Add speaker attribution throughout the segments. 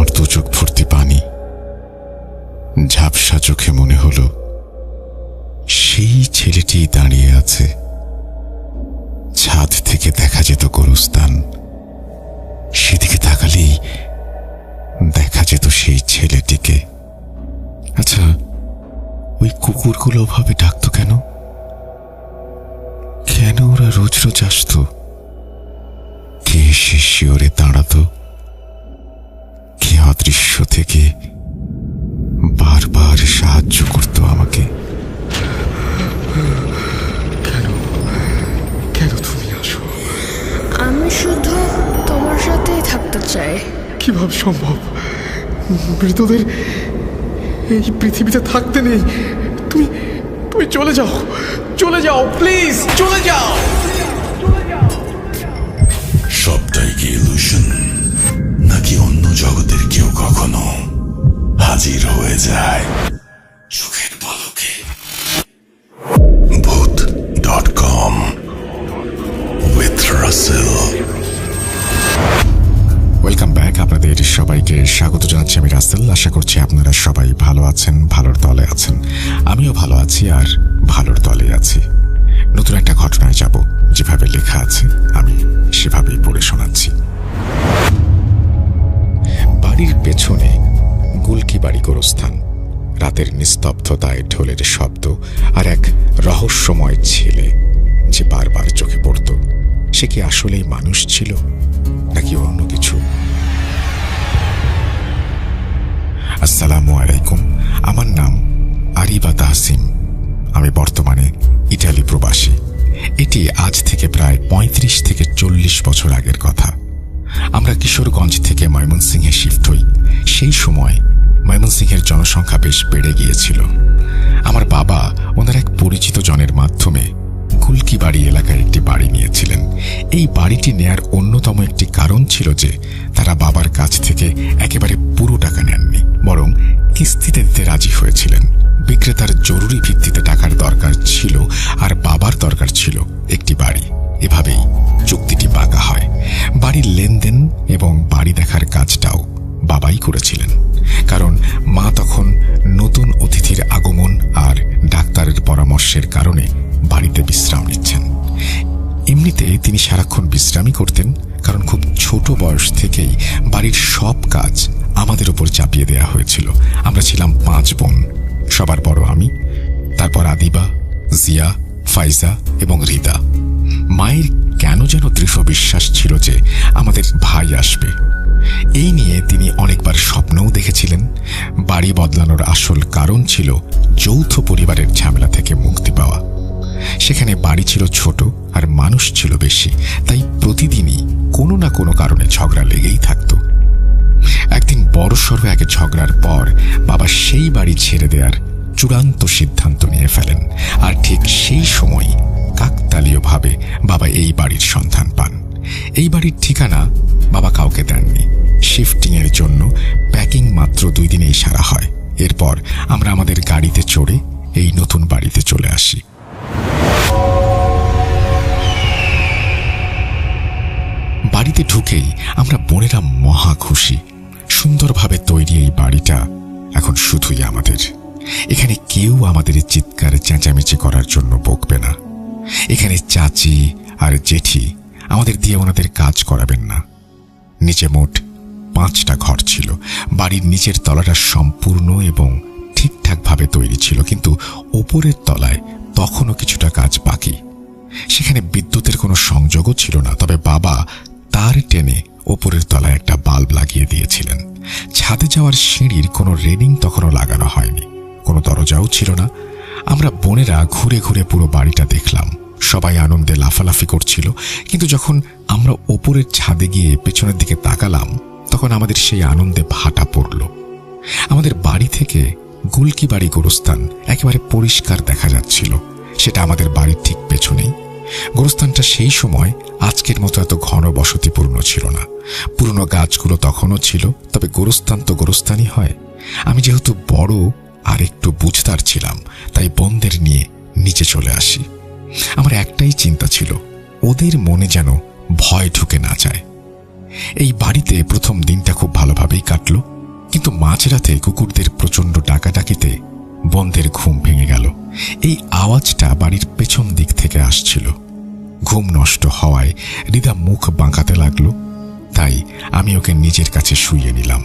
Speaker 1: আমার দু চোখ ভর্তি পানি। ঝাপসা চোখে মনে হলো সেই ছেলেটি দাঁড়িয়ে আছে। ছাদ থেকে দেখা যেত গোরস্থান, সেদিকে তাকালেই দেখা যেত সেই ছেলেটিকে। আচ্ছা, ওই কুকুরগুলো ভাবে ডাকতো কেন? কেন ওরা রোজ রোজ আসতো? কে এসে শিওরে দাঁড়াতো? কে অদৃশ্য থেকে বারবার সাহায্য করতো আমাকে?
Speaker 2: কেন কেন তুমি আসো?
Speaker 3: আমি শুধু তোমার সাথেই থাকতে চাই।
Speaker 2: কিভাবে সম্ভব? মৃতদের এই পৃথিবীতে থাকতে নেই। তুমি তুমি চলে যাও, চলে যাও, প্লিজ চলে যাও।
Speaker 4: সবটাই কি ইলুশন, নাকি অন্য জগতের কেউ কখনো হাজির হয়ে যায় চোখের পলকে? ভূত.com উইথ রাসেল।
Speaker 1: Welcome back. আপনাদের সবাইকে স্বাগত জানাচ্ছি আমি রাসেল। আশা করছি আপনারা সবাই ভালো আছেন, ভালোর দলে আছেন। আমিও ভালো আছি আর ভালোর দলে আছি। নতুন একটা ঘটনায় যাব, যেভাবে লেখা আছে আমি সেভাবেই পড়ে শোনাচ্ছি। বাড়ির পেছনে গুলকি বাড়ি গোরস্থান। রাতের নিস্তব্ধতায় ঢোলের শব্দ আর এক রহস্যময় ছেলে যে বারবার চোখে পড়ত। সে কি আসলেই মানুষ ছিল নাকি অন্য কিছু? আসসালামু আলাইকুম, আমার নাম আরিবা তাহসিম। আমি বর্তমানে ইটালি প্রবাসী। এটি আজ থেকে প্রায় ৩৫ থেকে ৪০ বছর আগের কথা। আমরা কিশোরগঞ্জ থেকে ময়মনসিংহে শিফট হই। সেই সময় ময়মনসিংহের জনসংখ্যা বেশ বেড়ে গিয়েছিল। আমার বাবা ওনার এক পরিচিত জনের মাধ্যমে গুলকি বাড়ি এলাকায় একটি বাড়ি নিয়েছিলেন। এই বাড়িটি নেয়ার অন্যতম একটি কারণ ছিল যে তারা বাবার কাছ থেকে একেবারে পুরো টাকা নেননি, বরং কিস্তিতে দিতে রাজি হয়েছিলেন। বিক্রেতার জরুরি ভিত্তিতে টাকার দরকার ছিল আর বাবার দরকার ছিল একটি বাড়ি। এভাবেই চুক্তিটি পাকা হয়। বাড়ির লেনদেন এবং বাড়ি দেখার কাজটাও বাবাই করেছিলেন, কারণ মা তখন নতুন অতিথির আগমন আর ডাক্তারের পরামর্শের কারণে বাড়িতে বিশ্রাম নিচ্ছেন। এমনিতে তিনি সারাক্ষণ বিশ্রামই করতেন, কারণ খুব ছোট বয়স থেকেই বাড়ির সব কাজ আমাদের উপর চাপিয়ে দেয়া হয়েছিল। আমরা ছিলাম 5 বোন। সবার বড় আমি, তারপর আদিবা, জিয়া, ফাইজা এবং রিদা। মায়ের কেন যেন দৃঢ় বিশ্বাস ছিল যে আমাদের ভাই আসবে। এই নিয়ে তিনি অনেকবার স্বপ্নও দেখেছিলেন। বাড়ি বদলানোর আসল কারণ ছিল যৌথ পরিবারের ঝামেলা থেকে মুক্তি পাওয়া। সেখানে বাড়ি ছিল ছোট আর মানুষ ছিল বেশি, তাই প্রতিদিনই কোনো না কোনো কারণে ঝগড়া লেগেই থাকত। একদিন বড়সড় এক ঝগড়ার পর বাবা সেই বাড়ি ছেড়ে দেওয়ার চূড়ান্ত সিদ্ধান্ত নিয়ে ফেলেন। আর ঠিক সেই সময় কাকতালীয়ভাবে বাবা এই বাড়ির সন্ধান পান। এই বাড়ির ঠিকানা বাবা কাউকে দেননি। শিফটিং এর জন্য প্যাকিং মাত্র 2 দিনেই সারা হয়। এরপর আমরা আমাদের গাড়িতে চড়ে এই নতুন বাড়িতে চলে আসি। বাড়িতে ঢুকেই আমরা বোনেরা মহা খুশি। সুন্দরভাবে তৈরি এই বাড়িটা এখন শুধুই আমাদের। এখানে কেউ আমাদের চিৎকার চেঁচামেচি করার জন্য বকবে না। এখানে চাচি আর জেঠি আমাদের দিয়ে ওনাদের কাজ করাবেন না। নিচে মোট 5টা ঘর ছিল। বাড়ির নিচের তলাটা সম্পূর্ণ এবং ঠিকঠাকভাবে তৈরি ছিল, কিন্তু ওপরের তলায় তখনও কিছুটা কাজ বাকি। সেখানে বিদ্যুতের কোনো সংযোগও ছিল না, তবে বাবা তার টেনে ওপরের তলায় একটা বাল্ব লাগিয়ে দিয়েছিলেন। ছাদে যাওয়ার সিঁড়ির কোনো রেলিং তখনও লাগানো হয়নি, কোনো দরজাও ছিল না। আমরা বোনেরা ঘুরে ঘুরে পুরো বাড়িটা দেখলাম। সবাই আনন্দে লাফালাফি করছিল, কিন্তু যখন আমরা ওপরের ছাদে গিয়ে পেছনের দিকে তাকালাম, তখন আমাদের সেই আনন্দে ভাটা পড়ল। আমাদের বাড়ি থেকে গুলকি বাড়ি গোরস্থান একেবারে পরিষ্কার দেখা যাচ্ছিল। সেটা আমাদের বাড়ির ঠিক পেছনেই। গোরস্থানটা সেই সময় আজকের মতো এত ঘন বসতিপূর্ণ ছিল না। পুরনো গাছগুলো তখনও ছিল, তবে গোরস্থান তো গোরস্থানই হয়। আমি যেহেতু বড় আর একটু বুঝদার ছিলাম, তাই বোনদের নিয়ে নিচে চলে আসি। আমার একটাই চিন্তা ছিল, ওদের মনে যেন ভয় ঢুকে না যায়। এই বাড়িতে প্রথম দিনটা খুব ভালোভাবেই কাটল, কিন্তু মাঝরাতে কুকুরদের প্রচণ্ড ডাকাডাকিতে বন্ধের ঘুম ভেঙে গেল। এই আওয়াজটা বাড়ির পেছন দিক থেকে আসছিল। ঘুম নষ্ট হওয়ায় রিদা মুখ বাঁকাতে লাগলো, তাই আমি ওকে নিজের কাছে শুইয়ে নিলাম।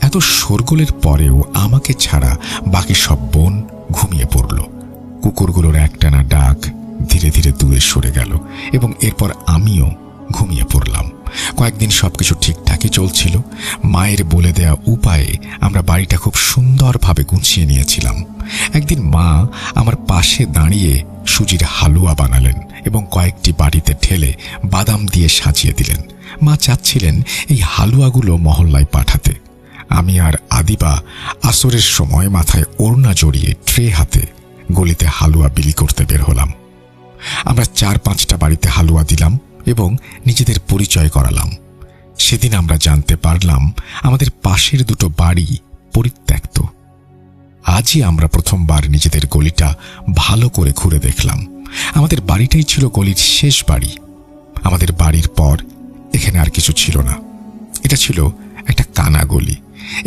Speaker 1: এত শোরগোলের পরেও আমাকে ছাড়া বাকি সব বোন ঘুমিয়ে পড়ল। কুকুরগুলোর একটানা ডাক ধীরে ধীরে দূরে সরে গেল এবং এরপর আমিও ঘুমিয়ে পড়লাম। কয়েকদিন সবকিছু ঠিকঠাকই চলছিল। মায়ের বলে দেয়া উপায়ে আমরা বাড়িটা খুব সুন্দরভাবে গুছিয়ে নিয়েছিলাম। একদিন মা আমার পাশে দাঁড়িয়ে সুজির হালুয়া বানালেন এবং কয়েকটি বাড়িতে ঢেলে বাদাম দিয়ে সাজিয়ে দিলেন। মা চাচ্ছিলেন এই হালুয়াগুলো মহল্লায় পাঠাতে। আমি আর আদিবা আসরের সময় মাথায় ওড়না জড়িয়ে ট্রে হাতে গলিতে হালুয়া বিলি করতে বের হলাম। আমরা 4-5টা বাড়িতে হালুয়া দিলাম এবং নিজেদের পরিচয় করালাম। সেদিন আমরা জানতে পারলাম আমাদের পাশের দুটো বাড়ি পরিত্যক্ত। আজই আমরা প্রথমবার নিজেদের গলিটা ভালো করে ঘুরে দেখলাম। আমাদের বাড়িটাই ছিল গলির শেষ বাড়ি। আমাদের বাড়ির পর এখানে আর কিছু ছিল না। এটা ছিল একটা কানাগলি।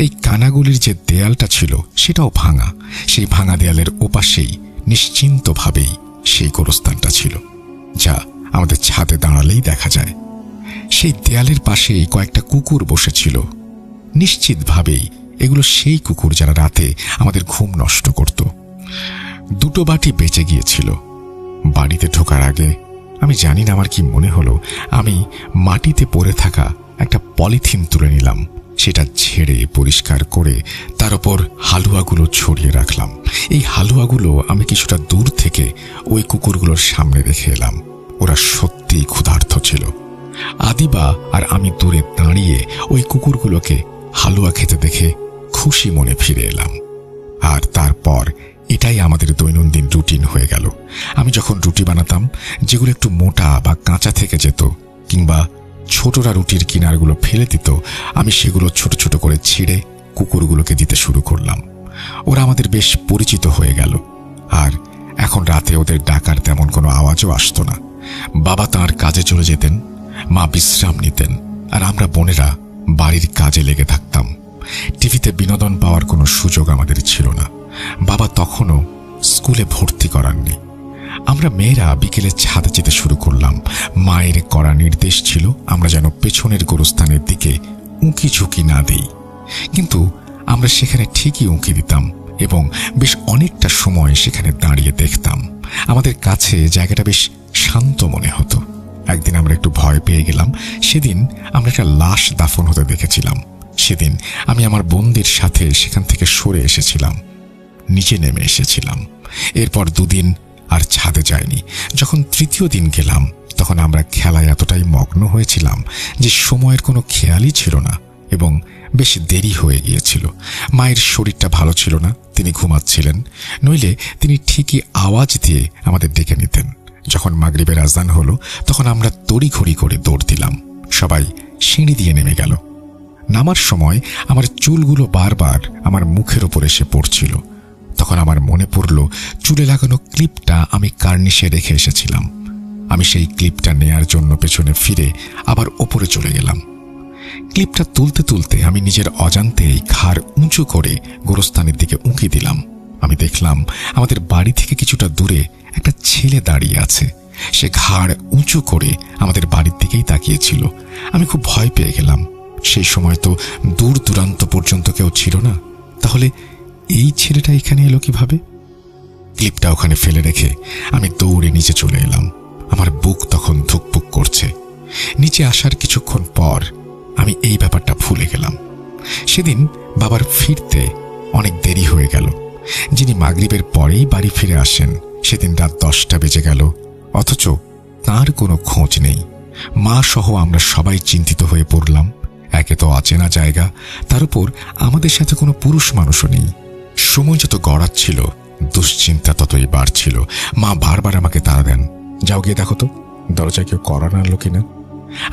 Speaker 1: এই কানাগলির যে দেয়ালটা ছিল সেটাও ভাঙা। সেই ভাঙা দেয়ালের ওপাশেই নিশ্চিন্তভাবেই সেই গোরস্থানটা ছিল, যা আমাদের ছাদে দাঁড়ালেই দেখা যায়। সেই দেয়ালের পাশেই কয়েকটা কুকুর বসেছিল। নিশ্চিতভাবেই এগুলো সেই কুকুর যারা রাতে আমাদের ঘুম নষ্ট করত। 2টো বাটি বেঁচে গিয়েছিল। বাড়িতে ঢোকার আগে আমি জানি না আমার কি মনে হলো, আমি মাটিতে পড়ে থাকা একটা পলিথিন তুলে নিলাম। সেটা ঝেড়ে পরিষ্কার করে তার উপর হালুয়াগুলো ছড়িয়ে রাখলাম। এই হালুয়াগুলো আমি কিছুটা দূর থেকে ওই কুকুরগুলোর সামনে রেখে এলাম। ওরা সত্যিই ক্ষুধার্ত ছিল। আদিবা আর আমি দূরে দাঁড়িয়ে ওই কুকুরগুলোকে হালুয়া খেতে দেখে খুশি মনে ফিরে এলাম। আর তারপর এটাই আমাদের দৈনন্দিন রুটিন হয়ে গেল। আমি যখন রুটি বানাতাম, যেগুলো একটু মোটা বা কাঁচা থেকে যেত কিংবা ছোটরা রুটির কিনারগুলো ফেলে দিত, আমি সেগুলো ছোট ছোট করে ছিঁড়ে কুকুরগুলোকে দিতে শুরু করলাম। ওরা আমাদের বেশ পরিচিত হয়ে গেল। আর এখন রাতে ওদের ডাকার তেমন কোনো আওয়াজও আসতো না। বাবা তাঁর কাজে চলে যেতেন, মা বিশ্রাম নিতেন, আর আমরা বোনেরা বাড়ির কাজে লেগে থাকতাম। টিভিতে বিনোদন পাওয়ার কোনো সুযোগ আমাদের ছিল না। বাবা তখনও স্কুলে ভর্তি করাননি। আমরা মেয়েরা বিকেলে ছাদে যেতে শুরু করলাম। মায়ের কড়া নির্দেশ ছিল আমরা যেন পেছনের গোরস্থানের দিকে উঁকি ঝুঁকি না দেই, কিন্তু আমরা সেখানে ঠিকই উঁকি দিতাম এবং বেশ অনেকটা সময় সেখানে দাঁড়িয়ে দেখতাম। আমাদের কাছে জায়গাটা বেশ শান্ত মনে হতো। একদিন আমরা একটু ভয় পেয়ে গেলাম। সেদিন আমরা একটা লাশ দাফন হতে দেখেছিলাম। সেদিন আমি আমার বোনদের সাথে সেখান থেকে সরে এসেছিলাম, নিচে নেমে এসেছিলাম। এরপর 2 দিন আর ছাদে যায়নি। যখন 3য় দিন গেলাম, তখন আমরা খেলায় এতটাই মগ্ন হয়েছিলাম যে সময়ের কোনো খেয়ালই ছিল না এবং বেশ দেরি হয়ে গিয়েছিল। মায়ের শরীরটা ভালো ছিল না, তিনি ঘুমাচ্ছিলেন, নইলে তিনি ঠিকই আওয়াজ দিয়ে আমাদের ডেকে নিতেন। যখন মাগরিবের আজান হলো, তখন আমরা তড়িঘড়ি করে দৌড় দিলাম। সবাই সিঁড়ি দিয়ে নেমে গেল। নামার সময় আমার চুলগুলো বারবার আমার মুখের ওপর এসে পড়ছিল। তখন আমার মনে পড়ল চুলে লাগানো ক্লিপটা আমি কার্নিশে রেখে এসেছিলাম। আমি সেই ক্লিপটা নেয়ার জন্য পেছনে ফিরে আবার ওপরে চলে গেলাম। ক্লিপটা তুলতে তুলতে আমি নিজের অজান্তেই ঘাড় উঁচু করে গোরস্থানের দিকে উঁকি দিলাম। আমি দেখলাম আমাদের বাড়ি থেকে কিছুটা দূরে একটা ছেলে দাঁড়িয়ে আছে। সে ঘাড় উঁচু করে আমাদের বাড়ির দিকেই তাকিয়েছিল। আমি খুব ভয় পেয়ে গেলাম। সেই সময় তো দূর দূরান্ত পর্যন্ত কেউ ছিল না। তাহলে এই ছেলেটা এখানে এলো কিভাবে? ক্লিপটা ওখানে ফেলে রেখে আমি দৌড়ে নিচে চলে এলাম। আমার বুক তখন ধুকপুক করছে। নিচে আসার কিছুক্ষণ পর আমি এই ব্যাপারটা ভুলে গেলাম। সেদিন বাবার ফিরতে অনেক দেরি হয়ে গেল। যিনি মাগরিবের পরেই বাড়ি ফিরে আসেন, সেদিন রাত 10টা বেজে গেল, অথচ তার কোনো খোঁজ নেই। মা সহ আমরা সবাই চিন্তিত হয়ে পড়লাম। একে তো অচেনা জায়গা, তার উপর আমাদের সাথে কোনো পুরুষ মানুষও নেই। সময় যত গড়াচ্ছিল, দুশ্চিন্তা ততই বাড়ছিল। মা বারবার আমাকে তাড়া দেন, যাও গিয়ে দেখো তো দরজায় কেউ কড়া নাড়ল কিনা।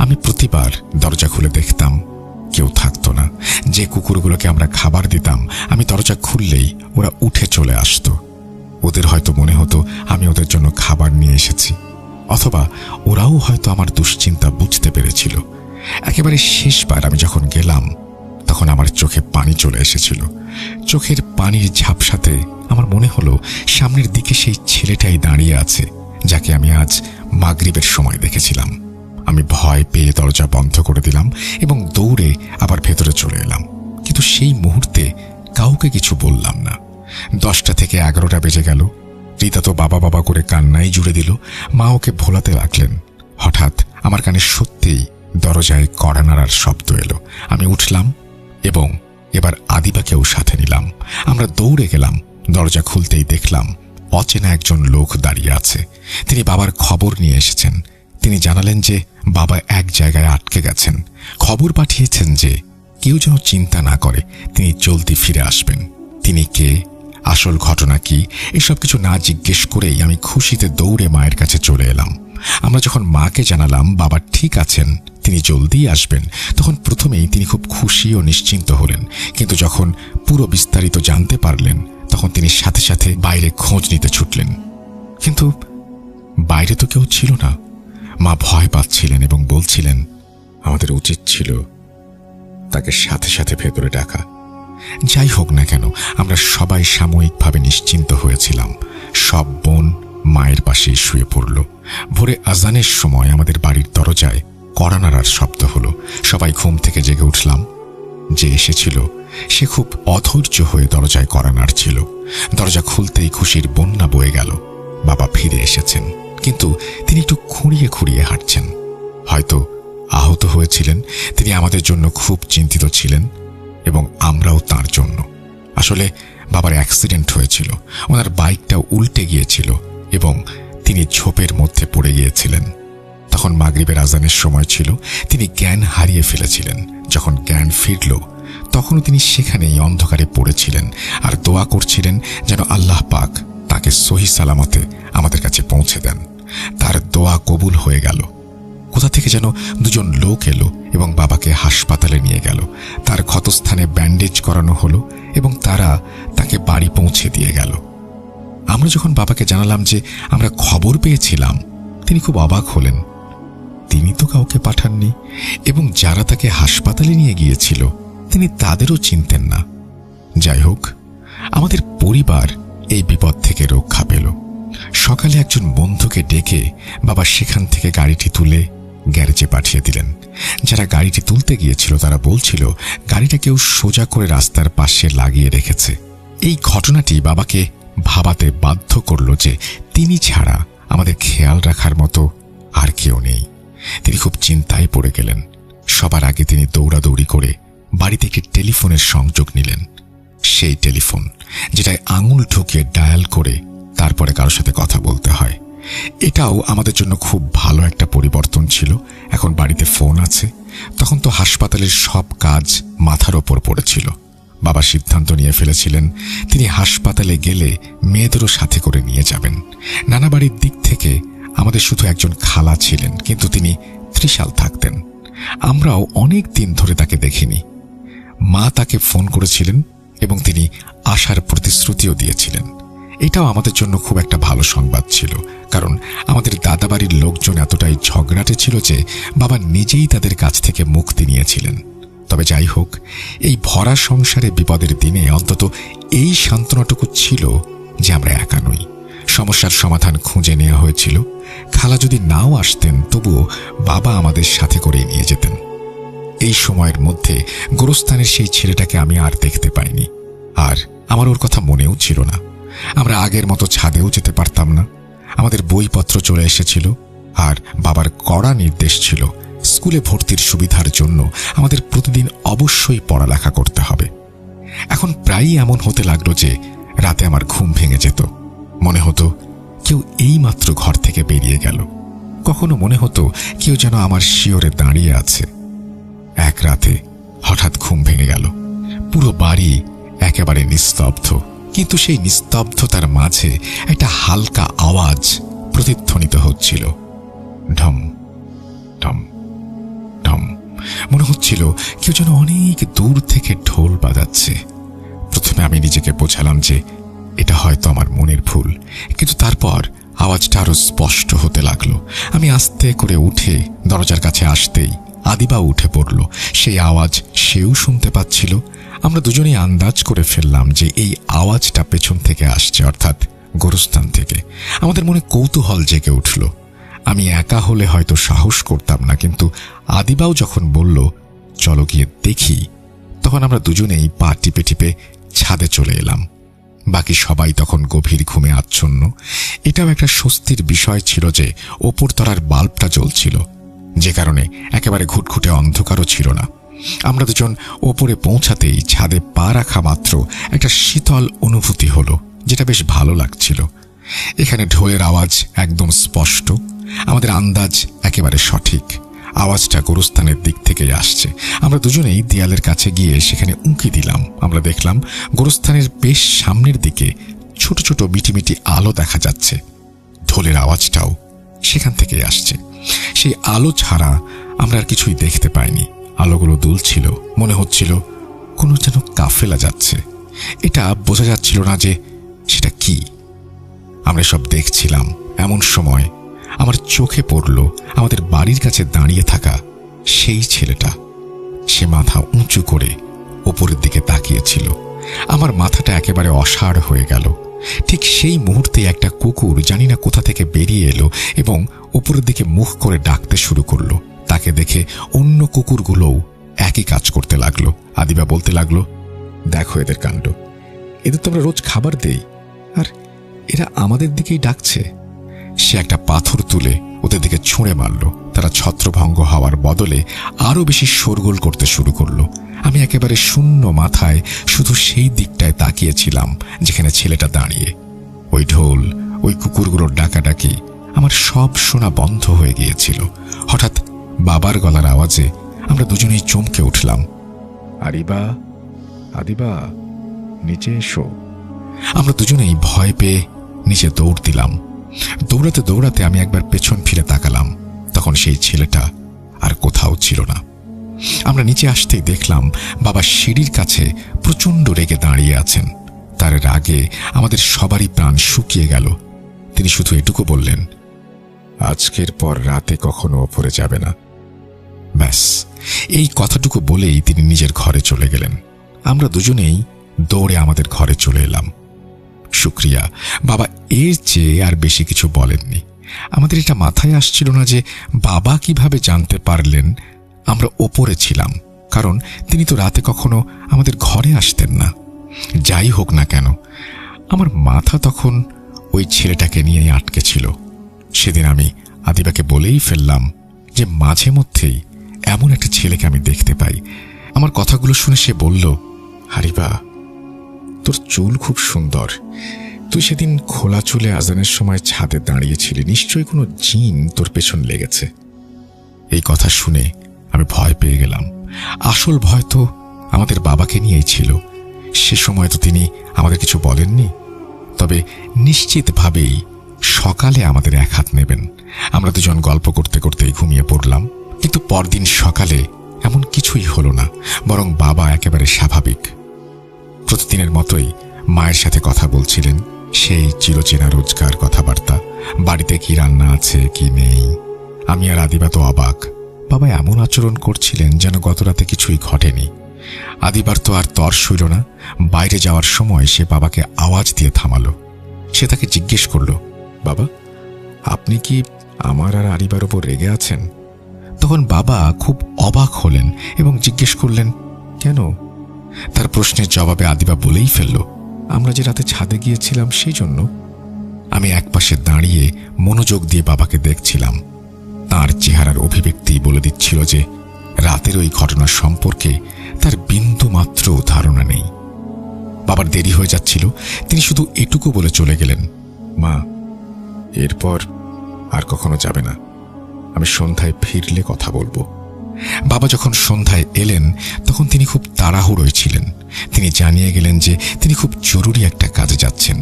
Speaker 1: আমি প্রতিবার দরজা খুলে দেখতাম, কেউ থাকতো না। যে কুকুরগুলোকে আমরা খাবার দিতাম, আমি দরজা খুললেই ওরা উঠে চলে আসতো। ওদের হয়তো মনে হতো আমি ওদের জন্য খাবার নিয়ে এসেছি, অথবা ওরাও হয়তো আমার দুশ্চিন্তা বুঝতে পেরেছিল। একেবারে শেষবার আমি যখন গেলাম তখন আমার চোখে পানি চলে এসেছিল। চোখের পানির ঝাপসাতে আমার মনে হলো সামনের দিকে সেই ছেলেটাই দাঁড়িয়ে আছে যাকে আমি আজ মাগরিবের সময় দেখেছিলাম। আমি ভয় পেয়ে দরজা বন্ধ করে দিলাম এবং দৌড়ে আবার ভেতরে চলে এলাম, কিন্তু সেই মুহূর্তে কাউকে কিছু বললাম না। 10টা থেকে 11টা বেজে গেল। রিতা তো বাবা বাবা করে কান্নাই জুড়ে দিল। মা ওকে ভোলাতে লাগলেন। হঠাৎ আমার কানে সত্যিই দরজায় কড়া নাড়ার শব্দ এলো। আমি উঠলাম এবং এবার আদিবাকেও সাথে নিলাম। আমরা দৌড়ে গেলাম। দরজা খুলতেই দেখলাম অচেনা একজন লোক দাঁড়িয়ে আছে। তিনি বাবার খবর নিয়ে এসেছেন। তিনি জানালেন যে বাবা এক জায়গায় আটকে গেছেন। খবর পাঠিয়েছেন যে কেউ যেন চিন্তা না করে, তিনি জলদি ফিরে আসবেন। তিনি কে, আসল ঘটনা কি, এসব কিছু না জিজ্ঞেস করেই আমি খুশিতে দৌড়ে মায়ের কাছে চলে এলাম। আমরা যখন মাকে জানালাম বাবা ঠিক আছেন, তিনি জলদি আসবেন, তখন প্রথমেই তিনি খুব খুশি ও নিশ্চিন্ত হলেন। কিন্তু যখন পুরো বিস্তারিত জানতে পারলেন তখন তিনি সাথে সাথে বাইরে খোঁজ নিতে ছুটলেন। কিন্তু বাইরে তো কেউ ছিল না। মা ভয় পাচ্ছিলেন এবং বলছিলেন আমাদের উচিত ছিল তাকে সাথে সাথে ভেতরে ডাকা। যাই হোক না কেন, আমরা সবাই সাময়িকভাবে নিশ্চিন্ত হয়েছিলাম। সব বোন মায়ের পাশে শুয়ে পড়ল। ভোরে আজানের সময় আমাদের বাড়ির দরজায় কড়া নাড়ার শব্দ হলো। সবাই ঘুম থেকে জেগে উঠলাম। যে এসেছিল সে খুব অধৈর্য হয়ে দরজায় কড়া নাড়ছিল। দরজা খুলতেই খুশির বন্যা বয়ে গেল। বাবা ফিরে এসেছেন, কিন্তু তিনি একটু খুঁড়িয়ে খুঁড়িয়ে হাঁটছেন। হয়তো আহত হয়েছিলেন। তিনি আমাদের জন্য খুব চিন্তিত ছিলেন এবং আমরাও তার জন্য। আসলে বাবার অ্যাক্সিডেন্ট হয়েছিল। ওনার বাইকটা উল্টে গিয়েছিল এবং তিনি ঝোপের মধ্যে পড়ে গিয়েছিলেন। তখন মাগরিবের আজানের সময় ছিল। তিনি জ্ঞান হারিয়ে ফেলেছিলেন। যখন জ্ঞান ফিরল তখনও তিনি সেখানেই অন্ধকারে পড়েছিলেন আর দোয়া করছিলেন যেন আল্লাহ পাক তাকে সহি সালামতে আমাদের কাছে পৌঁছে দেন। তার দোয়া কবুল হয়ে গেল। কোথা থেকে যেন দুজন লোক এলো এবং বাবাকে হাসপাতালে নিয়ে গেল। তার ক্ষতস্থানে ব্যান্ডেজ করানো হলো এবং তারা তাকে বাড়ি পৌঁছে দিয়ে গেল। আমরা যখন বাবাকে জানালাম যে আমরা খবর পেয়েছিলাম, তিনি খুব অবাক হলেন। তিনি তো কাউকে পাঠাননি এবং যারা তাকে হাসপাতালে নিয়ে গিয়েছিল তিনি তাদেরও চিনতেন না। যাই হোক, আমাদের পরিবার এই বিপদ থেকে রক্ষা পেল। সকালে একজন বন্ধুকে ডেকে বাবা সেখান থেকে গাড়িটি তুলে গ্যারেজে পাঠিয়ে দিলেন। যারা গাড়িটি তুলতে গিয়েছিল তারা বলছিল গাড়িটা কেউ সোজা করে রাস্তার পাশে লাগিয়ে রেখেছে। এই ঘটনাটি বাবাকে ভাবাতে বাধ্য করল যে তিনি ছাড়া আমাদের খেয়াল রাখার মতো আর কেউ নেই। তিনি খুব চিন্তায় পড়ে গেলেন। সবার আগে তিনি দৌড়াদৌড়ি করে বাড়িতে একটি টেলিফোনের সংযোগ নিলেন। সেই টেলিফোন যেটায় আঙুল ঢুকিয়ে ডায়াল করে তারপরে কারোর সাথে কথা বলতে হয়। এটাও আমাদের জন্য খুব ভালো একটা পরিবর্তন ছিল। এখন বাড়িতে ফোন আছে। তখন তো হাসপাতালের সব কাজ মাথার ওপর পড়েছিল। বাবা সিদ্ধান্ত নিয়ে ফেলেছিলেন তিনি হাসপাতালে গেলে মেয়েদেরও সাথে করে নিয়ে যাবেন। নানা বাড়ির দিক থেকে আমাদের শুধু একজন খালা ছিলেন, কিন্তু তিনি ত্রিশাল থাকতেন। আমরাও অনেক দিন ধরে তাকে দেখিনি। মা তাকে ফোন করেছিলেন এবং তিনি আসার প্রতিশ্রুতিও দিয়েছিলেন। এটাও আমাদের জন্য খুব একটা ভালো সংবাদ ছিল, কারণ আমাদের দাদাবাড়ির লোকজন এতটাই ঝগড়াটে ছিল যে বাবা নিজেই তাদের কাছ থেকে মুক্তি নিয়েছিলেন। তবে যাই হোক, এই ভরা সংসারে বিপদের দিনে অন্তত এই সান্ত্বনাটুকু ছিল যে আমরা একা নই। সমস্যার সমাধান খুঁজে নেওয়া হয়েছিল। খালা যদি নাও আসতেন তবুও বাবা আমাদের সাথে করে নিয়ে যেতেন। এই সময়ের মধ্যে গোরস্থানের সেই ছেলেটাকে আমি আর দেখতে পাইনি, আর আমার ওর কথা মনেও ছিল না। আমরা আগের মতো ছাদেও যেতে পারতাম না। আমাদের বইপত্র চলে এসেছিল আর বাবার কড়া নির্দেশ ছিল স্কুলে ভর্তির সুবিধার জন্য আমাদের প্রতিদিন অবশ্যই পড়ালেখা করতে হবে। এখন প্রায়ই এমন হতে লাগলো যে রাতে আমার ঘুম ভেঙে যেত। মনে হতো কেউ এইমাত্র ঘর থেকে বেরিয়ে গেল। কখনো মনে হতো কেউ যেন আমার শিয়রে দাঁড়িয়ে আছে। এক রাতে হঠাৎ ঘুম ভেঙে গেল। পুরো বাড়ি একেবারে নিস্তব্ধ, কিন্তু সেই নিস্তব্ধতার মাঝে একটা হালকা আওয়াজ প্রতিধ্বনিত হচ্ছিল। ঢম ঢম ঢম। মনে হচ্ছিল কেউ যেন অনেক দূর থেকে ঢোল বাজাচ্ছে। প্রথমে আমি নিজেকে বোঝালাম যে এটা হয়তো আমার মনের ভুল, কিন্তু তারপর আওয়াজটা আরো স্পষ্ট হতে লাগলো। আমি আস্তে করে উঠে দরজার কাছে আসতেই আদিবা উঠে পড়ল। সেই আওয়াজ সেও শুনতে পাচ্ছিল। আমরা দুজনেই আন্দাজ করে ফেললাম যে এই আওয়াজটা পেছন থেকে আসছে, অর্থাৎ গোরস্থান থেকে। আমাদের মনে কৌতূহল জেগে উঠল। আমি একা হলে হয়তো সাহস করতাম না, কিন্তু আদিবাও যখন বলল চলো গিয়ে দেখি, তখন আমরা দুজনেই পা টিপে টিপে ছাদে চলে এলাম। বাকি সবাই তখন গভীর ঘুমে আচ্ছন্ন। এটাও একটা স্বস্তির বিষয় ছিল যে ওপরতলার বাল্বটা জ্বলছিল, যে কারণে একেবারে ঘুটঘুটে অন্ধকারও ছিল না। আমরা দুজন ওপরে পৌঁছাতেই ছাদে পা রাখা মাত্র একটা শীতল অনুভূতি হলো, যেটা বেশ ভালো লাগছিল। এখানে ঢোলের আওয়াজ একদম স্পষ্ট, আমাদের আন্দাজ একেবারে সঠিক। আওয়াজটা গোরস্থানের দিক থেকেই আসছে। আমরা দুজনেই দেয়ালের কাছে গিয়ে সেখানে উঁকি দিলাম। আমরা দেখলাম গোরস্থানের বেশ সামনের দিকে ছোট ছোট মিটিমিটি আলো দেখা যাচ্ছে। ঢোলের আওয়াজটাও সেখান থেকেই আসছে। সেই আলো ছাড়া আমরা আর কিছুই দেখতে পাইনি। আলোগুলো দুলছিল, মনে হচ্ছিল কোনো যেন কাফেলা যাচ্ছে। এটা বোঝা যাচ্ছিল না যে সেটা কি। আমরা সব দেখছিলাম, এমন সময় আমার চোখে পড়ল আমাদের বাড়ির কাছে দাঁড়িয়ে থাকা সেই ছেলেটা। সে মাথা উঁচু করে ওপরের দিকে তাকিয়েছিল। আমার মাথাটা একেবারে অসাড় হয়ে গেল। ঠিক সেই মুহূর্তে একটা কুকুর জানি না কোথা থেকে বেরিয়ে এলো এবং উপরের দিকে মুখ করে ডাকতে শুরু করলো। তাকে দেখে অন্য কুকুরগুলোও একই কাজ করতে লাগলো। আদিবা বলতে লাগলো, দেখো এদের কাণ্ড, এদের তো আমরা রোজ খাবার দেই, আর এরা আমাদের দিকেই ডাকছে। সে একটা পাথর তুলে ওদের দিকে ছুঁড়ে মারল। তারা ছত্রভঙ্গ হওয়ার বদলে আরো বেশি শোরগোল করতে শুরু করলো। আমি একেবারে শূন্য মাথায় শুধু সেই দিকটায় তাকিয়েছিলাম যেখানে ছেলেটা দাঁড়িয়ে। ওই ঢোল, ওই কুকুরগুলোর ডাকাডাকি, আমার সব শোনা বন্ধ হয়ে গিয়েছিল। হঠাৎ বাবার গলার আওয়াজে আমরা দুজনেই চমকে উঠলাম। আরিবা, আদিবা, নিচে এসো। আমরা দুজনেই ভয় পেয়ে নিচে দৌড় দিলাম। দৌড়াতে দৌড়াতে আমি একবার পেছন ফিরে তাকালাম। তখন সেই ছেলেটা আর কোথাও ছিল না। আমরা নিচে আসতেই দেখলাম বাবা সিঁড়ির কাছে প্রচণ্ড রেগে দাঁড়িয়ে আছেন। তার রাগে আমাদের সবারই প্রাণ শুকিয়ে গেল। তিনি শুধু এটুকু বললেন, আজকের পর রাতে কখনো ওপরে যাবে না। ব্যাস, এই কথাটুকু বলেই তিনি নিজের ঘরে চলে গেলেন। আমরা দুজনেই দৌড়ে আমাদের ঘরে চলে এলাম। শুক্রিয়া, বাবা এর চেয়ে আর বেশি কিছু বলেননি। আমাদের এটা মাথায় আসছিল না যে বাবা কিভাবে জানতে পারলেন আমরা ওপরে ছিলাম, কারণ তিনি তো রাতে কখনো আমাদের ঘরে আসতেন না। যাই হোক না কেন, আমার মাথা তখন ওই ছেলেটাকে নিয়েই আটকে ছিল। সেদিন আমি আদিবাকে বলেই ফেললাম যে মাঝে মধ্যেই এমন একটা ছেলেকে আমি দেখতে পাই। আমার কথাগুলো শুনে সে বলল, আরিবা, তোর চুল খুব সুন্দর। তুই সেদিন খোলা চুলে আজানের সময় ছাদে দাঁড়িয়েছিলি, নিশ্চয়ই কোনো জিন তোর পেছন লেগেছে। এই কথা শুনে আমি ভয় পেয়ে গেলাম। আসল ভয় তো আমাদের বাবাকে নিয়েই ছিল। সে সময় তো তিনি আমাদের কিছু বলেননি, তবে নিশ্চিতভাবেই সকালে আমাদের এক হাত নেবেন। আমরা দুজন গল্প করতে করতেই ঘুমিয়ে পড়লাম। কিন্তু পরদিন সকালে এমন কিছুই হলো না, বরং বাবা একেবারে স্বাভাবিক। প্রতিদিনের মতোই মায়ের সাথে কথা বলছিলেন, সেই চিরচেনা রোজকার কথাবার্তা। বাড়িতে কি রান্না আছে কি নেই। আমি আর আদিবা তো অবাক। বাবা এমন আচরণ করছিলেন যেন গত রাতে কিছুই ঘটেনি। আদিবার তো আর তর সইল না। বাইরে যাওয়ার সময় সে বাবাকে আওয়াজ দিয়ে থামালো। সে তাকে জিজ্ঞেস করল, বাবা, আপনি কি আমার আর আরিবার ওপর রেগে আছেন? তখন বাবা খুব অবাক হলেন এবং জিজ্ঞেস করলেন, কেন? তার প্রশ্নের জবাবে আদিবা বলেই ফেলল, আমরা যে রাতে ছাদে গিয়েছিলাম সেই জন্য। আমি একপাশে দাঁড়িয়ে মনোযোগ দিয়ে বাবাকে দেখছিলাম। তার চেহারার অভিব্যক্তি বলে দিচ্ছিল যে রাতের ওই ঘটনা সম্পর্কে তার বিন্দু মাত্র ধারণা নেই। বাবার দেরি হয়ে যাচ্ছিল। তিনি শুধু এটুকু বলে চলে গেলেন, মা, এরপর আর কখনো যাবে না। আমি সন্ধ্যায় ফিরলে কথা বলবো। বাবা যখন সন্ধ্যায় এলেন তখন তিনি খুব তাড়াহুড়োয় ছিলেন। তিনি জানিয়ে গেলেন যে তিনি খুব জরুরি একটা কাজে যাচ্ছেন।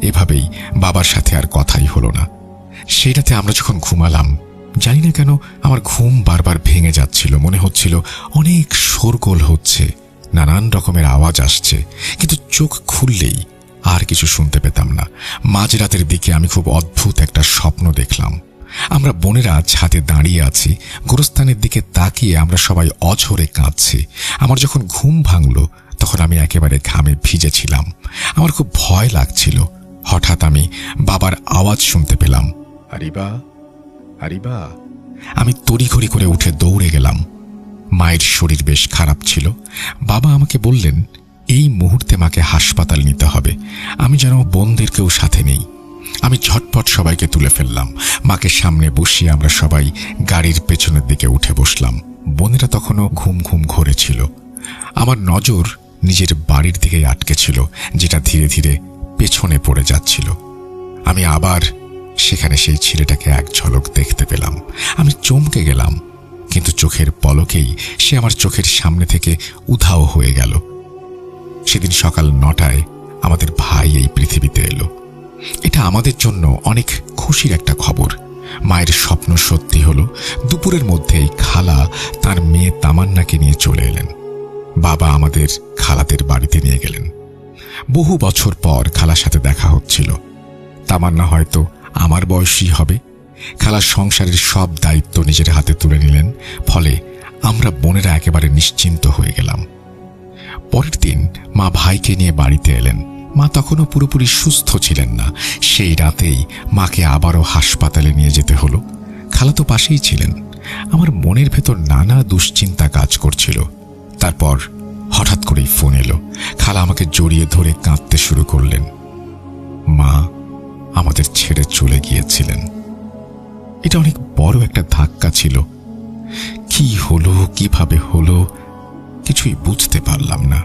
Speaker 1: এভাবেই বাবার সাথে আর কথাই হলো না। সেই রাতে আমরা যখন ঘুমালাম, জানি না কেন আমার ঘুম বারবার ভেঙে যাচ্ছিল। মনে হচ্ছিল অনেক শোরগোল হচ্ছে, নানান রকমের আওয়াজ আসছে, কিন্তু চোখ খুললেই আর কিছু শুনতে পেতাম না। মাঝরাতের দিকে আমি খুব অদ্ভুত একটা স্বপ্ন দেখলাম। আমরা বোনেরা ছাদে দাঁড়িয়ে আছি, গোরস্থানের দিকে তাকিয়ে আমরা সবাই অঝরে কাঁদছি। আমার যখন ঘুম ভাঙল তখন আমি একেবারে ঘামে ভিজেছিলাম। আমার খুব ভয় লাগছিল। হঠাৎ আমি বাবার আওয়াজ শুনতে পেলাম, আরিবা, আরিবা। আমি তড়িঘড়ি করে উঠে দৌড়ে গেলাম। মায়ের শরীর বেশ খারাপ ছিল। বাবা আমাকে বললেন এই মুহূর্তে মাকে হাসপাতাল নিতে হবে। আমি যেন বোনদেরকেও সাথে নেই। আমি ঝটপট সবাইকে তুলে ফেললাম। মাকে সামনে বসিয়ে আমরা সবাই গাড়ির পেছনের দিকে উঠে বসলাম। বোনেরা তখনও ঘুম ঘুম ঘোরে ছিল। আমার নজর নিজের বাড়ির দিকেই আটকে ছিল, যেটা ধীরে ধীরে পেছনে পড়ে যাচ্ছিল। আমি আবার সেখানে সেই ছেলেটাকে এক ঝলক দেখতে পেলাম। আমি চমকে গেলাম, কিন্তু চোখের পলকেই সে আমার চোখের সামনে থেকে উধাও হয়ে গেল। সেদিন সকাল 9টায় আমাদের ভাই এই পৃথিবীতে এলো। এটা আমাদের জন্য অনেক খুশির একটা খবর। মায়ের স্বপ্ন সত্যি হলো। দুপুরের মধ্যেই খালা তার মেয়ে তামান্নাকে নিয়ে চলে এলেন। বাবা আমাদের খালাদের বাড়িতে নিয়ে গেলেন। বহু বছর পর খালার সাথে দেখা হচ্ছিল। তামান্না হয়তো আমার বয়সী হবে। খালার সংসারের সব দায়িত্ব নিজের হাতে তুলে নিলেন। ফলে আমরা বোনেরা একেবারে নিশ্চিন্ত হয়ে গেলাম। পরের দিন মা ভাইকে নিয়ে বাড়িতে এলেন। মা তখনও পুরোপুরি সুস্থ ছিলেন না। সেই রাতেই মাকে আবারও হাসপাতালে নিয়ে যেতে হলো। খালা তো পাশেই ছিলেন। আমার মনের ভেতর নানা দুশ্চিন্তা কাজ করছিল। তারপর হঠাৎ করেই ফোন এলো। খালা আমাকে জড়িয়ে ধরে কাঁদতে শুরু করলেন। মা আমাদের ছেড়ে চলে গিয়েছিলেন। এটা অনেক বড় একটা ধাক্কা ছিল। কি হলো, কিভাবে হলো, কিছুই বুঝতে পারলাম না।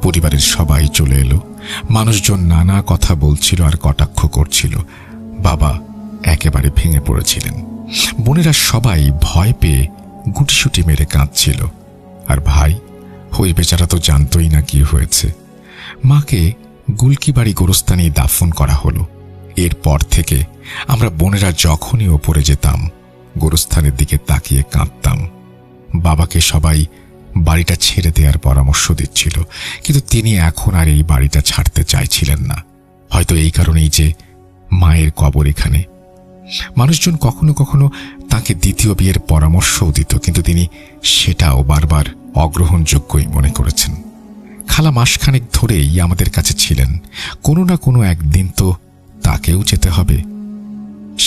Speaker 1: পরিবারের সবাই চলে এলো। মানুষজন নানা কথা বলছিল আর কটাক্ষ করছিল। বাবা একেবারে ভেঙে পড়েছিলেন। বোনেরা সবাই ভয় পেয়ে গুটিসুটি মেরে কাঁদছিল। আর ভাই, ওই বেচারা তো জানতই না কি হয়েছে। মাকে গুলকিবাড়ি গোরস্থানে দাফন করা হলো। এরপর থেকে আমরা বোনেরা যখনই ওপরে যেতাম গোরস্থানের দিকে তাকিয়ে কাঁদতাম। বাবাকে সবাই বাড়িটা ছেড়ে দেওয়ার পরামর্শ দিচ্ছিল, কিন্তু তিনি এখন আর এই বাড়িটা ছাড়তে চাইছিলেন না। হয়তো এই কারণেই যে মায়ের কবর এখানে। মানুষজন কখনো কখনো তাকে দ্বিতীয় বিয়ের পরামর্শও দিত, কিন্তু তিনি সেটাও বারবার অগ্রহণযোগ্যই মনে করেছেন। খালা মাসখানেক ধরেই আমাদের কাছে ছিলেন। কোনো না কোনো একদিন তো তাকেও যেতে হবে।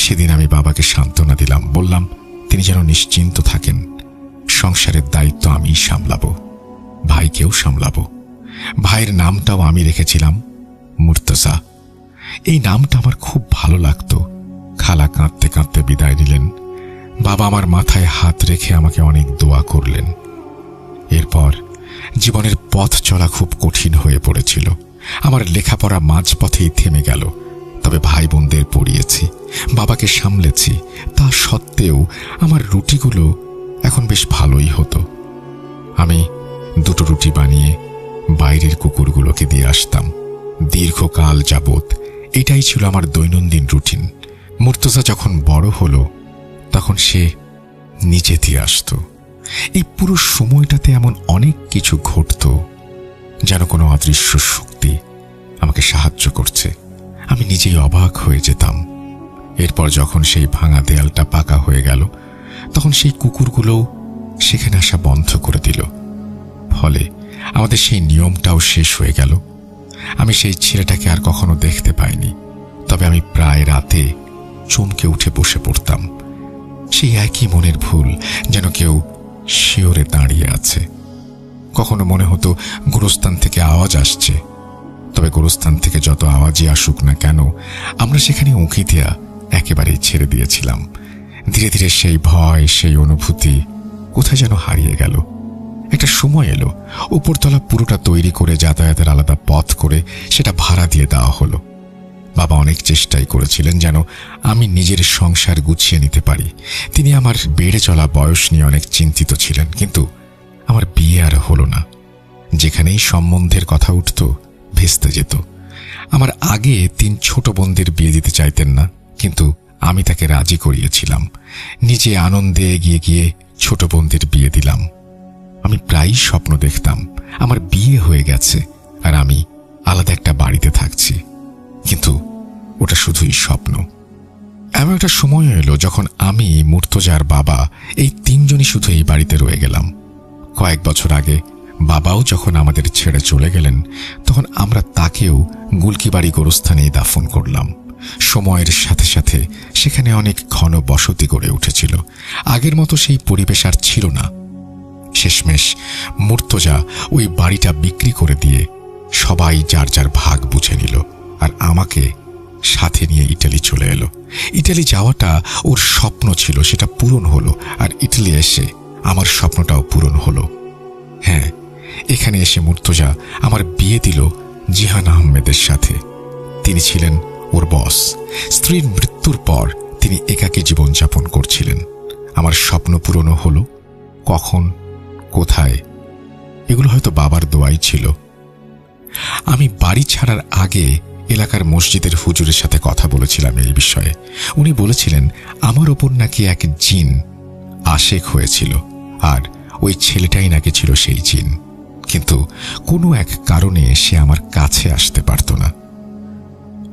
Speaker 1: সেদিন আমি বাবাকে সান্ত্বনা দিলাম, বললাম তিনি যেন নিশ্চিন্ত থাকেন। সংসারের দায়িত্ব আমিই সামলাবো, ভাইকেও সামলাবো। ভাইয়ের নামটাও আমি রেখেছিলাম মুর্তজা। এই নামটা আমার খুব ভালো লাগতো। খালা কাঁদতে কাঁদতে বিদায় নিলেন। বাবা আমার মাথায় হাত রেখে আমাকে অনেক দোয়া করলেন। এরপর জীবনের পথ চলা খুব কঠিন হয়ে পড়েছিল। আমার লেখাপড়া মাঝপথেই থেমে গেল। তবে ভাই বোনদের পড়িয়েছি, বাবাকে সামলেছি। তা সত্ত্বেও আমার রুটিগুলো এখন বেশ ভালোই হতো। আমি 2টো রুটি বানিয়ে বাইরের কুকুরগুলোকে দিয়ে আসতাম। দীর্ঘকাল যাবৎ এটাই ছিল আমার দৈনন্দিন রুটিন। মুর্তজা যখন বড় হলো তখন সে নিজে দিয়ে আসতো। এই পুরো সময়টাতে এমন অনেক কিছু ঘটত, যেন কোনো অদৃশ্য শক্তি আমাকে সাহায্য করছে। আমি নিজেই অবাক হয়ে যেতাম। এরপর যখন সেই ভাঙা দেয়ালটা পাকা হয়ে গেল তখন সেই কুকুরগুলোও সেখানে আসা বন্ধ করে দিল। ফলে আমাদের সেই নিয়মটাও শেষ হয়ে গেল। আমি সেই ছেলেটাকে আর কখনো দেখতে পাইনি। তবে আমি প্রায় রাতে চমকে উঠে বসে পড়তাম। সেই একই মনের ভুল, যেন কেউ শিওরে দাঁড়িয়ে আছে। কখনো মনে হতো গোরস্থান থেকে আওয়াজ আসছে। তবে গোরস্থান থেকে যত আওয়াজই আসুক না কেন, আমরা সেখানে উঁকি দেয়া একেবারেই ছেড়ে দিয়েছিলাম। ধীরে ধীরে সেই ভয়, সেই অনুভূতি কোথায় যেন হারিয়ে গেল। একটা সময় এলো, উপরতলা পুরোটা তৈরি করে যাতায়াতের আলাদা পথ করে সেটা ভাড়া দিয়ে দেওয়া হলো। বাবা অনেক চেষ্টাই করেছিলেন যেন আমি নিজের সংসার গুছিয়ে নিতে পারি। তিনি আমার বেড়ে চলা বয়স নিয়ে অনেক চিন্তিত ছিলেন, কিন্তু আমার বিয়ে আর হলো না। যেখানেই সম্বন্ধের কথা উঠত ভেস্তে যেত। আমার আগে 3 ছোট বোনদের বিয়ে দিতে চাইতেন না, কিন্তু আমি তাকে রাজি করিয়েছিলাম। নিজে আনন্দে এগিয়ে গিয়ে ছোট বোনদের বিয়ে দিলাম। আমি প্রায়ই স্বপ্ন দেখতাম আমার বিয়ে হয়ে গেছে আর আমি আলাদা একটা বাড়িতে থাকছি, কিন্তু ওটা শুধুই স্বপ্ন। এমন একটা সময় এলো যখন আমি, মুর্তজার বাবা এই তিনজনই শুধু এই বাড়িতে রয়ে গেলাম। কয়েক বছর আগে বাবাও যখন আমাদের ছেড়ে চলে গেলেন, তখন আমরা তাকেও গুলকিবাড়ি গোরস্থানেই দাফন করলাম। সময়ের সাথে সাথে সেখানে অনেক ঘন বসতি গড়ে উঠেছিল। আগের মতো সেই পরিবেশ আর ছিল না। শেষমেশ মুর্তজা ওই বাড়িটা বিক্রি করে দিয়ে সবাই যার যার ভাগ বুঝে নিল, আর আমাকে সাথে নিয়ে ইটালি চলে এলো। ইটালি যাওয়াটা ওর স্বপ্ন ছিল, সেটা পূরণ হলো। আর ইটালি এসে আমার স্বপ্নটাও পূরণ হলো। হ্যাঁ, এখানে এসে মুর্তজা আমার বিয়ে দিল জিহান আহমেদের সাথে। তিনি ছিলেন ওর বস। স্ত্রীর মৃত্যুর পর তিনি একাকী জীবনযাপন করছিলেন। আমার স্বপ্ন পূরণও হলো। কখন, কোথায়, এগুলো হয়তো বাবার দোয়াই ছিল। আমি বাড়ি ছাড়ার আগে এলাকার মসজিদের হুজুরের সাথে কথা বলেছিলাম এই বিষয়ে। উনি বলেছিলেন আমার ওপর নাকি এক জিন আশেক হয়েছিল, আর ওই ছেলেটাই নাকি ছিল সেই জিন। কিন্তু কোনো এক কারণে সে আমার কাছে আসতে পারত না।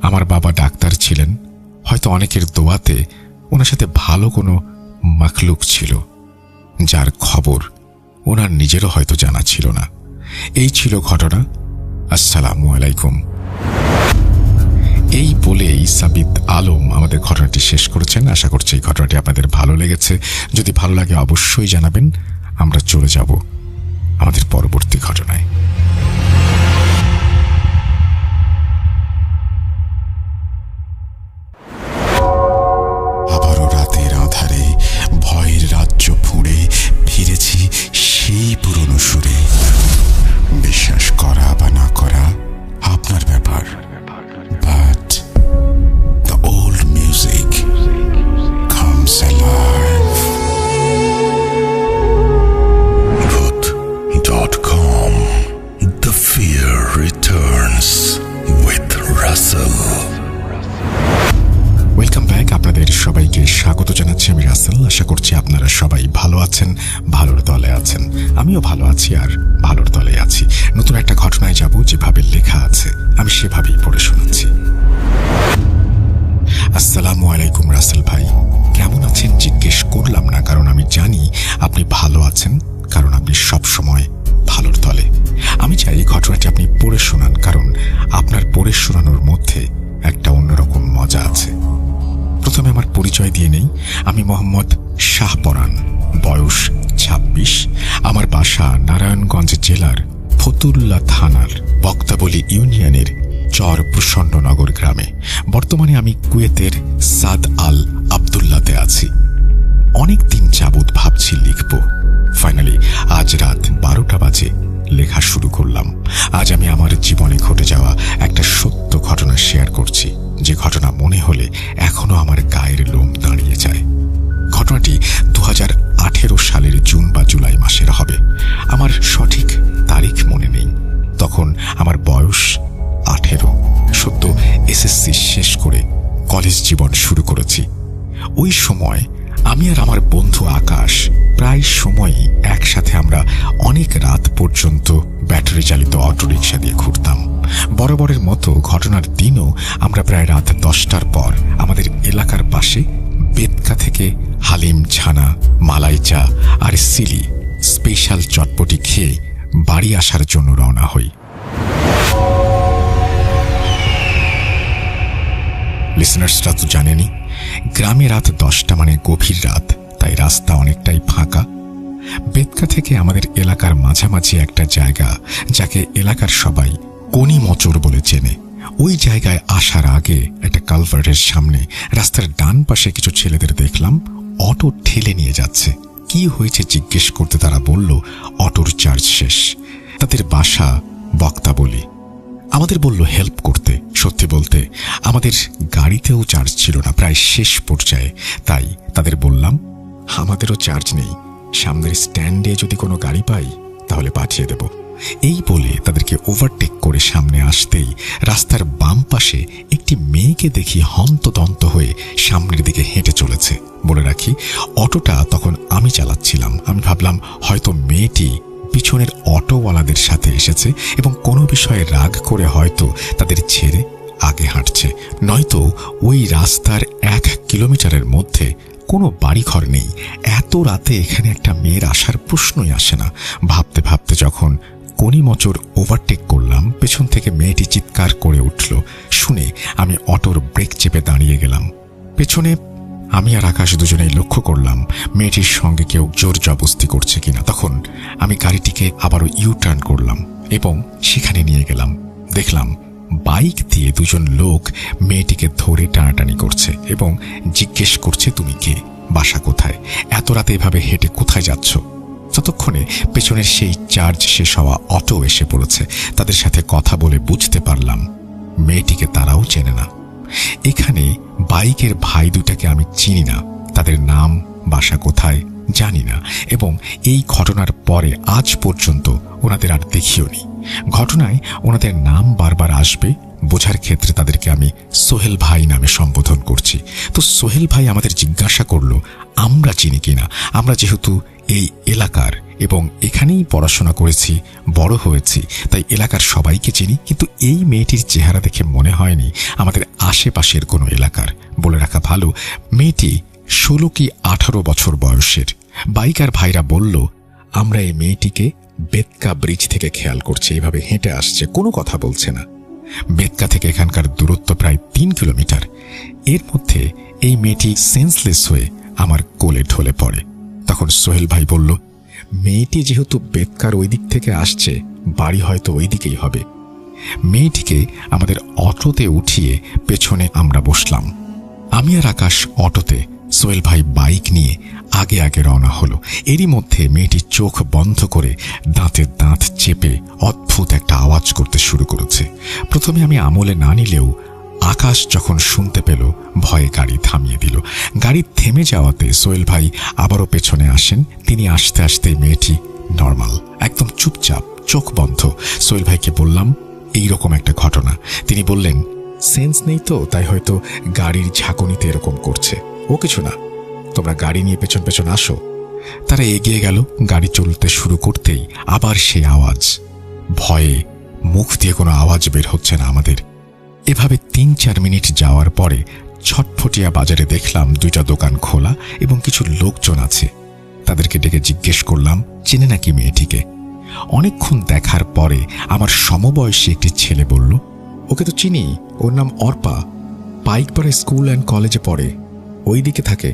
Speaker 1: আমার বাবা ডাক্তার ছিলেন, হয়তো অনেকের দোয়াতে ওনার সাথে ভালো কোনো মাখলুক ছিল, যার খবর ওনার নিজেরও হয়তো জানা ছিল না। এই ছিল ঘটনা। আসসালামু আলাইকুম। এই বলেই সাবিত আলম আমাদের ঘটনাটি শেষ করেছেন। আশা করছি এই ঘটনাটি আপনাদের ভালো লেগেছে। যদি ভালো লাগে অবশ্যই জানাবেন। আমরা চলে যাব আমাদের পরবর্তী ঘটনায়।
Speaker 4: আবারও রাতের আধারে ভয়ের রাজ্য ফুঁড়ে ফিরেছি সেই পুরনো সুরে। বিশ্বাস করা বা না করা আপনার ব্যাপার, but the old music comes alive. Voot.com. The fear returns with Russell.
Speaker 1: Welcome back. আপনাদের সবাইকে স্বাগত জানাচ্ছি। আমি রাসেল। আশা করছি আপনারা সবাই ভালো আছেন, ভালোর দলে আছেন। আমিও ভালো আছি আর ভালোর দলে আছি। নতুন একটা ঘটনায় যাব, যেভাবে লেখা আছে আমি সেভাবেই পড়ে শোনাচ্ছি। আসসালামু আলাইকুম রাসেল ভাই, কেমন আছেন জিজ্ঞেস করলাম না, কারণ আমি জানি আপনি ভালো আছেন, কারণ আপনি সব সময় ভালোর দলে। আমি চাই এই ঘটনাটি আপনি পড়ে শোনান, কারণ আপনার পড়ে শোনানোর মধ্যে একটা অন্যরকম মজা আছে। প্রথমে আমার পরিচয় দিয়ে নেই। আমি মোহাম্মদ শাহপরান, বয়স 26। আমার বাসা নারায়ণগঞ্জ জেলার ফতুল্লা থানার বক্তাবলী ইউনিয়নের চর প্রসন্ননগর গ্রামে। বর্তমানে আমি কুয়েতের সাদ আল আবদুল্লাতে আছি। অনেক দিন যাবৎ ভাবছি লিখব। ফাইনালি আজ রাত 12টা বাজে লেখা শুরু করলাম। আজ আমি আমার জীবনে ঘটে যাওয়া একটা সত্য ঘটনা শেয়ার করছি, যে ঘটনা মনে হলে এখনো আমার গায়ের লোম দাঁড়িয়ে যায়। ঘটনাটি 2018 সালের জুন বা জুলাই মাসের হবে। আমার সঠিক তারিখ মনে নেই। তখন আমার বয়স 18। সদ্য এসএসসি শেষ করে কলেজ জীবন শুরু করেছি। ওই সময় আমি আর আমার বন্ধু আকাশ প্রায় সময়ই একসাথে আমরা অনেক রাত পর্যন্ত ব্যাটারি চালিত অটোরিকশা দিয়ে ঘুরতাম। বরাবরের মতো ঘটনার দিনও আমরা প্রায় রাত 10টার পর আমাদের এলাকার পাশে বেতকা থেকে হালিম, ছানা, মালাই চা আর সিলি স্পেশাল চটপটি খেয়ে বাড়ি আসার জন্য রওনা হই। লিসনার্সরা তো জানেনি, গ্রামে রাত 10টা মানে গভীর রাত, তাই রাস্তা অনেকটাই ফাঁকা। বেতকা থেকে আমাদের এলাকার মাঝামাঝি একটা জায়গা, যাকে এলাকার সবাই কোনি মোচর বলে চেনে। ওই জায়গায় আসার আগে একটা কালভার্টের সামনে রাস্তার ডান পাশে কিছু ছেলেদের দেখলাম অটো ঠেলে নিয়ে যাচ্ছে। কি হয়েছে জিজ্ঞেস করতে তারা বলল অটোর চার্জ শেষ। তাদের বাসা বক্তাবলী। আমাদের বলল হেল্প করতে। সত্যি বলতে আমাদের গাড়িতেও চার্জ ছিল না, প্রায় শেষ পর্যায়ে। তাই তাদের বললাম আমাদেরও চার্জ নেই, সামনের স্ট্যান্ডে যদি কোনো গাড়ি পাই তাহলে পাঠিয়ে দেব। এই বলে তাদেরকে ওভারটেক করে সামনে আসতেই রাস্তার বাম পাশে একটি মেয়েকে দেখি হন্তদন্ত হয়ে সামনের দিকে হেঁটে চলেছে। বলে রাখি, অটোটা তখন আমি চালাচ্ছিলাম। আমি ভাবলাম হয়তো মেয়েটি পিছনের অটোওয়ালাদের সাথে এসেছে এবং কোনো বিষয়ে রাগ করে হয়তো তাদের ছেড়ে আগে হাঁটছে, নয়তো ওই রাস্তার 1 কিলোমিটারের মধ্যে কোনো বাড়িঘর নেই। এত রাতে এখানে একটা মেয়ের আসার প্রশ্নই আসে না। ভাবতে ভাবতে যখন কনিমচর ওভারটেক করলাম, পেছন থেকে মেয়েটি চিৎকার করে উঠল। শুনে আমি অটোর ব্রেক চেপে দাঁড়িয়ে গেলাম। পেছনে আমি আর আকাশ দুজনেই লক্ষ্য করলাম মেয়েটির সঙ্গে কেউ জোর জবস্তি করছে কিনা। তখন আমি গাড়িটিকে আবারও ইউ টার্ন করলাম এবং সেখানে নিয়ে গেলাম। দেখলাম বাইক দিয়ে দুজন লোক মেয়েটিকে ধরে টানাটানি করছে এবং জিজ্ঞেস করছে, তুমি কে, বাসা কোথায়, এত রাতে এভাবে হেঁটে কোথায় যাচ্ছ? ততক্ষণে পেছনের সেই চার্জ শেষ হওয়া অটো এসে পড়েছে। তাদের সাথে কথা বলে বুঝতে পারলাম মেয়েটিকে তারাও চেনে না। এখানে বাইকের ভাই দুটাকে আমি চিনি না, তাদের নাম বাসা কোথায় জানি না, এবং এই ঘটনার পরে আজ পর্যন্ত ওনাদের আর দেখিওনি। ঘটনায় ওনাদের নাম বারবার আসবে, বোঝার ক্ষেত্রে তাদেরকে আমি সোহেল ভাই নামে সম্বোধন করছি। তো সোহেল ভাই আমাদের জিজ্ঞাসা করলো আমরা চিনি কিনা। আমরা যেহেতু এই এলাকার এবং এখানেই পড়াশোনা করেছি, বড় হয়েছি, তাই এলাকার সবাইকে চিনি, কিন্তু এই মেয়েটির চেহারা দেখে মনে হয়নি আমাদের আশেপাশের কোনো এলাকার। বলে রাখা ভালো, মেয়েটি 16 কি 18 বছর বয়সের। বাইকার ভাইরা বলল আমরা এই মেয়েটিকে বেতকা ব্রিজ থেকে খেয়াল করছি, এভাবে হেঁটে আসছে, কোনো কথা বলছে না। বেতকা থেকে এখানকার দূরত্ব প্রায় 3 কিলোমিটার। এর মধ্যে এই মেয়েটি সেন্সলেস হয়ে আমার কোলে ঢলে পড়ে। তখন সোহেল ভাই বলল, মেয়েটি যেহেতু বেতকার ওই দিক থেকে আসছে, বাড়ি হয়তো ওই দিকেই হবে। মেয়েটিকে আমাদের অটোতে উঠিয়ে পেছনে আমরা বসলাম। আমি আর আকাশ অটোতে, সোহেল ভাই বাইক নিয়ে আগে আগে রওনা হলো। এরই মধ্যে মেয়েটি চোখ বন্ধ করে দাঁতে দাঁত চেপে অদ্ভুত একটা আওয়াজ করতে শুরু করেছে। প্রথমে আমি আমলে না নিলেও আকাশ যখন শুনতে পেল ভয়ে গাড়ি থামিয়ে দিল। গাড়ি থেমে যাওয়াতে সোহেল ভাই আবারও পেছনে আসেন। তিনি আসতে আসতে মেয়েটি নর্মাল, একদম চুপচাপ, চোখ বন্ধ। সোহেল ভাইকে বললাম এইরকম একটা ঘটনা। তিনি বললেন সেন্স নেই তো, তাই হয়তো গাড়ির ঝাঁকুনিতে এরকম করছে, ও কিছু না, তোমরা গাড়ি নিয়ে পেছন পেছন আসো। তারা এগিয়ে গেল। গাড়ি চলতে শুরু করতেই আবার সেই আওয়াজ। ভয়ে মুখ দিয়ে কোনো আওয়াজ বের হচ্ছে না আমাদের। এভাবে 3-4 মিনিট যাওয়ার পরে ছটফটিয়া বাজারে দেখলাম 2টা দোকান খোলা এবং কিছু লোকজন আছে। তাদেরকে ডেকে জিজ্ঞেস করলাম চেনে নাকি মেয়েটিকে। অনেকক্ষণ দেখার পরে আমার সমবয়সী একটি ছেলে বলল, ওকে তো চিনি, ওর নাম অর্পা, পাইকপাড়া স্কুল অ্যান্ড কলেজে পড়ে, ওই দিকে থাকে।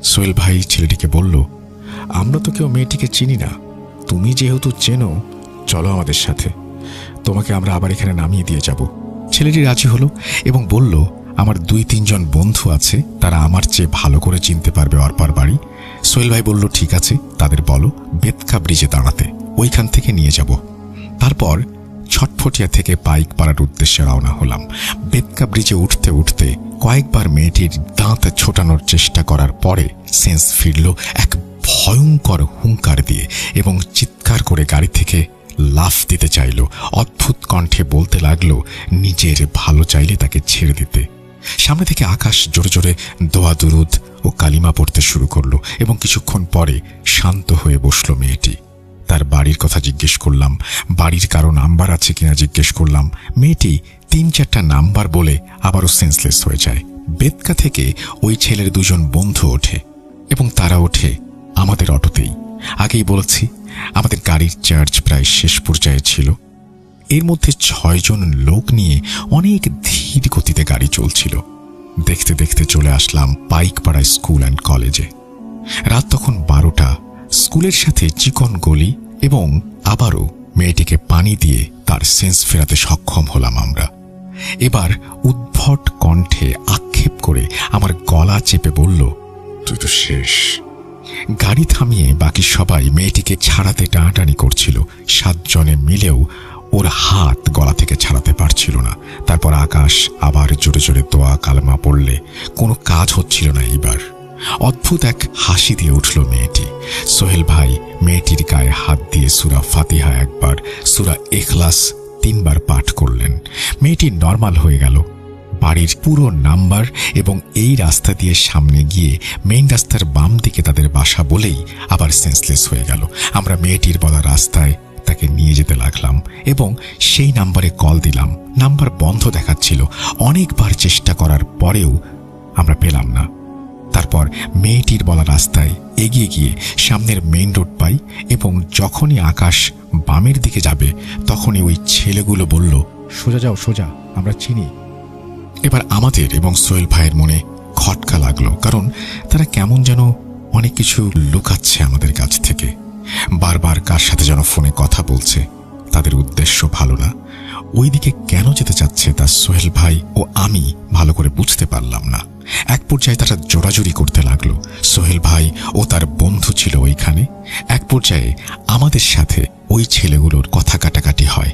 Speaker 1: সোহেল ভাই ছেলেটিকে বলল, আমরা তো কেউ মেয়েটিকে চিনি না, তুমি যেহেতু চেনো চলো আমাদের সাথে, তোমাকে আমরা আবার এখানে নামিয়ে দিয়ে যাব। ছেলেটি রাজি হলো এবং বলল, আমার 2-3 জন বন্ধু আছে, তারা আমার চেয়ে ভালো করে চিনতে পারবে অর্পার বাড়ি। সোহেল ভাই বলল, ঠিক আছে, তাদের বলো বেতকা ব্রিজে দাঁড়াতে, ওইখান থেকে নিয়ে যাব। তারপর ছটফটিয়া থেকে পাইকপাড়ার উদ্দেশ্যে রওনা হলাম। বেতকা ব্রিজে উঠতে উঠতে কয়েকবার মেয়েটির দাঁত ছোটানোর চেষ্টা করার পরে সেন্স ফিরল এক ভয়ঙ্কর হুঙ্কার দিয়ে এবং চিৎকার করে গাড়ি থেকে লাফ দিতে চাইল। অদ্ভুত কণ্ঠে বলতে লাগলো নিজের ভালো চাইলে তাকে ছেড়ে দিতে। সামনে থেকে আকাশ জোরে জোরে দোয়া দুরুদ ও কালিমা পড়তে শুরু করলো এবং কিছুক্ষণ পরে শান্ত হয়ে বসলো মেয়েটি। তার বাড়ির কথা জিজ্ঞেস করলাম, বাড়ির কারো নাম্বার আছে কিনা জিজ্ঞেস করলাম। মেয়েটি 3-4টা নাম্বার বলে আবারও সেন্সলেস হয়ে যায়। বেতকা থেকে ওই ছেলের 2 জন বন্ধু ওঠে এবং তারা ওঠে আমাদের অটোতেই। আগেই বলেছি আমাদের গাড়ির চার্জ প্রায় শেষ পর্যায়ে ছিল। এর মধ্যে 6 জন লোক নিয়ে অনেক ধীর গতিতে গাড়ি চলছিল। দেখতে দেখতে চলে আসলাম পাইকপাড়া স্কুল অ্যান্ড কলেজে। রাত তখন 12টা। স্কুলের সাথে চিকন গলি এবং আবারও মেয়েটিকে পানি দিয়ে তার সেন্স ফেরাতে সক্ষম হলাম আমরা। এবার উদ্ভট কণ্ঠে আক্ষেপ করে আমার গলা চেপে বলল, তুই তো শেষ। গাড়ি থামিয়ে বাকি সবাই মেয়েটিকে ছাড়াতে টানাটানি করছিল। 7 জনে মিলেও ওর হাত গলা থেকে ছাড়াতে পারছিল না। তারপর আকাশ আবার জোরে জোরে দোয়া কালেমা পড়লে কোনো কাজ হচ্ছিল না। এইবার অদ্ভুত এক হাসি দিয়ে উঠল মেয়েটি। সোহেল ভাই মেয়েটির গায়ে হাত দিয়ে সূরা ফাতিহা একবার, সূরা ইখলাস 3 বার পাঠ করলেন। মেয়েটি নর্মাল হয়ে গেল। বাড়ির পুরো নাম্বার এবং এই রাস্তা দিয়ে সামনে গিয়ে মেইন রাস্তার বাম দিকে তাদের বাসা বলেই আবার সেন্সলেস হয়ে গেল। আমরা মেয়েটির বলা রাস্তায় তাকে নিয়ে যেতে লাগলাম এবং সেই নাম্বারে কল দিলাম। নাম্বার বন্ধ দেখাচ্ছিল। অনেকবার চেষ্টা করার পরেও আমরা পেলাম না। তারপর মেয়েটির বলা রাস্তায় এগিয়ে গিয়ে সামনের মেইন রোড পাই এবং যখনই আকাশ বামের দিকে যাবে তখনই ওই ছেলেগুলো বলল, সোজা যাও, সোজা, আমরা চিনি। এবার আমাদের এবং সোহেল ভাইয়ের মনে খটকা লাগলো, কারণ তারা কেমন যেন অনেক কিছু লুকাচ্ছে আমাদের কাছ থেকে। বারবার কার সাথে যেন ফোনে কথা বলছে। তাদের উদ্দেশ্য ভালো না। ওইদিকে কেন যেতে চাচ্ছে তা সোহেল ভাই ও আমি ভালো করে বুঝতে পারলাম না। এক পর্যায়ে তারা জোরাজুরি করতে লাগলো। সোহেল ভাই ও তার বন্ধু ছিল ওইখানে। এক পর্যায়ে আমাদের সাথে ওই ছেলেগুলোর কথা কাটাকাটি হয়।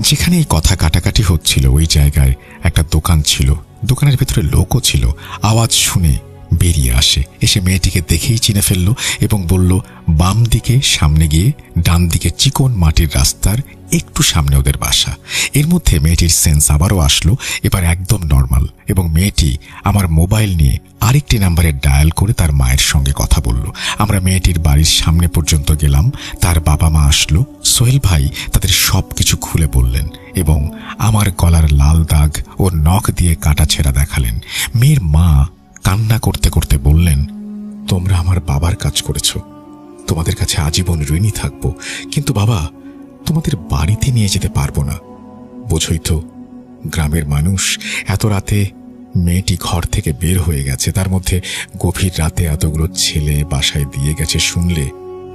Speaker 1: যেখানে এই কথা কাটাকাটি হচ্ছিল ওই জায়গায় একটা দোকান ছিল। দোকানের ভেতরে লোকও ছিল। আওয়াজ শুনে বেরিয়ে আসে, এসে মেয়েটিকে দেখেই চিনে ফেলল এবং বলল, বাম দিকে সামনে গিয়ে ডান দিকে চিকন মাটির রাস্তার একটু সামনে ওদের বাসা। এর মধ্যে মেয়েটির সেন্স আবারও আসলো, এবার একদম নর্মাল, এবং মেয়েটি আমার মোবাইল নিয়ে আরেকটি নাম্বারে ডায়াল করে তার মায়ের সঙ্গে কথা বলল। আমরা মেয়েটির বাড়ির সামনে পর্যন্ত গেলাম। তার বাবা মা আসলো। সোহেল ভাই তাদের সবকিছু খুলে বললেন এবং আমার গলার লাল দাগ ও নখ দিয়ে কাটা ছেঁড়া দেখালেন। মেয়ের মা কান্না করতে করতে বললেন, তোমরা আমার বাবার কাজ করেছ, তোমাদের কাছে আজীবন ঋণী থাকবো, কিন্তু বাবা তোমাদের বাড়িতে নিয়ে যেতে পারবো না। বোঝই তো, গ্রামের মানুষ। এত রাতে মেয়েটি ঘর থেকে বের হয়ে গেছে, তার মধ্যে গভীর রাতে এতগুলো ছেলে বাসায় দিয়ে গেছে শুনলে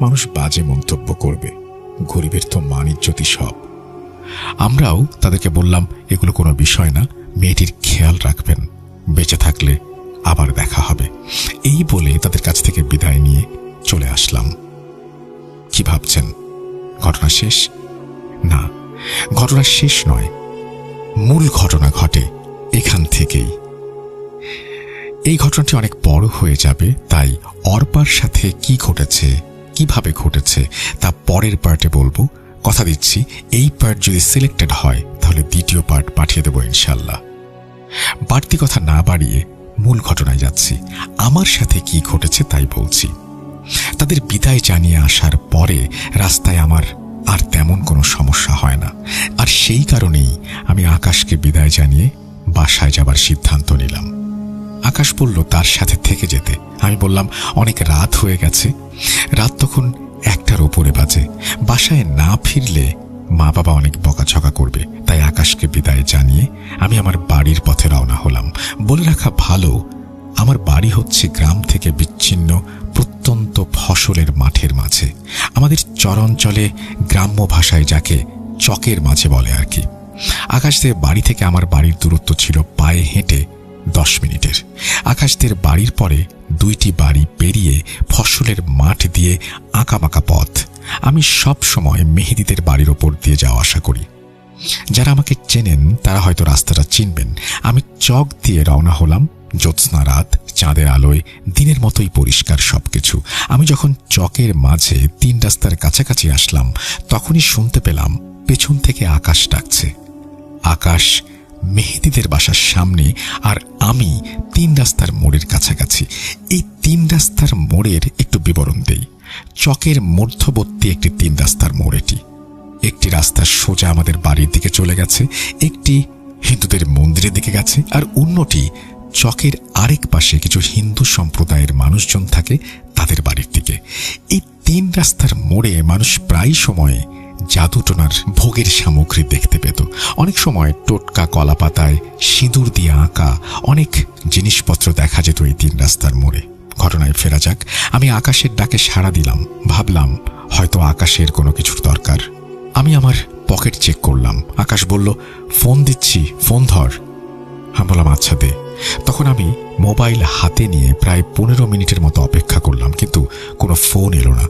Speaker 1: মানুষ বাজে মন্তব্য করবে। গরিবের তো মান ইজ্জতি সব। আমরাও তাদেরকে বললাম, এগুলো কোনো বিষয় না, মেয়েটির খেয়াল রাখবেন, বেঁচে থাকলে আবার দেখা হবে। এই বলে তাদের কাছ থেকে বিদায় নিয়ে চলে আসলাম। কি ভাবছেন, ঘটনা শেষ? না, ঘটনা শেষ নয়, মূল ঘটনা ঘটে এখান থেকেই। এই ঘটনাটি অনেক বড় হয়ে যাবে, তাই অর্পার সাথে কি ঘটেছে, কিভাবে ঘটেছে তা পরের পার্টে বলবো। কথা দিচ্ছি, এই পার্ট যদি সিলেক্টেড হয় তাহলে দ্বিতীয় পার্ট পাঠিয়ে দেবো ইনশাল্লাহ। বাড়তি কথা না বাড়িয়ে মূল ঘটনায় যাচ্ছি। আমার সাথে কি ঘটেছে তাই বলছি। তাদের বিদায় জানিয়ে আসার পরে রাস্তায় আমার আর তেমন কোনো সমস্যা হয় না, আর সেই কারণেই আমি আকাশকে বিদায় জানিয়ে বাসায় যাবার সিদ্ধান্ত নিলাম। আকাশ বলল তার সাথে থেকে যেতে। আমি বললাম, অনেক রাত হয়ে গেছে। রাত তখন 1টার উপরে বাজে। বাসায় না ফিরলে মা বাবা অনেক বকাঝকা করবে, তাই আকাশকে বিদায় জানিয়ে আমি আমার বাড়ির পথে রওনা হলাম। বলে রাখা ভালো, আমার বাড়ি হচ্ছে গ্রাম থেকে বিচ্ছিন্ন প্রত্যন্ত ফসলের মাঠের মাঝে। আমাদের চরাঞ্চলে গ্রাম্য ভাষায় যাকে চকের মাঝে বলে আর কি। আকাশদের বাড়ি থেকে আমার বাড়ির দূরত্ব ছিল পায়ে হেঁটে 10 মিনিটের। আকাশদের বাড়ির পরে 2টি বাড়ি পেরিয়ে ফসলের মাঠ দিয়ে আঁকাবাঁকা পথ। আমি সব সময় মেহেদিদের বাড়ির ওপর দিয়ে যাওয়া আসা করি। যারা আমাকে চেনেন তারা হয়তো রাস্তাটা চিনবেন। আমি চক দিয়ে রওনা হলাম। জ্যোৎস্না রাত, চাঁদের আলোয় দিনের মতোই পরিষ্কার সবকিছু। আমি যখন চকের মাঝে 3 রাস্তার কাছাকাছি আসলাম তখনই শুনতে পেলাম পেছন থেকে আকাশ ডাকছে। আকাশ মেহেদিদের বাসার সামনে, আর আমি 3 রাস্তার মোড়ের কাছাকাছি। এই 3 রাস্তার মোড়ের একটু বিবরণ দেই। চকের মধ্যবর্তী একটি 3 রাস্তার মোড় এটি। একটি রাস্তা সোজা আমাদের বাড়ির দিকে চলে গেছে, একটি হিন্দুদের মন্দিরের দিকে গেছে, আর অন্যটি চকের আরেক পাশে কিছু হিন্দু সম্প্রদায়ের মানুষজন থাকে তাদের বাড়ির দিকে। এই 3 রাস্তার মোড়ে মানুষ প্রায় সময়ে জাদুটোনার ভোগের সামগ্রী দেখতে পেত। অনেক সময় টোটকা কলা পাতায় সিঁদুর দিয়ে আঁকা অনেক জিনিসপত্র দেখা যেত এই 3 রাস্তার মোড়ে। ঘটনায় ফেরা যাক। আমি আকাশের ডাকে সাড়া দিলাম। ভাবলাম হয়তো আকাশের কোনো কিছুর দরকার। আমি আমার পকেট চেক করলাম। আকাশ বলল, ফোন দিচ্ছি, ফোন ধর। আমি বললাম, আচ্ছা দে। তখন আমি মোবাইল হাতে নিয়ে প্রায় 15 মিনিটের মতো অপেক্ষা করলাম, কিন্তু কোনো ফোন এলো না।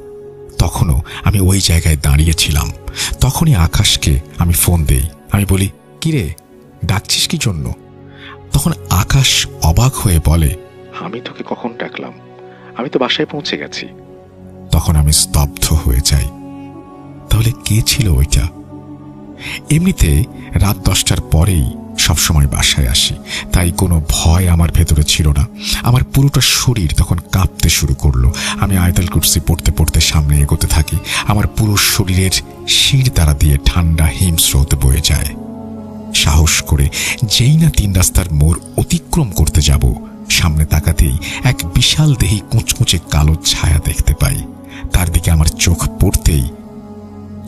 Speaker 1: তখনও আমি ওই জায়গায় দাঁড়িয়েছিলাম। তখনই আকাশকে আমি ফোন দেই। আমি বলি, কিরে, ডাকছিস কি জন্য? তখন আকাশ অবাক হয়ে বলে, আমি তোকে কখন ডাকলাম? আমি তো বাসায় পৌঁছে গেছি। তখন আমি স্তব্ধ হয়ে যাই। তাহলে কে ছিল ওইটা? এমনিতে রাত 10টার পরেই সবসময় বাসায় আসি, তাই কোনো ভয় আমার ভেতরে ছিল না। আমার পুরোটা শরীর তখন কাঁপতে শুরু করলো। আমি আয়াতুল কুরসি পড়তে পড়তে সামনে এগোতে থাকি। আমার পুরো শরীরের শির দ্বারা দিয়ে ঠান্ডা হিমস্রোত বয়ে যায়। সাহস করে যেই না 3 রাস্তার মোড় অতিক্রম করতে যাব, সামনে তাকাতেই এক বিশাল দেহী কুঁচকুঁচে কালো ছায়া দেখতে পাই। তার দিকে আমার চোখ পড়তেই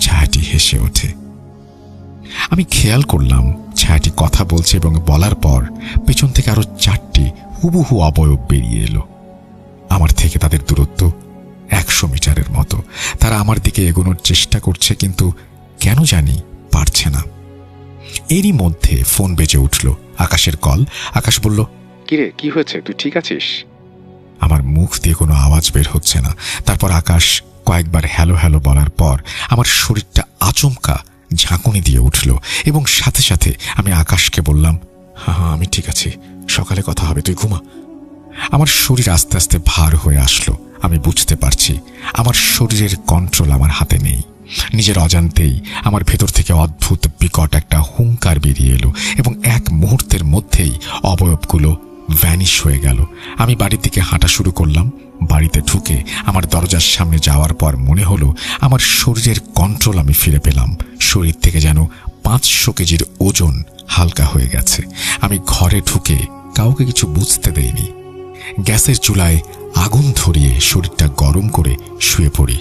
Speaker 1: ছায়াটি হেসে ওঠে। আমি খেয়াল করলাম ছায়াটি কথা বলছে এবং বলার পর পেছন থেকে আরো 4টি হুবহু অবয়ব বেরিয়ে এলো। আমার থেকে তাদের দূরত্ব 100 মিটারের মতো। তারা আমার দিকে এগোনোর চেষ্টা করছে, কিন্তু কেন জানি পারছে না। এরই মধ্যে ফোন বেজে উঠল। আকাশের কল। আকাশ বলল, কিরে, কি হয়েছে, তুই ঠিক আছিস? আমার মুখ দিয়ে কোনো আওয়াজ বের হচ্ছে না। তারপর আকাশ কয়েকবার হ্যালো হ্যালো বলার পর আমার শরীরটা আচমকা ঝাঁকুনি দিয়ে উঠল এবং সাথে সাথে আমি আকাশকে বললাম, হ্যাঁ আমি ঠিক আছি, সকালে কথা হবে, তুই ঘুমা। আমার শরীর আস্তে আস্তে ভার হয়ে আসলো। আমি বুঝতে পারছি আমার শরীরের কন্ট্রোল আমার হাতে নেই। নিজের অজান্তেই আমার ভেতর থেকে অদ্ভুত বিকট একটা হুঙ্কার বেরিয়ে এলো এবং এক মুহূর্তের মধ্যেই অবয়বগুলো ভ্যানিশ হয়ে গেল। আমি বাড়ির দিকে হাঁটা শুরু করলাম। বাড়িতে ঢুকে আমার দরজার সামনে যাওয়ার পর মনে হলো আমার শরীরের কন্ট্রোল আমি ফিরে পেলাম। শরীর থেকে যেন 500 কেজির ওজন হালকা হয়ে গেছে। আমি ঘরে ঢুকে কাউকে কিছু বুঝতে দেইনি। গ্যাসের চুলায় আগুন ধরিয়ে শরীরটা গরম করে শুয়ে পড়ি।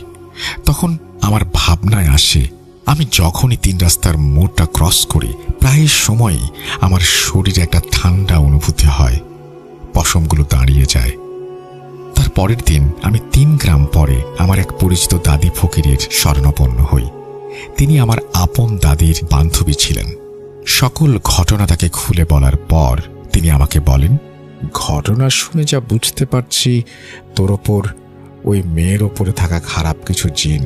Speaker 1: তখন আমার ভাবনায় আসে, আমি যখনই 3 রাস্তার মোড়টা ক্রস করি প্রায় সময়ই আমার শরীরে একটা ঠান্ডা অনুভূতি হয়। পশমগুলো দাঁড়িয়ে যায়। তার পরের দিন আমি 3 গ্রাম পরে আমার এক পরিচিত দাদি ফকিরের শরণাপন্ন হই। তিনি আমার আপন দাদির বান্ধবী ছিলেন। সকল ঘটনা তাকে খুলে বলার পর তিনি আমাকে বলেন, ঘটনা শুনে যা বুঝতে পারছি তোর ওপর ওই মেয়ের ওপরে থাকা খারাপ কিছু জিন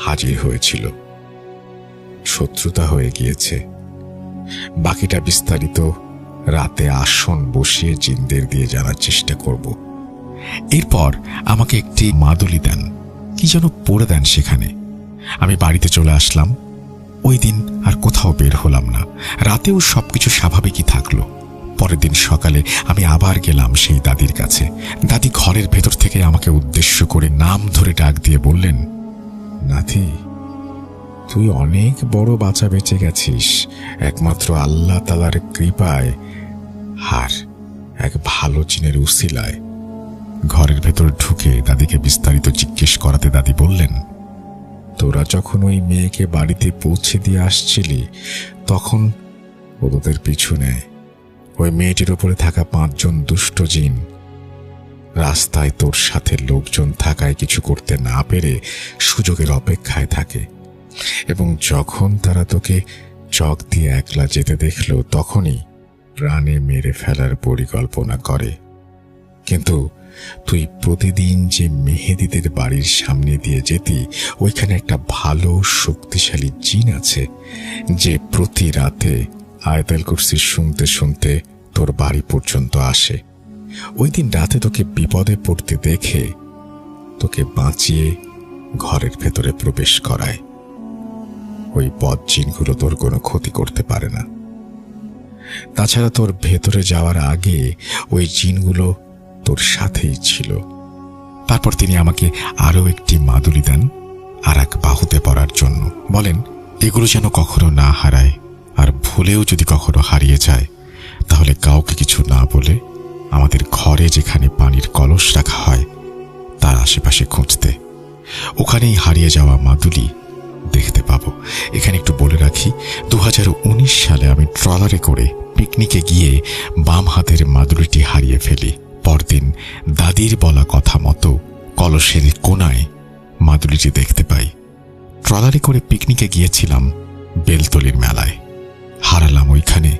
Speaker 1: হাজির হয়েছিল, শত্রুতা হয়ে গিয়েছে। বাকিটা বিস্তারিত রাতে আসন বসিয়ে জিনদের দিয়ে জানার চেষ্টা করব। এরপর আমাকে একটি মাদুলি দেন, কি যেন পড়ে দেন সেখানে। আমি বাড়িতে চলে আসলাম। ওই দিন আর কোথাও বের হলাম না। রাতেও সবকিছু স্বাভাবিকই থাকলো। পরের দিন সকালে আমি আবার গেলাম সেই দাদির কাছে। দাদি ঘরের ভেতর থেকে আমাকে উদ্দেশ্য করে নাম ধরে ডাক দিয়ে বললেন, নাথি, তুই অনেক বড় বাঁচা বেঁচে গেছিস একমাত্র আল্লাহ তাআলার কৃপায় আর এক ভালো জিনের উসিলায়। ঘরের ভেতর ঢুকে দাদিকে বিস্তারিত জিজ্ঞেস করাতে দাদি বললেন, তোরা যখন ওই মেয়েকে বাড়িতে পৌঁছে দিয়ে আসছিলি তখন ও তোদের পিছু নেয়। ওই মেয়েটির ওপরে থাকা 5 জন দুষ্ট জিন রাস্তায় তোর সাথে লোকজন থাকায় কিছু করতে না পেরে সুযোগের অপেক্ষায় থাকে এবং যখন তারা তোকে চক দিয়ে একলা যেতে দেখল তখনই প্রাণে মেরে ফেলার পরিকল্পনা করে। কিন্তু তুই প্রতিদিন যে মেহেদিদের বাড়ির সামনে দিয়ে যেতি, ওইখানে একটা ভালো শক্তিশালী জিন আছে যে প্রতি রাতে আয়াতুল কুরসি শুনতে শুনতে তোর বাড়ি পর্যন্ত আসে। ওই দিন রাতে তোকে বিপদে পড়তে দেখে তোকে বাঁচিয়ে ঘরের ভেতরে প্রবেশ করায়। ওই বদ জিনগুলো তোর কোনো ক্ষতি করতে পারে না। তাছাড়া তোর ভেতরে যাওয়ার আগে ওই জিনগুলো তোর সাথেই ছিল। তারপর তিনি আমাকে আরো একটি মাদুলি দেন আর এক বাহুতে পরার জন্য। বলেন, এগুলো যেন কখনো না হারায়, আর ভুলেও যদি কখনো হারিয়ে যায় তাহলে কাউকে কিছু না বলে আমাদের ঘরে যেখানে পানির কলস রাখা হয় তার আশেপাশে খুঁজতে। ওখানেই হারিয়ে যাওয়া মাদুলি দেখতে পাবো। এখানে একটু বলে রাখি, 2019 সালে আমি ট্রলারে করে পিকনিকে গিয়ে বাম হাতের মাদুলিটি হারিয়ে ফেলি। পরদিন দাদির বলা কথা মতো কলসের কোনায় মাদুলিটি দেখতে পাই। ট্রলারে করে পিকনিকে গিয়েছিলাম বেলতলির মেলায়, হারালাম ওইখানে,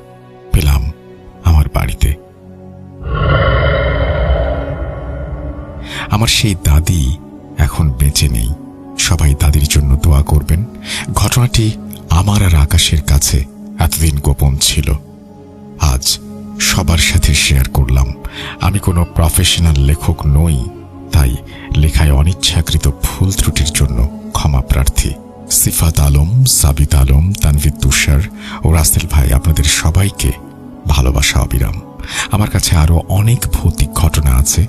Speaker 1: পেলাম আমার বাড়িতে। আমার সেই দাদি এখন বেঁচে নেই। সবাই দাদির জন্য দোয়া করবেন। ঘটনাটি আমার আর আকাশের কাছে এতদিন গোপন ছিল, আজ সবার সাথে শেয়ার করলাম। আমি কোনো প্রফেশনাল লেখক নই, তাই লেখায় অনিচ্ছাকৃত ভুল ত্রুটির জন্য ক্ষমা প্রার্থী। সিফাত আলম, সাবিত আলম, তানভীর তুষার ও রাসেল ভাই, আপনাদের সবাইকে ভালোবাসা অবিরাম। আমার কাছে আরো অনেক ভৌতিক ঘটনা আছে,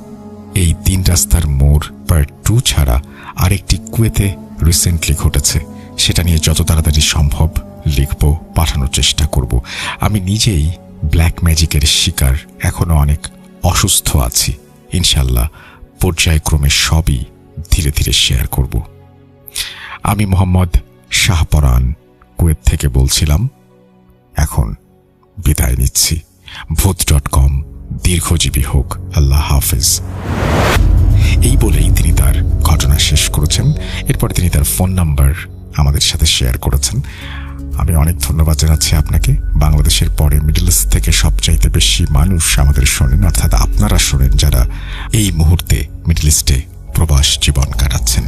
Speaker 1: এই 3 রাস্তার মোড় পার্ট 2 ছাড়া আরেকটি কুয়েতে রিসেন্টলি ঘটেছে, সেটা নিয়ে যত তাড়াতাড়ি সম্ভব লিখব, পাঠানোর চেষ্টা করব। আমি নিজেই ব্ল্যাক ম্যাজিকের শিকার, এখনো অনেক অসুস্থ আছি। ইনশাল্লাহ পর্যায়ক্রমে সবই ধীরে ধীরে শেয়ার করব। আমি মোহাম্মদ শাহপরান কুয়েত থেকে বলছিলাম। এখন বিদায় নিচ্ছি। ভূত.com দীর্ঘজীবী হোক, আল্লাহ হাফেজ। এই বলেই তিনি তার ঘটনা শেষ করেছেন। এরপরে তিনি তার ফোন নাম্বার আমাদের সাথে শেয়ার করেছেন। আমি অনেক ধন্যবাদ জানাচ্ছি আপনাকে। বাংলাদেশের পরে মিডল ইস্ট থেকে সবচাইতে বেশি মানুষ আমাদের শোনেন, অর্থাৎ আপনারা শোনেন যারা এই মুহূর্তে মিডল ইস্টে প্রবাস জীবন কাটাচ্ছেন।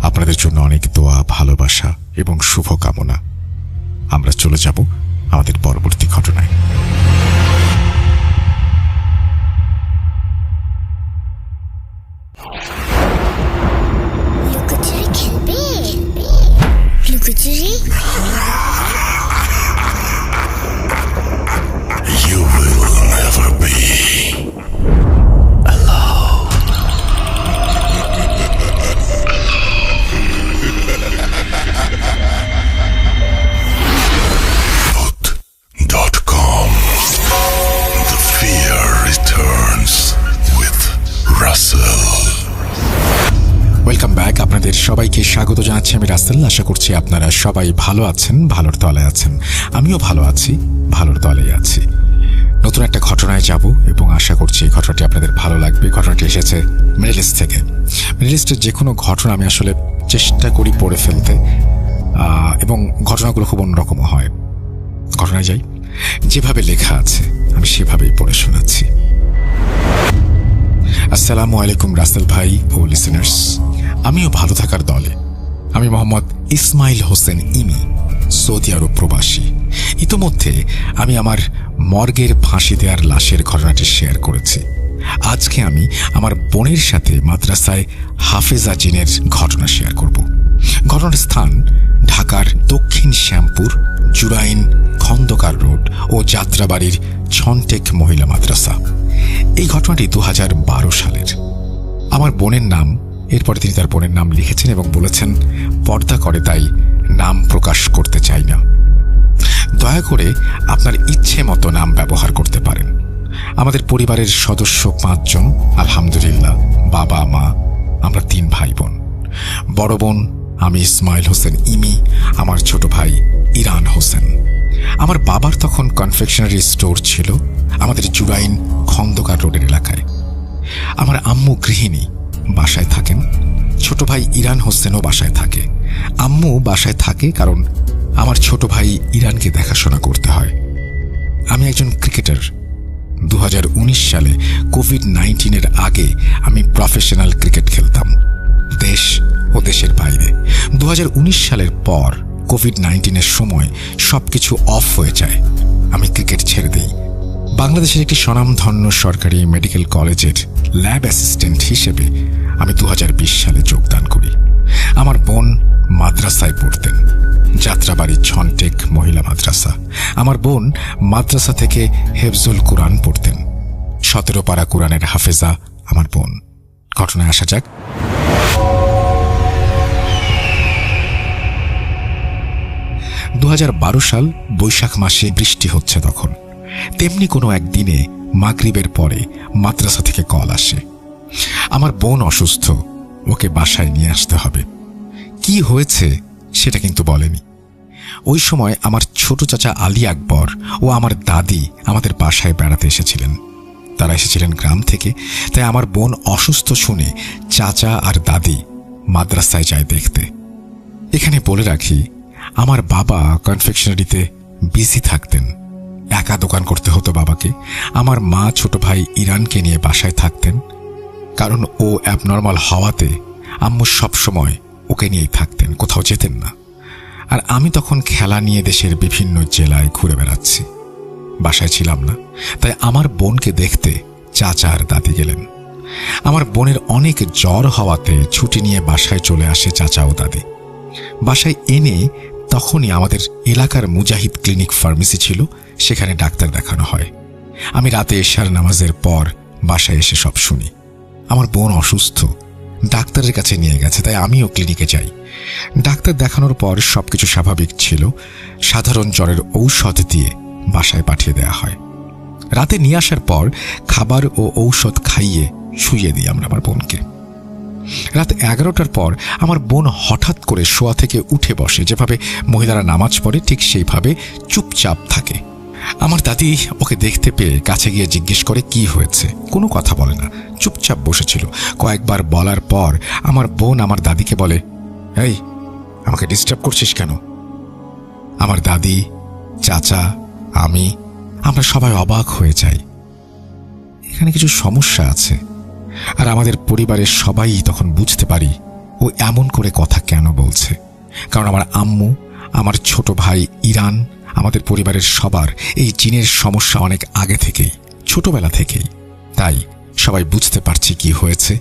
Speaker 1: আপনাদের জন্য অনেক দোয়া, ভালোবাসা এবং শুভকামনা। আমরা চলে যাব আমাদের পরবর্তী ঘটনায়।
Speaker 5: লুকোচুরি খেলবে? লুকোচুরি?
Speaker 4: You will never be alone. Vote.com. The fear returns with Russell.
Speaker 1: Welcome back. আপনাদের সবাইকে স্বাগত জানাচ্ছি আমি রাসেল। আশা করছি আপনারা সবাই ভালো আছেন, ভালোর তলায় আছেন। আমিও ভালো আছি, ভালোর তলায় আছি। নতুন একটা ঘটনায় যাব এবং আশা করছি এই ঘটনাটি আপনাদের ভালো লাগবে। ঘটনাটি এসেছে মিডল ইস্ট থেকে। মিডল ইস্টের যে কোনো ঘটনা আমি আসলে চেষ্টা করি পড়ে ফেলতে, এবং ঘটনাগুলো খুব অন্যরকম হয়। ঘটনায় যাই, যেভাবে লেখা আছে আমি সেভাবেই পড়ে শোনাচ্ছি। আসসালামু আলাইকুম রাসেল ভাই ও লিসেনার্স। আমিও ভালো থাকার দলে। আমি মোহাম্মদ ইসমাইল হোসেন ইমি, সৌদি আরব প্রবাসী। ইতোমধ্যে আমি আমার মর্গের ফাঁসি দেওয়ার লাশের ঘটনাটি শেয়ার করেছি। আজকে আমি আমার বোনের সাথে মাদ্রাসায় হাফেজা জিনের ঘটনা শেয়ার করব। ঘটনার স্থান ঢাকার দক্ষিণ শ্যামপুর, জুরাইন, খন্দকার রোড ও যাত্রাবাড়ির ছনটেক মহিলা মাদ্রাসা। এই ঘটনাটি 2012 সালের। আমার বোনের নাম, এরপরে তিনি তার বোনের নাম লিখেছেন এবং বলেছেন পর্দা করে তাই নাম প্রকাশ করতে চাই না। দয়া করে আপনার ইচ্ছে মতো নাম ব্যবহার করতে পারেন। আমাদের পরিবারের সদস্য 5 জন, আলহামদুলিল্লাহ। বাবা, মা, আমরা 3 ভাই বোন। বড় বোন আমি ইসমাইল হোসেন ইমি, আমার ছোট ভাই ইরান হোসেন। আমার বাবার তখন কনফেকশনারি স্টোর ছিল আমাদের জুরাইন খন্দকার রোডের এলাকায়। আমার আম্মু গৃহিণী, বাসায় থাকেন। ছোট ভাই ইরান হোসেনও বাসায় থাকে। আম্মু বাসায় থাকে কারণ আমার ছোট ভাই ইরানকে দেখাশোনা করতে হয়। আমি একজন ক্রিকেটার। 2019 সালে কোভিড-19 আগে আমি প্রফেশনাল ক্রিকেট খেলতাম দেশ ও দেশের বাইরে। 2019 সালের পর কোভিড-19 সময় সবকিছু অফ হয়ে যায়। আমি ক্রিকেট ছেড়ে দিই। বাংলাদেশের একটি স্বনামধন্য সরকারি মেডিকেল কলেজের ল্যাব অ্যাসিস্ট্যান্ট হিসেবে আমি 2020 সালে যোগদান করি। আমার বোন মাদ্রাসায় পড়তেন, যাত্রাবাড়ির ছনটেক মহিলা মাদ্রাসা। আমার বোন মাদ্রাসা থেকে হেফজুল কুরআন পড়তেন। 17 পারা কুরআনের হাফেজা আমার বোন। ঘটনায় আসা যাক। 2012 সাল বৈশাখ মাসে বৃষ্টি হচ্ছে তখন। তেমনি কোনো একদিনে মাগরিবের পরে মাদ্রাসা থেকে কল আসে, আমার বোন অসুস্থ, ওকে বাসায় নিয়ে আসতে হবে। কি হয়েছে সেটা কিন্তু বলেনি। ওই সময় আমার ছোট চাচা আলী আকবর ও আমার দাদি আমাদের বাসায় বেড়াতে এসেছিলেন। তারা এসেছিলেন গ্রাম থেকে, তাই আমার বোন অসুস্থ শুনে চাচা আর দাদি মাদ্রাসায় যায় দেখতে। এখানে বলে রাখি, আমার বাবা কনফেকশনারিতে বিজি থাকতেন, একা দোকান করতে হতো বাবাকে। আমার মা ছোট ভাই ইরানকে নিয়ে বাসায় থাকতেন, কারণ ও অ্যাবনর্মাল হওয়াতে আম্মু সবসময় ওকে নিয়েই থাকতেন, কোথাও যেতেন না। আর আমি তখন খেলা নিয়ে দেশের বিভিন্ন জেলায় ঘুরে বেড়াচ্ছি, বাসায় ছিলাম না। তাই আমার বোনকে দেখতে চাচা আর দাদি গেলেন। আমার বোনের অনেক জ্বর হওয়াতে ছুটি নিয়ে বাসায় চলে আসে চাচা ও দাদি। বাসায় এনে তখনই আমাদের এলাকার মুজাহিদ ক্লিনিক ফার্মেসি ছিল, সেখানে ডাক্তার দেখানো হয়। আমি রাতে এশার নামাজের পর বাসায় এসে সব শুনি। আমার বোন অসুস্থ, ডাক্তারের কাছে নিয়ে গেছে, তাই আমিও ক্লিনিকে যাই। ডাক্তার দেখানোর পর সবকিছু স্বাভাবিক ছিল। সাধারণ জ্বরের ঔষধ দিয়ে বাসায় পাঠিয়ে দেওয়া হয়। রাতে নিয়ে আসার পর খাবার ও ঔষধ খাইয়ে শুইয়ে দিই আমরা আমার বোনকে। রাত 11টার পর আমার বোন হঠাৎ করে শোয়া থেকে উঠে বসে। যেভাবে মহিলারা নামাজ পড়ে ঠিক সেইভাবে চুপচাপ থাকে। আমার দাদি ওকে দেখতে পেয়ে কাছে গিয়ে জিজ্ঞেস করে কি হয়েছে। কোনো কথা বলে না, চুপচাপ বসেছিল। কয়েকবার বলার পর আমার বোন আমার দাদিকে বলে, এই, আমাকে ডিস্টার্ব করছিস কেন? আমার দাদি, চাচা, আমরা সবাই অবাক হয়ে যাই। এখানে কিছু সমস্যা আছে। আর আমাদের পরিবারের সবাই তখন বুঝতে পারি ও এমন করে কথা কেন বলছে। কারণ আমার আম্মু, আমার ছোট ভাই ইরান, আমাদের পরিবারের সবার এই জিনের সমস্যা অনেক আগে থেকেই, ছোটবেলা থেকেই। তাই সবাই বুঝতে পারছি কি হয়েছে।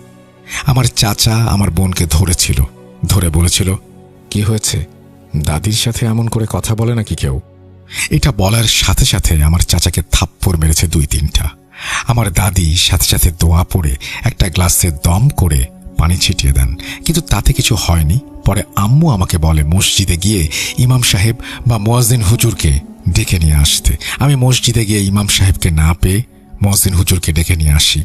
Speaker 1: আমার চাচা আমার বোনকে ধরেছিল, ধরে বলেছিল, কি হয়েছে, দাদির সাথে এমন করে কথা বলে নাকি কেউ? এটা বলার সাথে সাথে আমার চাচাকে থাপ্পড় মেরেছে 2-3টা। আমার দাদি সাথে সাথে দোয়া পড়ে একটা গ্লাসে দম করে পানি ছিটিয়ে দেন, কিন্তু তাতে কিছু হয়নি। পরে আম্মু আমাকে বলে মসজিদে গিয়ে ইমাম সাহেব বা মুয়াজ্জিন হুজুরকে ডেকে নিয়ে আসতে। আমি মসজিদে গিয়ে ইমাম সাহেবকে না পেয়ে মুয়াজ্জিন হুজুরকে ডেকে নিয়ে আসি।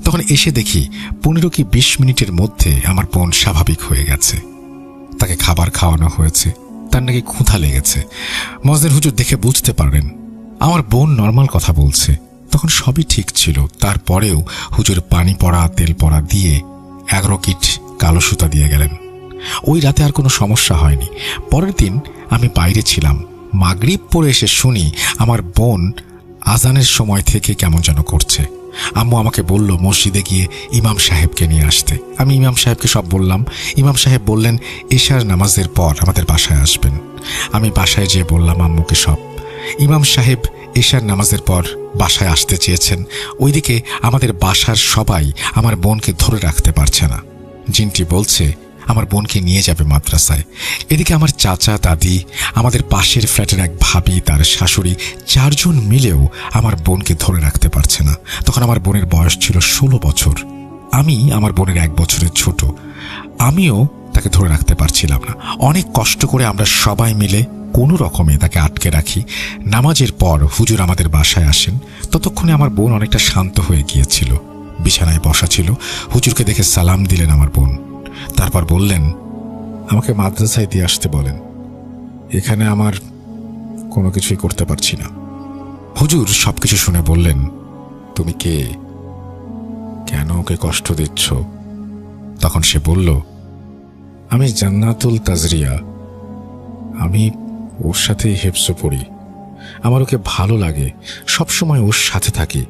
Speaker 1: তখন এসে দেখি 15 কি 20 মিনিটের মধ্যে আমার বোন স্বাভাবিক হয়ে গেছে। তাকে খাবার খাওয়ানো হয়েছে, তার নাকি ক্ষুধা লেগেছে। মুয়াজ্জিন হুজুর দেখে বুঝতে পারেন আমার বোন নর্মাল কথা বলছে। তখন সবই ঠিক ছিল। তারপরেও হুজুর পানি পড়া, তেল পড়া দিয়ে 11 কিট কালো সুতা দিয়ে গেলেন। ওই রাতে আর কোনো সমস্যা হয়নি। পরের দিন আমি বাইরে ছিলাম। মাগরিব পড়ে এসে শুনি আমার বোন আজানের সময় থেকে কেমন যেন করছে। আম্মু আমাকে বলল মসজিদে গিয়ে ইমাম সাহেবকে নিয়ে আসতে। আমি ইমাম সাহেবকে সব বললাম। ইমাম সাহেব বললেন এশার নামাজের পর আমাদের বাসায় আসবেন। আমি বাসায় যেয়ে বললাম আম্মুকে সব। ইমাম সাহেব এশার নামাজের পর বাসায় আসতে চেয়েছেন। ওইদিকে আমাদের বাসার সবাই আমার বোনকে ধরে রাখতে পারছে না। জিনটি বলছে আমার বোনকে নিয়ে যাবে মাদ্রাসায়। এদিকে আমার চাচা, দাদি, আমাদের পাশের ফ্ল্যাটের এক ভাবি, তার শাশুড়ি, 4 জন মিলেও আমার বোনকে ধরে রাখতে পারছে না। তখন আমার বোনের বয়স ছিল 16 বছর। আমি আমার বোনের 1 বছরের ছোট। আমিও তাকে ধরে রাখতে পারছিলাম না। অনেক কষ্ট করে আমরা সবাই মিলে কোনো রকমে তাকে আটকে রাখি। নামাজের পর হুজুর আমাদের বাসায় আসেন। ততক্ষণে আমার বোন অনেকটা শান্ত হয়ে গিয়েছিল, বিছানায় বসা ছিল। হুজুরকে দেখে সালাম দিলেন আমার বোন। তারপর বললেন আমাকে মাদ্রাসায় দিয়ে আসতে বলেন, এখানে আমার কোনো কিছুই করতে পারছি না। হুজুর সবকিছু শুনে বললেন, তুমি কে, কেন ওকে কষ্ট দিচ্ছ? তখন সে বলল, আমি জান্নাতুল তাজরিয়া, আমি ওর সাথে হেফজ পড়ি, আমার ওকে ভালো লাগে, সবসময় ওর সাথে থাকি।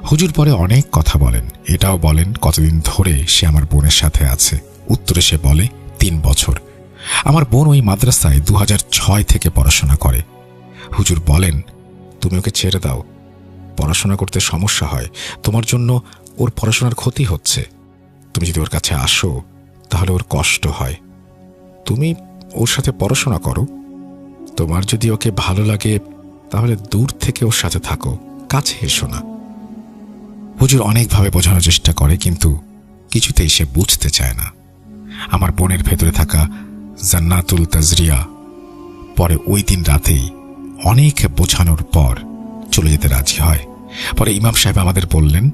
Speaker 1: হুজুর পরে অনেক কথা বলেন। এটাও বলেন কতদিন ধরে সে আমার বোনের সাথে আছে। উত্তরে সে বলে 3 বছর। আমার বোন ওই মাদ্রাসায় 2006 থেকে পড়াশোনা করে। হুজুর বলেন তুমি ওকে ছেড়ে দাও, পড়াশোনা করতে সমস্যা হয়, তোমার জন্য ওর পড়াশোনার ক্ষতি হচ্ছে। তুমি যদি ওর কাছে আসো তাহলে ওর কষ্ট হয়। তুমি ওর সাথে পড়াশোনা করো, তোমার যদি ওকে ভালো লাগে তাহলে দূর থেকে ওর সাথে থাকো, কাছে এসো না। হুজুর অনেকভাবে বোঝানোর চেষ্টা করে, কিন্তু কিছুতেই সে বুঝতে চায় না। আমার বোনের ভেতরে থাকা জান্নাতুল তাজরিয়া পরে ওই দিন রাতেই অনেক বোঝানোর পর চলে যেতে রাজি হয়। পরে ইমাম সাহেব আমাদের বললেন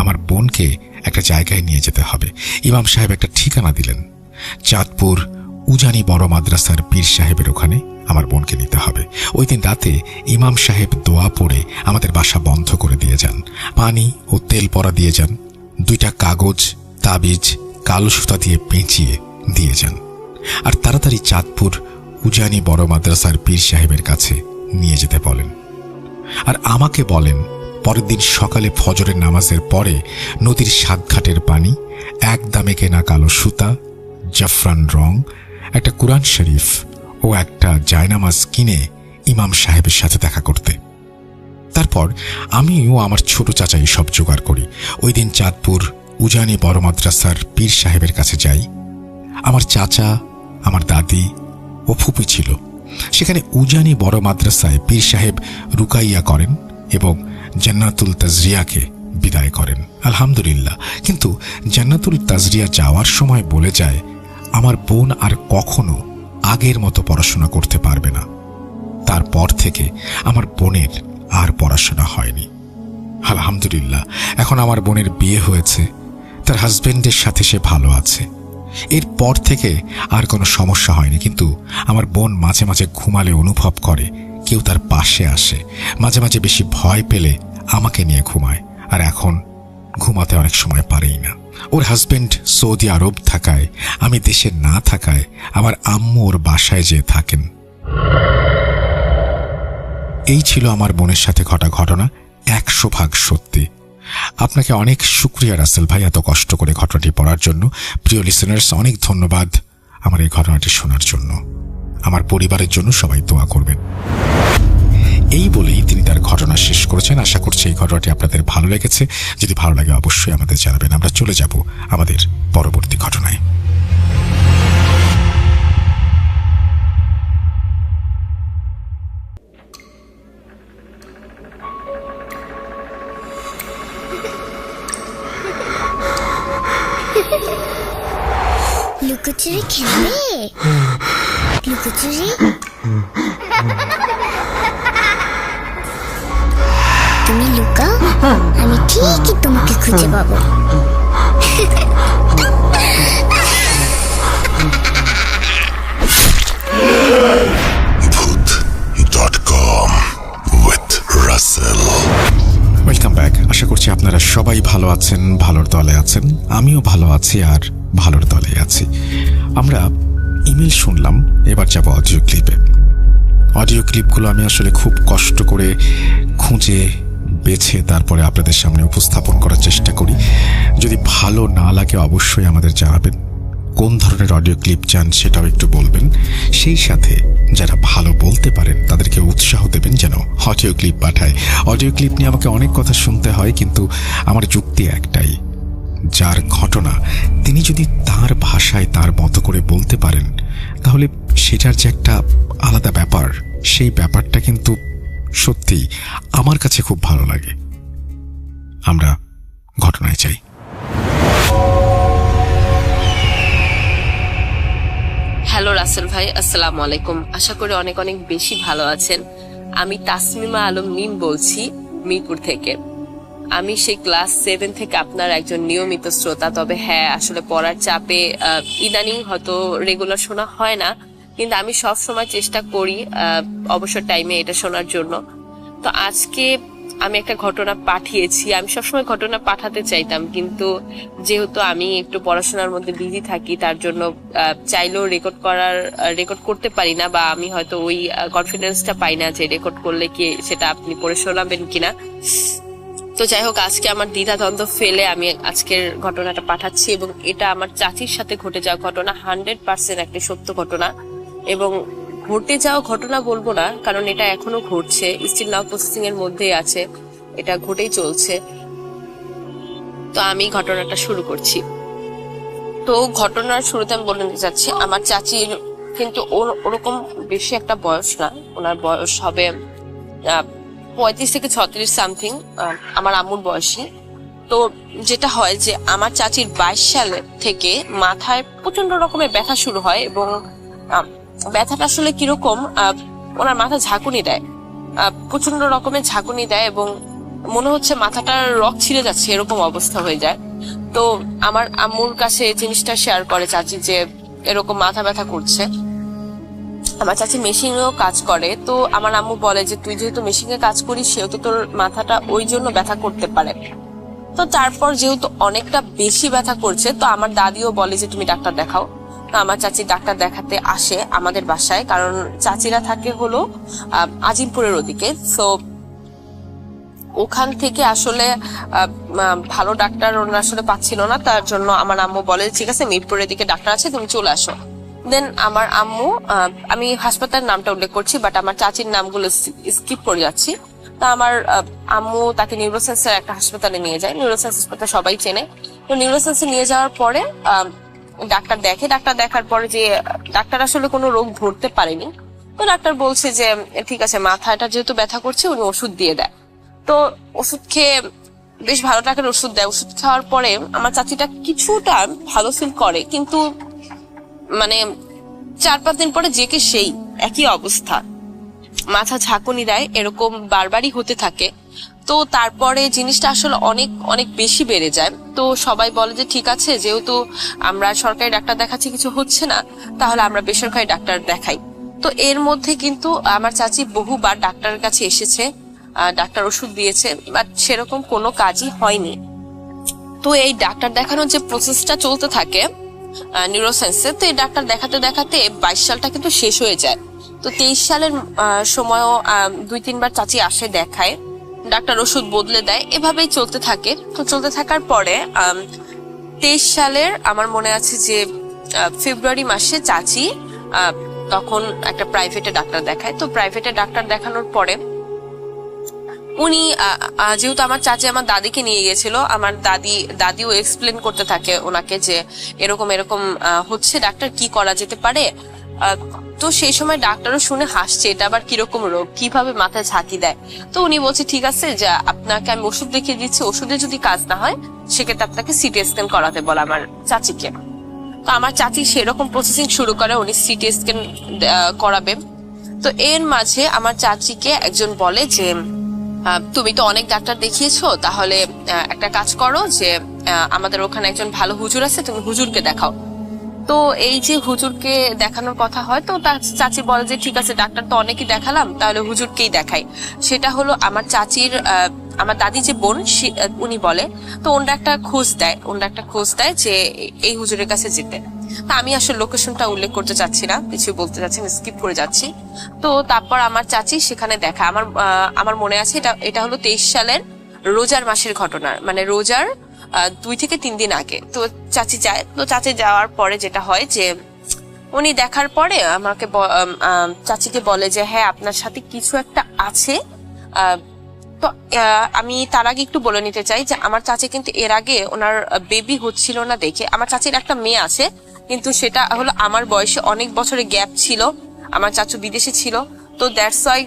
Speaker 1: আমার বোনকে একটা জায়গায় নিয়ে যেতে হবে। ইমাম সাহেব একটা ঠিকানা দিলেন, চাঁদপুর উজানি বড় মাদ্রাসার পীর সাহেবের ওখানে আমার বোনকে নিতে হবে। ওই দিন রাতে ইমাম সাহেব দোয়া পড়ে আমাদের বাসা বন্ধ করে দিয়ে যান, পানি ও তেল পরা দিয়ে যান, 2টা কাগজ, তাবিজ, কালো সুতা দিয়ে পেঁচিয়ে দিয়ে যান, আর তাড়াতাড়ি চাঁদপুর উজানি বড় মাদ্রাসার পীর সাহেবের কাছে নিয়ে যেতে বলেন। আর আমাকে বলেন পরের দিন সকালে ফজরের নামাজের পরে নদীর 7 ঘাটের পানি, 1 দামে কেনা কালো সুতা, জাফরান রং, একটা কুরআন শরীফ ও একটা জায়নামাজ কিনে ইমাম সাহেবের সাথে দেখা করতে। তারপর আমিও আমার ছোট চাচাই সব জোগাড় করি। ওই দিন চাঁদপুর উজানি বড় মাদ্রাসার পীর সাহেবের কাছে যাই। আমার চাচা, আমার দাদি ও ফুপি ছিল সেখানে। উজানি বড় মাদ্রাসায় পীর সাহেব রুকাইয়া করেন এবং জান্নাতুল তাজরিয়াকে বিদায় করেন, আলহামদুলিল্লাহ। কিন্তু জান্নাতুল তাজরিয়া যাওয়ার সময় বলে যায়, আমার বোন আর কখনো আগের মতো পড়াশোনা করতে পারবে না। তারপর থেকে আমার বোনের আর পড়াশোনা হয়নি। আলহামদুলিল্লাহ, এখন আমার বোনের বিয়ে হয়েছে, তার হাজবেন্ডের সাথে সে ভালো আছে। এরপর থেকে আর কোনো সমস্যা হয়নি। কিন্তু আমার বোন মাঝে মাঝে ঘুমালে অনুভব করে কেউ তার পাশে আসে, মাঝে মাঝে বেশি ভয় পেলে আমাকে নিয়ে ঘুমায়, আর এখন ঘুমাতে অনেক সময় পারেই না। ওর হাজবেন্ড সৌদি আরব থাকায়, আমি দেশে না থাকায় আমার আম্মু ওর বাসায় যেয়ে থাকেন। এই ছিল আমার বোনের সাথে ঘটা ঘটনা, 100% সত্যি। আপনাকে অনেক শুকরিয়া রাসেল ভাই, এত কষ্ট করে ঘটনাটি পড়ার জন্য। প্রিয় লিসেনার্স, অনেক ধন্যবাদ আমার এই ঘটনাটি শোনার জন্য। আমার পরিবারের জন্য সবাই দোয়া করবেন। এই বলেই তিনি তার ঘটনা শেষ করেছেন। আশা করছি এই ঘটনাটি আপনাদের ভালো লেগেছে। যদি ভালো লাগে অবশ্যই আমাদের জানাবেন। আমরা চলে যাব আমাদের পরবর্তী ঘটনায়।
Speaker 5: লুকোচুরি খেলবে? লুকোচুরি তুমি লুকাও, আমি ঠিকই তোমাকে খুঁজে পাবো।
Speaker 4: Bhoot.com with Russell.
Speaker 1: Welcome back. আশা করছি আপনারা সবাই ভালো আছেন, ভালোর দলে আছেন। আমিও ভালো আছি আর ভালোর দলে আছি। আমরা ইমেল শুনলাম, এবার যাব অডিও ক্লিপে। অডিও ক্লিপগুলো আমি আসলে খুব কষ্ট করে খুঁজে বেছে তারপরে আপনাদের সামনে উপস্থাপন করার চেষ্টা করি। যদি ভালো না লাগে অবশ্যই আমাদের জানাবেন। কোন ধরনের অডিও ক্লিপ চান সেটাও একটু বলবেন। সেই সাথে যারা ভালো বলতে পারেন তাদেরকে উৎসাহ দেবেন যেন অডিও ক্লিপ পাঠায়। অডিও ক্লিপ নিয়ে আমাকে অনেক কথা শুনতে হয়, কিন্তু আমার যুক্তি একটাই, যার ঘটনা তিনি যদি তার ভাষায় তার মতো করে বলতে পারেন তাহলে সেটার যে একটা আলাদা ব্যাপার, সেই ব্যাপারটা কিন্তু সত্যি আমার কাছে খুব ভালো লাগে। আমরা ঘটনায় চাই।
Speaker 6: হ্যালো রাসেল ভাই, আসসালামু আলাইকুম। আশা করি অনেক অনেক বেশি ভালো আছেন। আমি তাসমিমা আলম মিম বলছি, মিরপুর থেকে। আমি সেই ক্লাস 7 থেকে আপনার একজন নিয়মিত শ্রোতা। তবে হ্যাঁ, আসলে পড়ার চাপে ইদানিং হয়তো রেগুলার শোনা হয় না, কিন্তু আমি সব সময় চেষ্টা করি অবসর টাইমে এটা শোনার জন্য। তো আজকে আমি একটা ঘটনা পাঠিয়েছি। আমি সবসময় ঘটনা পাঠাতে চাইতাম, কিন্তু যেহেতু আমি একটু পড়াশোনার মধ্যে বিজি থাকি, তার জন্য চাইলেও রেকর্ড করতে পারি না, বা আমি হয়তো ওই কনফিডেন্সটা পাই না যে রেকর্ড করলে কি সেটা আপনি পড়ে শোনাবেন কিনা। তো যাই হোক, আজকে আমার দ্বিধাদ্বন্দ্ব ফেলে আমি আজকের ঘটনাটা পাঠাচ্ছি, এবং এটা আমার চাচির সাথে ঘটে যাওয়া ঘটনা। 100% একটা সত্য ঘটনা, এবং ঘটে যাওয়া ঘটনা বলবো না, কারণ এটা এখনো ঘটছে, স্টিল নাও প্রসেসিং এর মধ্যেই আছে, এটা ঘটেই চলছে। তো আমি ঘটনাটা শুরু করছি। তো ঘটনার শুরুতে আমি বলে নিতে চাচ্ছি, আমার চাচির কিন্তু ওরকম বেশি একটা বয়স না, ওনার বয়স হবে 35 থেকে 36 সামথিং, আমার আম্মুর বয়সী। তো যেটা হয় যে আমার চাচির 22 সাল থেকে মাথায় প্রচন্ড রকমের ব্যথা শুরু হয়, এবং ব্যথাটা আসলে কিরকম, ওনার মাথা ঝাঁকুনি দেয়, প্রচন্ড রকমের ঝাঁকুনি দেয়, এবং মনে হচ্ছে মাথাটার রক ছিঁড়ে যাচ্ছে, এরকম অবস্থা হয়ে যায়। তো আমার আম্মুর কাছে জিনিসটা শেয়ার করে চাচি যে এরকম মাথা ব্যথা করছে। আমার চাচি মেশিনেও কাজ করে। তো আমার আম্মু বলে যে তুই যেহেতু মেশিনে কাজ করিস, সেহেতু তোর মাথাটা ওই জন্য ব্যথা করতে পারে। তো তারপর যেহেতু অনেকটা বেশি ব্যথা করছে, তো আমার দাদিও বলে যে তুমি ডাক্তার দেখাও। তো আমার চাচি ডাক্তার দেখাতে আসে আমাদের বাসায়, কারণ চাচিরা থাকে হলো আজিমপুরের ওদিকে। তো ওখান থেকে আসলে ভালো ডাক্তার ওরা আসলে পাচ্ছিল না, তার জন্য আমার আম্মু বলে ঠিক আছে মিরপুরের দিকে ডাক্তার আছে, তুমি চলে আসো। দেন আমার আম্মু, আমি হাসপাতালের নামটা উল্লেখ করছি, বাট আমার চাচির নামগুলো স্কিপ করে যাচ্ছি। তা আমার আম্মু তাকে নিউরোসায়েন্সের একটা হাসপাতালে নিয়ে যায়। নিউরোসায়েন্স হাসপাতাল সবাই চেনে। তো নিউরোসায়েন্সে নিয়ে যাওয়ার পরে ডাক্তার দেখে। ডাক্তার দেখার পরে যে ডাক্তার আসলে কোনো রোগ ধরতে পারেনি, তো ডাক্তার বলছে যে ঠিক আছে, মাথাটা যেহেতু ব্যথা করছে, উনি ওষুধ দিয়ে দেয়। তো ওষুধ খেয়ে বেশ ভালো টাকার ওষুধ দেয়। ওষুধ খাওয়ার পরে আমার চাচিটা কিছুটা ভালো ফিল করে, কিন্তু মানে 4-5 দিন পরে যে কে সেই একই অবস্থা, মাথা ঝাঁকুনি দেয়, এরকম বারবারই হতে থাকে। তো তারপরে জিনিসটা আসলে অনেক অনেক বেশি বেড়ে যায়। তো সবাই বলে যে ঠিক আছে, যেহেতু আমরা সরকারি ডাক্তার দেখাচ্ছি কিছু হচ্ছে না, তাহলে আমরা বেসরকারি ডাক্তার দেখাই। তো এর মধ্যে কিন্তু আমার চাচি বহুবার ডাক্তারের কাছে এসেছে, ডাক্তার ওষুধ দিয়েছে, বাট সেরকম কোনো কাজই হয়নি। তো এই ডাক্তার দেখানোর যে প্রসেসটা চলতে থাকে নিউরোসায়েন্সে, তো এই ডাক্তার দেখাতে দেখাতে 22 সালটা কিন্তু শেষ হয়ে যায়। তো 23 সালের সময়ও 2-3 বার চাচি আসে, দেখায়, ডাক্তার ওষুধ বদলে দেয়, এভাবেই চলতে থাকে। তো চলতে থাকার পরে 23 সালের আমার মনে আছে যে ফেব্রুয়ারি মাসে চাচি তখন একটা প্রাইভেটে ডাক্তার দেখায়। তো প্রাইভেটে ডাক্তার দেখানোর পরে উনি যেহেতু আমার চাচি আমার দাদিকে নিয়ে গেছিল, আমার দাদিও এক্সপ্লেন করতে থাকে ওনাকে যে এরকম এরকম হচ্ছে, ডাক্তার কি করা যেতে পারে। তো সেই সময় ডাক্তারও শুনে হাসছে, এটা আবার কিরকম রোগ, কিভাবে মাথায় ঝাঁকি দেয়। তো উনি বলছে ঠিক আছে, যে আপনাকে আমি ওষুধ দেখিয়ে দিচ্ছি, ওষুধে যদি কাজ না হয় সেক্ষেত্রে আপনাকে সিটি স্ক্যান করাতে বলে আমার চাচিকে। তো আমার চাচি সেরকম প্রসেসিং শুরু করে, উনি সিটি স্ক্যান করাবে। তো এর মাঝে আমার চাচিকে একজন বলে যে তুমি তো অনেক ডাক্তার দেখিয়েছো, তাহলে একটা কাজ করো, যে আমাদের ওখানে একজন ভালো হুজুর আছে, তুমি হুজুরকে দেখাও। তো এই যে হুজুরকে দেখানোর কথা হয়, তো তার চাচি বলে যে ঠিক আছে, ডাক্তার তো অনেকেই দেখালাম, তাহলে হুজুরকেই দেখাই। সেটা হলো আমার চাচির আমার দাদি যে বোন, উনি বলে। তো ওনারা একটা খোঁজ দেয় যে এই হুজুরের কাছে যেতে। তা আমি আসলে লোকেশনটা উল্লেখ করতে চাচ্ছি না, কিছু বলতে চাচ্ছি না, স্কিপ করে যাচ্ছি। তো তারপর আমার চাচি সেখানে দেখা, আমার মনে আছে এটা হলো 23 সালের রোজার মাসের ঘটনা, মানে রোজার 2 থেকে 3 দিন আগে। তো চাচি যায়। তো চাচি যাওয়ার পরে যেটা হয় যে উনি দেখার পরে আমাকে চাচিকে বলে যে হ্যাঁ, আপনার সাথে কিছু একটা আছে। তো আমি তার আগে একটু বলে নিতে চাই যে আমার চাচি কিন্তু এর আগে ওনার বেবি হচ্ছিল না দেখে, আমার চাচির একটা মেয়ে আছে, কিন্তু সেটা হলো আমার বয়সে অনেক বছরের গ্যাপ ছিল, আমার চাচু বিদেশে ছিল। তো দ্যাটস ওয়াই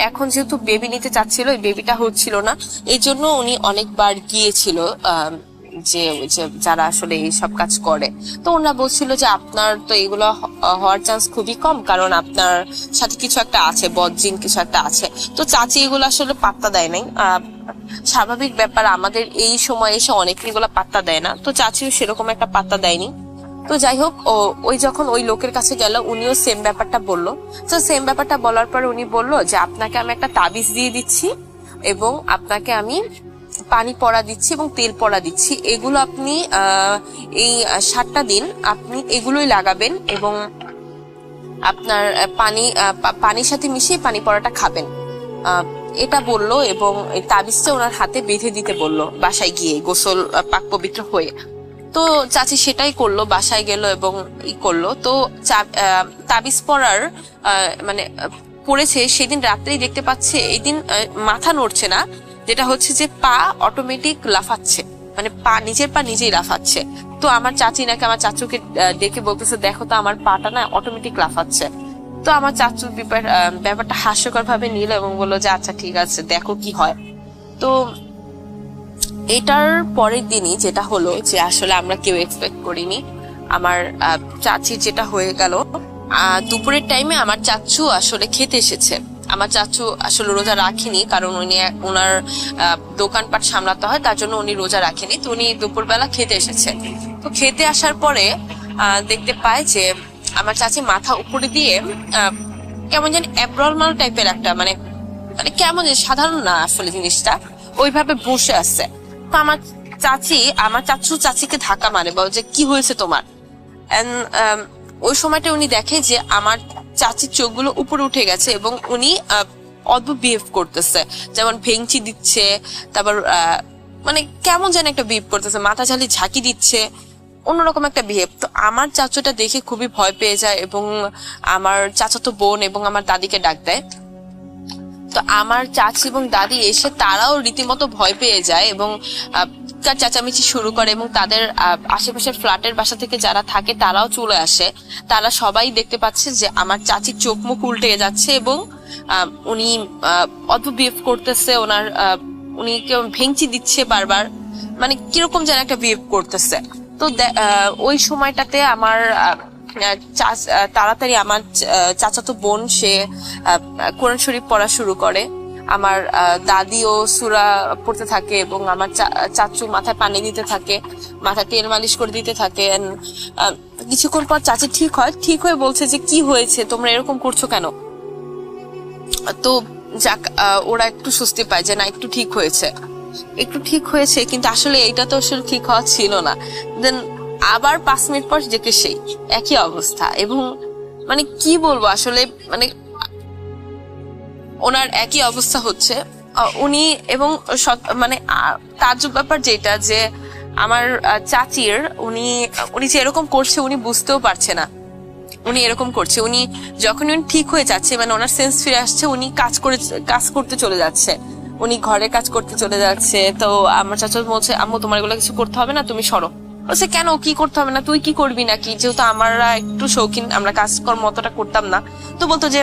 Speaker 6: এখন যেহেতু বেবি নিতে চাচ্ছিল, এই বেবিটা হচ্ছিল না, এই জন্য উনি অনেকবার গিয়েছিল যে যারা আসলে এইসব কাজ করে। তো ওনারা বলছিল যে আপনার তো এগুলো হওয়ার চান্স খুবই কম, কারণ আপনার সাথে কিছু একটা আছে, বদজিন কিছু একটা আছে। তো চাচি এগুলো আসলে পাত্তা দেয় নাই, স্বাভাবিক ব্যাপার, আমাদের এই সময় এসে অনেকে এগুলো পাত্তা দেয় না। তো চাচিও সেরকম একটা পাত্তা দেয়নি। তো যাই হোক, ওই যখন ওই লোকের কাছে গেল, উনিও সেম ব্যাপারটা বললো। তো সেম ব্যাপারটা বলার পরে উনি বললো যে আপনাকে আমি একটা তাবিজ দিয়ে দিচ্ছি, এবং আপনাকে আমি পানি পড়া দিচ্ছি এবং তেল পড়া দিচ্ছি, এগুলো আপনি এই 7টা দিন আপনি এগুলোই লাগাবেন, এবং আপনার পানির সাথে মিশিয়ে পানি পড়াটা খাবেন, এটা বললো। এবং এই তাবিজটা ওনার হাতে বেঁধে দিতে বললো, বাসায় গিয়ে গোসল পাক পবিত্র হয়ে। তো চাচি সেটাই করলো, বাসায় গেল এবং করলো। তো তাবিজ পড়ার মানে পড়েছে, সেদিন রাত্রেই দেখতে পাচ্ছে এই দিন মাথা নড়ছে না, যেটা হচ্ছে যে পা অটোমেটিক লাফাচ্ছে, মানে নিজের পা নিজেই লাফাচ্ছে। তো আমার চাচি নাকি আমার চাচুকে ডেকে বলতেছে দেখো তো আমার পাটা না অটোমেটিক লাফাচ্ছে। তো আমার চাচু ব্যাপারটা হাস্যকর ভাবে নিল এবং বললো যে আচ্ছা ঠিক আছে, দেখো কি হয়। তো এটার পরের দিনই যেটা হলো যে আসলে আমরা কেউ এক্সপেক্ট করিনি, আমার চাচির যেটা হয়ে গেল, দুপুরের টাইমে আমার চাচু আসলে খেতে এসেছে। আমার চাচু আসলে রোজা রাখেনি, কারণ উনি ওনার দোকানপাট সামলাতে হয়, তার জন্য উনি রোজা রাখেনি। তো উনি দুপুরবেলা খেতে এসেছে। তো খেতে আসার পরে দেখতে পায় যে আমার চাচি মাথা উপরে দিয়ে কেমন জানি অ্যাবনর্মাল টাইপের একটা, মানে কেমন সাধারণ না আসলে জিনিসটা, ওইভাবে বসে আছে। তো আমার চাচু চাচিকে ধাক্কা মারে, বলে যে কি হয়েছে তোমার। ওই সময়টা উনি দেখে যে আমার চাচির চোখগুলো উপরে উঠে গেছে এবং উনি অদ্ভুত বিহেভ করতেছে, যেমন ভেঙচি দিচ্ছে, তারপর মানে কেমন যেন একটা বিহেভ করতেছে, মাথা ঝাঁকি দিচ্ছে, অন্যরকম একটা বিহেভ। তো আমার চাচুটা দেখে খুবই ভয় পেয়ে যায় এবং আমার চাচাতো বোন এবং আমার দাদিকে ডাক দেয়। তো আমার চাচি এবং দাদি এসে তারাও রীতিমতো ভয় পেয়ে যায় এবং চেঁচামেচি শুরু করে, এবং তাদের আশেপাশের ফ্ল্যাটের বাসা থেকে যারা থাকে তারাও চলে আসে। তারা সবাই দেখতে পাচ্ছে যে আমার চাচির চোখ মুখ উল্টে যাচ্ছে এবং উনি অদ্ভুত বিহেভ করতেছে, ওনার উনি কেউ ভেঙচি দিচ্ছে বারবার, মানে কিরকম যেন একটা বিহেভ করতেছে। তো ওই সময়টাতে আমার তাড়াতাড়ি আমার চাচাতো বোন সে কোরআন শরীফ পড়া শুরু করে। আমার দাদিও সূরা পড়তে থাকে এবং আমার চাচু মাথায় পানি দিতে থাকে, মাথায় তেল মালিশ করে দিতে থাকে। কিছুক্ষণ পর চাচি ঠিক হয়ে বলছে যে কি হয়েছে, তোমরা এরকম করছো কেন? তো যাক, ওরা একটু স্বস্তি পায় যে না একটু ঠিক হয়েছে, কিন্তু আসলে এইটা তো আসলে ঠিক হওয়া ছিল না। দেন আবার 5 মিনিট পর দেখে সেই একই অবস্থা, এবং মানে কি বলবো আসলে, মানে ওনার একই অবস্থা হচ্ছে। উনি এবং মানে তাজ্জব ব্যাপার যেটা যে আমার চাচির উনি যে এরকম করছে উনি বুঝতেও পারছে না উনি এরকম করছে। উনি যখন উনি ঠিক হয়ে যাচ্ছে, মানে ওনার সেন্স ফিরে আসছে, উনি কাজ করতে চলে যাচ্ছে, উনি ঘরে কাজ করতে চলে যাচ্ছে। তো আমার চাচা বলছে, আম্মু তোমার এগুলো কিছু করতে হবে না, তুমি সরো। বলছে কেন, কি করতে হবে না, তুই কি করবি নাকি? যেহেতু আমরা একটু শৌখিন, আমরা কাজকর্ম অতটা করতাম না, তো বলতো যে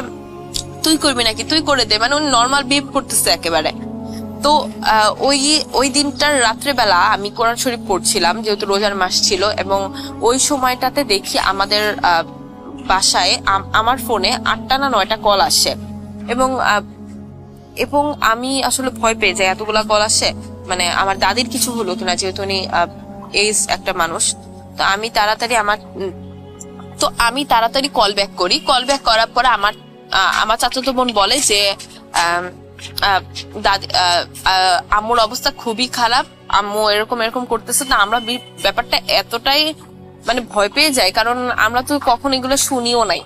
Speaker 6: তুই করবি নাকি, তুই করে দে, মানে উনি নর্মাল বিহেভ করতেছে একেবারে। তো ওই দিনটার রাত্রেবেলা আমি কোরআন শরীফ পড়ছিলাম, যেহেতু রোজার মাস ছিল, এবং ওই সময়টাতে দেখি আমাদের বাসায় আমার ফোনে 8টা না 9টা কল আসে, এবং আমি আসলে ভয় পেয়ে যাই, এতগুলা কল আসে, মানে আমার দাদির কিছু হলো কিনা, যেহেতু উনি এজ একটা মানুষ। তো আমি তাড়াতাড়ি কল ব্যাক করার পরে আমার চাচাতো বোন বলে যে আম্মুর অবস্থা খুবই খারাপ, আম্মু এরকম করতেছে। না আমরা ব্যাপারটা এতটাই মানে ভয় পেয়ে যাই, কারণ আমরা তো কখন এগুলো শুনিও নাই।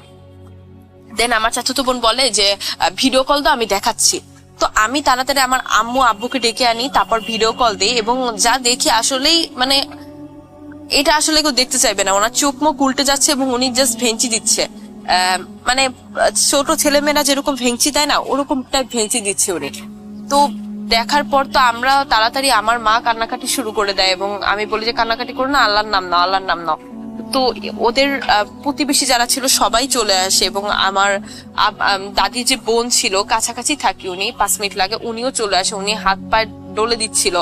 Speaker 6: দেন আমার চাচাতো বোন বলে যে ভিডিও কল দাও, আমি দেখাচ্ছি। তো আমি তাড়াতাড়ি আমার আব্বুকে ডেকে আনি, তারপর ভিডিও কল দিই, এবং যা দেখি আসলেই মানে এটা আসলে কেউ দেখতে চাইবে না। ওনার চোখ মুখ উল্টে যাচ্ছে এবং উনি জাস্ট ভেঙচি দিচ্ছে, মানে ছোট ছেলেমেয়েরা যেরকম ভেঙচি দেয় না, ওরকম টাইপ ভেঙচি দিচ্ছে উনি। তো দেখার পর তো আমরা তাড়াতাড়ি, আমার মা কান্নাকাটি শুরু করে দেয়, এবং আমি বলি যে কান্নাকাটি করো না, আল্লাহর নাম নাও। তো ওদের প্রতিবেশী যারা ছিল সবাই চলে আসে, এবং আমার দাদির যে বোন ছিল, কাছাকাছি থাকি উনি, 5 মিনিট লাগে, উনিও চলে আসে, উনি হাত পায়ে ডলে দিচ্ছিল।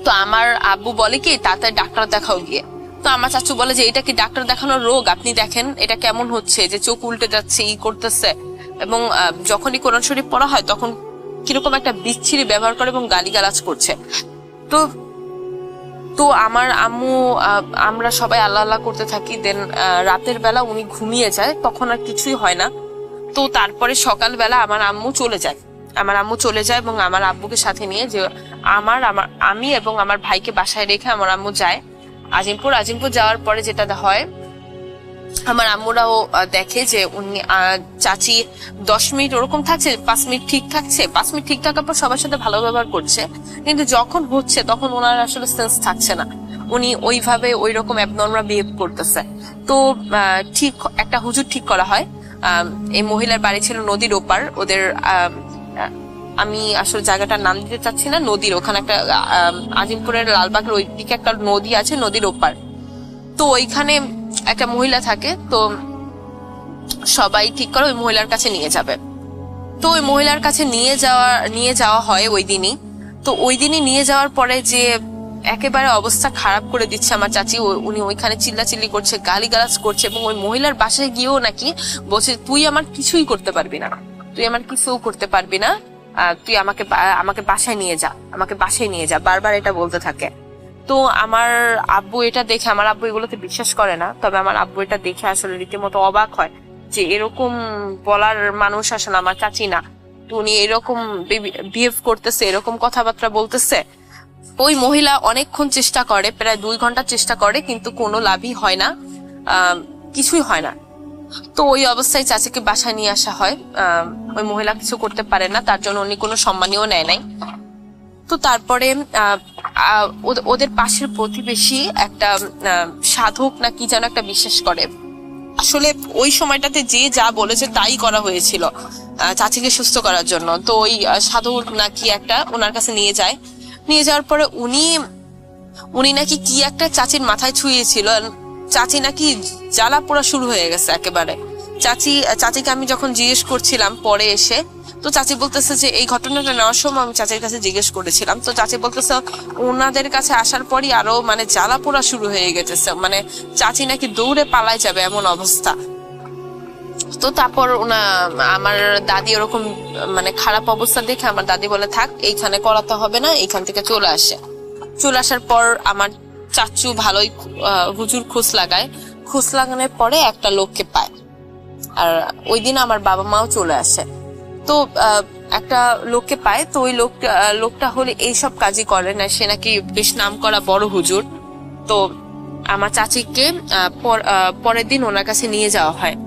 Speaker 6: তো আমার আব্বু বলে কি তাড়াতাড়ি ডাক্তার দেখাও গিয়ে। তো আমার চাচু বলে যে এটা কি ডাক্তার দেখানোর রোগ, আপনি দেখেন এটা কেমন হচ্ছে, যে চোখ উল্টে যাচ্ছে, করতেছে, এবং যখনই কোরআন শরীফ পড়া হয় তখন কিরকম একটা বিচ্ছিরি ব্যবহার করে এবং গালিগালাজ করছে। তো আমার আম্মু, আমরা সবাই আল্লাহ করতে থাকি। দেন রাতের বেলা উনি ঘুমিয়ে যায়, তখন আর কিছুই হয় না। তো তারপরে সকালবেলা আমার আম্মু চলে যায় এবং আমার আব্বুকে সাথে নিয়ে, যে আমি এবং আমার ভাইকে বাসায় রেখে আমার আম্মু যায় আজিমপুর যাওয়ার পরে যেটা হয়, আমার আম্মুরাও দেখে যে উনি চাচি 10 মিনিট ওরকম থাকছে, 5 মিনিট ঠিক থাকছে, 5 মিনিট ঠিক থাকার পর সবার সাথে ভালো ব্যবহার করছে, কিন্তু যখন হচ্ছে তখন ওনার আসলে সেন্স থাকছে না, উনি ওইভাবে ওই রকম অ্যাবনর্মাল বিহেভ করতেছে। তো ঠিক একটা হুজুর ঠিক করা হয়। এই মহিলার বাড়ি ছিল নদীর ওপার, ওদের আমি আসলে জায়গাটার নাম দিতে চাচ্ছি না, নদীর ওখানে একটা আজিমপুরের লালবাগের ওই দিকে একটা নদী আছে, নদীর ওপার। তো ওইখানে একটা মহিলা থাকে, তো সবাই ঠিক করে ওই মহিলার কাছে নিয়ে যাবে। তো ওই মহিলার কাছে নিয়ে যাওয়া হয় ওই দিনই। তো ওই দিনই নিয়ে যাওয়ার পরে যে একেবারে অবস্থা খারাপ করে দিচ্ছে আমার চাচি, উনি ওইখানে চিল্লাচিল্লি করছে, গালিগালাজ করছে, এবং ওই মহিলার বাসায় গিয়েও নাকি বলছে তুই আমার কিছুই করতে পারবি না, তুই আমাকে বাসায় নিয়ে যা, বারবার এটা বলতে থাকে। তো আমার আব্বু এটা দেখে, আমার আব্বু এগুলোতে বিশ্বাস করে না, তবে আমার আব্বু এটা দেখে আসলে রীতিমতো অবাক হয় যে এরকম বলার মানুষ আসলে আমার চাচি না, তো উনি এরকম বিহেভ করতেছে, এরকম কথাবার্তা বলতেছে। ওই মহিলা অনেকক্ষণ চেষ্টা করে, প্রায় 2 ঘন্টা চেষ্টা করে, কিন্তু কোনো লাভই হয় না, কিছুই হয় না। তো ওই অবস্থায় চাচিকে বাসায় নিয়ে আসা হয়। ওই মহিলা কিছু করতে পারে না, তার জন্য উনি কোনো সম্মানীয় নেয় নাই। তো তারপরে ওদের পাশের প্রতিবেশী একটা সাধক না কি যেন একটা বিশ্বাস করে, আসলে ওই সময়টাতে যে যা বলেছে তাই করা হয়েছিল চাচিকে সুস্থ করার জন্য। তো ওই সাধক নাকি একটা ওনার কাছে নিয়ে যাওয়ার পরে উনি নাকি কি একটা চাচির মাথায় ছুঁয়েছিল, চাচি নাকি জ্বালা পোড়া শুরু হয়ে গেছে একেবারে। চাচিকে আমি যখন জিজ্ঞেস করছিলাম পরে এসে, তো চাচি বলতেছে যে এই ঘটনাটা নেওয়ার সময় আমি চাচির কাছে জিজ্ঞেস করেছিলাম, তো চাচি বলতেছে ওনাদের কাছে আসার পরই আরো মানে জ্বালা পোড়া শুরু হয়ে গেছে, মানে চাচি নাকি দৌড়ে পালায় যাবে এমন অবস্থা। তো তারপর আমার দাদি ওরকম মানে খারাপ অবস্থা দেখে আমার দাদি বলে থাক এইখানে করাতে হবে না, এইখান থেকে চলে আসার পর আমার চাচু ভালোই হুজুর খোঁজ লাগানোর পরে একটা লোককে পায়, আর ওই দিন আমার বাবা মাও চলে আসে। তো একটা লোককে পায়, তো ওই লোকটা হলে এইসব কাজই করে না, সে নাকি বেশ নাম করা বড় হুজুর। তো আমার চাচিকে পরের দিন ওনার কাছে নিয়ে যাওয়া হয়।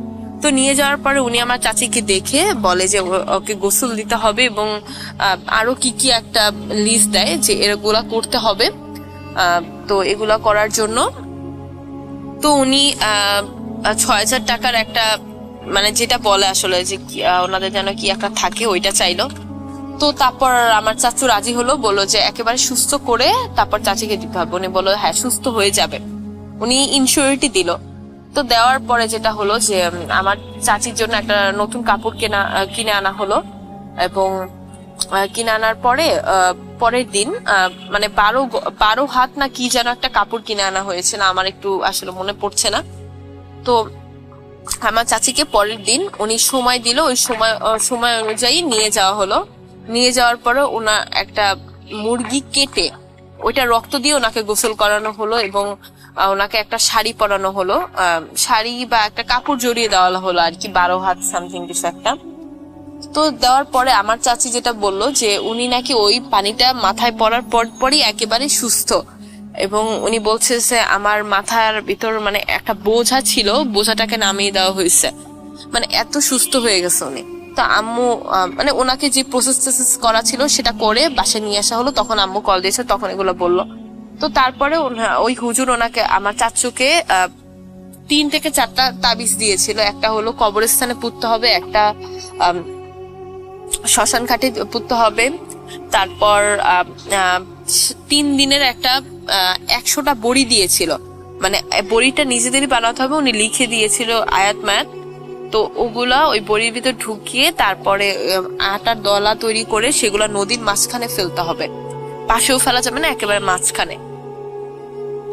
Speaker 6: তো নিয়ে যাওয়ার পরে উনি আমার চাচিকে দেখে বলে যে ওকে গোসল দিতে হবে এবং আরো কি কি একটা লিস্ট দেয় যে এগুলা করতে হবে। তো এগুলা করার জন্য তো উনি ৬,০০০ টাকার একটা মানে যেটা বলে আসলে যে ওনাদের যেন কি একটা থাকে ওইটা চাইলো। তো তারপর আমার চাচু রাজি হলো, বললো যে একেবারে সুস্থ করে তারপর চাচিকে দিতে হবে। উনি বললো হ্যাঁ সুস্থ হয়ে যাবে, উনি ইনসিওরিটি দিল। তো দেওয়ার পরে যেটা হলো যে আমার চাচির জন্য একটা নতুন কাপড় কিনে আনা হলো এবং কিনে আনার পরে পরের দিন মানে 12 হাত না কি যেন একটা কাপড় কিনে আনা হয়েছিল, আমার একটু আসলে মনে পড়ছে না। তো আমার চাচিকে পরের দিন উনি সময় দিল, ওই সময় অনুযায়ী নিয়ে যাওয়া হলো। নিয়ে যাওয়ার পরে ওনার একটা মুরগি কেটে ওইটা রক্ত দিয়ে ওনাকে গোসল করানো হলো এবং ওনাকে একটা শাড়ি পরানো হলো, শাড়ি বা একটা কাপড় জড়িয়ে দেওয়া হলো আর কি, 12 হাত সামথিং কিছু একটা। তো দেওয়ার পরে আমার চাচি যেটা বললো যে উনি নাকি ওই পানিটা মাথায় পড়ার পরই একেবারে সুস্থ, এবং উনি বলছে যে আমার মাথার ভিতর মানে একটা বোঝা ছিল, বোঝাটাকে নামিয়ে দেওয়া হয়েছে, মানে এত সুস্থ হয়ে গেছে উনি। তো আম্মু মানে ওনাকে যে প্রসেস করা ছিল সেটা করে বাসায় নিয়ে আসা হলো, তখন আম্মু কল দিয়েছে, তখন এগুলো বললো। তো তারপরে ওই হুজুর ওনাকে আমার চাচুকে 3 থেকে 4টা তাবিজ দিয়েছিল। একটা হলো কবরস্থানে পুঁততে হবে, একটা শ্মশান ঘাটে পুঁততে হবে, তারপর 3 দিনের একটা 100টা বড়ি দিয়েছিল, মানে বড়িটা নিজেদেরই বানাতে হবে, উনি লিখে দিয়েছিল আয়াত মায়াত। তো ওগুলা ওই বড়ির ভিতর ঢুকিয়ে তারপরে আটার দলা তৈরি করে সেগুলা নদীর মাঝখানে ফেলতে হবে, পাশেও ফেলা যাবে না, একেবারে মাঝখানে।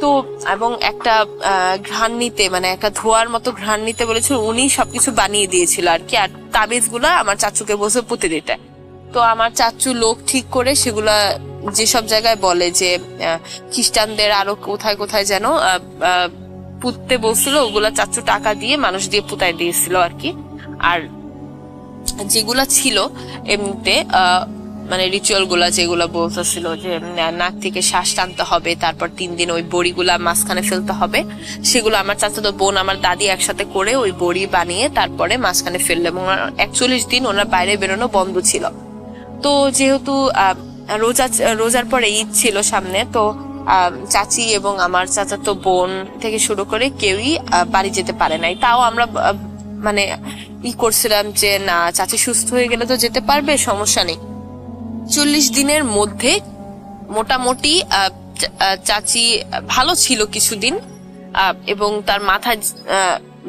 Speaker 6: তো এবং একটা ঘ্রাণ নিতে মানে একটা ধোয়ার মতো ঘ্রাণ নিতে বলেছিল, উনি সবকিছু বানিয়ে দিয়েছিল আর কি। আর তাবিজ গুলা আমার চাচুকে বসে পুঁতে দিতে। তো আমার চাচু লোক ঠিক করে সেগুলা যেসব জায়গায় বলে যে খ্রিস্টানদের আরো কোথায় কোথায় যেন পুঁততে বলছিল, ওগুলা চাচু টাকা দিয়ে মানুষ দিয়ে পুঁতায় দিয়েছিল আর কি। আর যেগুলা ছিল এমনিতে মানে রিচুয়াল গুলা যেগুলা বলতেছিল যে নাক থেকে শ্বাস টানতে হবে, তারপর 3 দিন ওই বড়িগুলা মাঝখানে ফেলতে হবে, সেগুলো আমার চাচাতো বোন আমার দাদি একসাথে করে ওই বড়ি বানিয়ে তারপরে মাঝখানে ফেললো, এবং 41 দিন ওনার বাইরে বেরোনো বন্ধ ছিল। তো যেহেতু রোজার পরে ঈদ ছিল সামনে, তো চাচি এবং আমার চাচাতো বোন থেকে শুরু করে কেউই বাড়ি যেতে পারে নাই। তাও আমরা মানে করছিলাম যে না, চাচি সুস্থ হয়ে গেলে তো যেতে পারবে, সমস্যা নেই। 40 দিনের মধ্যে মোটামুটি চাচি ভালো ছিল কিছুদিন, এবং তার মাথায়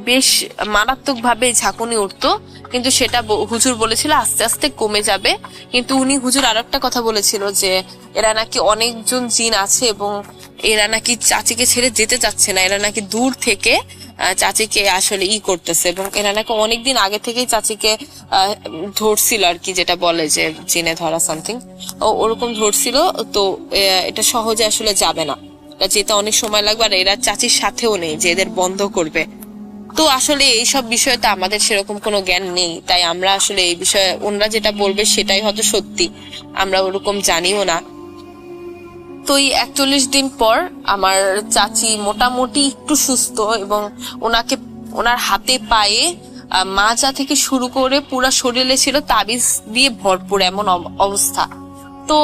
Speaker 6: বেশ মারাত্মক ভাবে ঝাঁকুনি উঠতো, কিন্তু সেটা হুজুর বলেছিল আস্তে আস্তে কমে যাবে। কিন্তু হুজুর আর একটা কথা বলেছিল যে এরা নাকি অনেকজন জিন আছে এবং এরা নাকি চাচিকে ছেড়ে যেতে চাচ্ছে না, এরা নাকি দূর থেকে চাচিকে আসলে করতেছে, এবং এরা নাকি অনেকদিন আগে থেকেই চাচিকে ধরছিল আর কি, যেটা বলে যে জিনে ধরা সামথিং ওরকম ধরছিল। তো এটা সহজে আসলে যাবে না, যেতে অনেক সময় লাগবে, আর এরা চাচির সাথেও নেই যে এদের বন্ধ করবে। তো আসলে এইসব বিষয়ে তো আমাদের সেরকম কোনো জ্ঞান নেই, তাই আমরা আসলে এই বিষয়ে ওনারা যেটা বলবে সেটাই হয়তো সত্যি, আমরা ওরকম জানিও না। তো এই 41 দিন পর আমার চাচি মোটামুটি একটু সুস্থ, এবং ওনার হাতে পায়ে মাজা থেকে শুরু করে পুরা শরীরে ছিল তাবিজ দিয়ে ভরপুর এমন অবস্থা। তো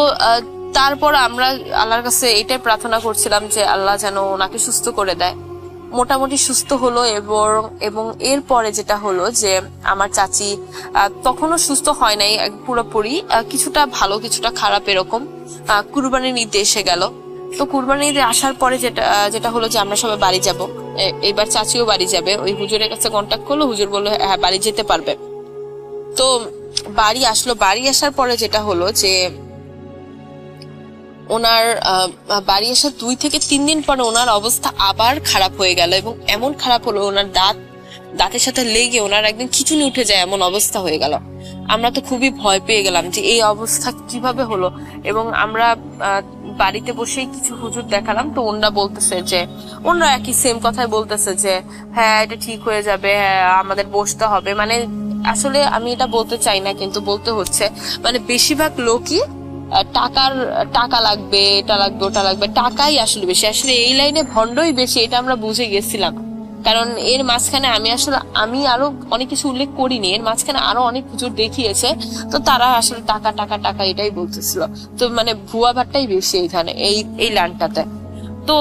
Speaker 6: তারপর আমরা আল্লাহর কাছে এটাই প্রার্থনা করছিলাম যে আল্লাহ যেন ওনাকে সুস্থ করে দেয়। মোটামুটি সুস্থ হলো, এবং এরপরে যেটা হলো যে আমার চাচি তখনও সুস্থ হয় নাই পুরোপুরি, কিছুটা ভালো কিছুটা খারাপ এরকম। কুরবানির ঈদে এসে গেল। তো কুরবানির ঈদে আসার পরে যেটা হলো যে আমরা সবাই বাড়ি যাব, এবার চাচিও বাড়ি যাবে। ওই হুজুরের কাছে কন্ট্যাক্ট করলো, হুজুর বললো হ্যাঁ বাড়ি যেতে পারবে। তো বাড়ি আসলো, বাড়ি আসার পরে যেটা হলো যে ওনার বাড়ি আসার 2 থেকে 3 দিন পরে ওনার অবস্থা আবার খারাপ হয়ে গেল, এবং এমন খারাপ হলো ওনার দাঁতের সাথে লেগে ওনার একদম খিঁচুনি উঠে যায় এমন অবস্থা হয়ে গেল। আমরা তো খুবই ভয় পেয়ে গেলাম যে এই অবস্থা কিভাবে হলো, এবং আমরা বাড়িতে বসেই কিছু হুজুর দেখালাম। তো ওনারা বলতেছে যে ওনারা একই সেম কথাই বলতেছে যে হ্যাঁ এটা ঠিক হয়ে যাবে, হ্যাঁ আমাদের বসতে হবে। মানে আসলে আমি এটা বলতে চাই না কিন্তু বলতে হচ্ছে, মানে বেশিরভাগ লোকই টাকা লাগবে, এটা লাগবে, ওটা লাগবে, টাকাই আসলে বেশি। আসলে এই লাইনে ভণ্ডই বেশি, এটা আমরা বুঝে গেছিলাম। কারণ এর মাঝখানে আমি আরো অনেক কিছু উল্লেখ করিনি, এর মাঝখানে আরো অনেক হুজুর দেখিয়েছে। তো তারা আসলে টাকা টাকা টাকা এটাই বলতেছিল। তো মানে ভুয়া ভাটটাই বেশি এইখানে এই লাইনটাতে। তো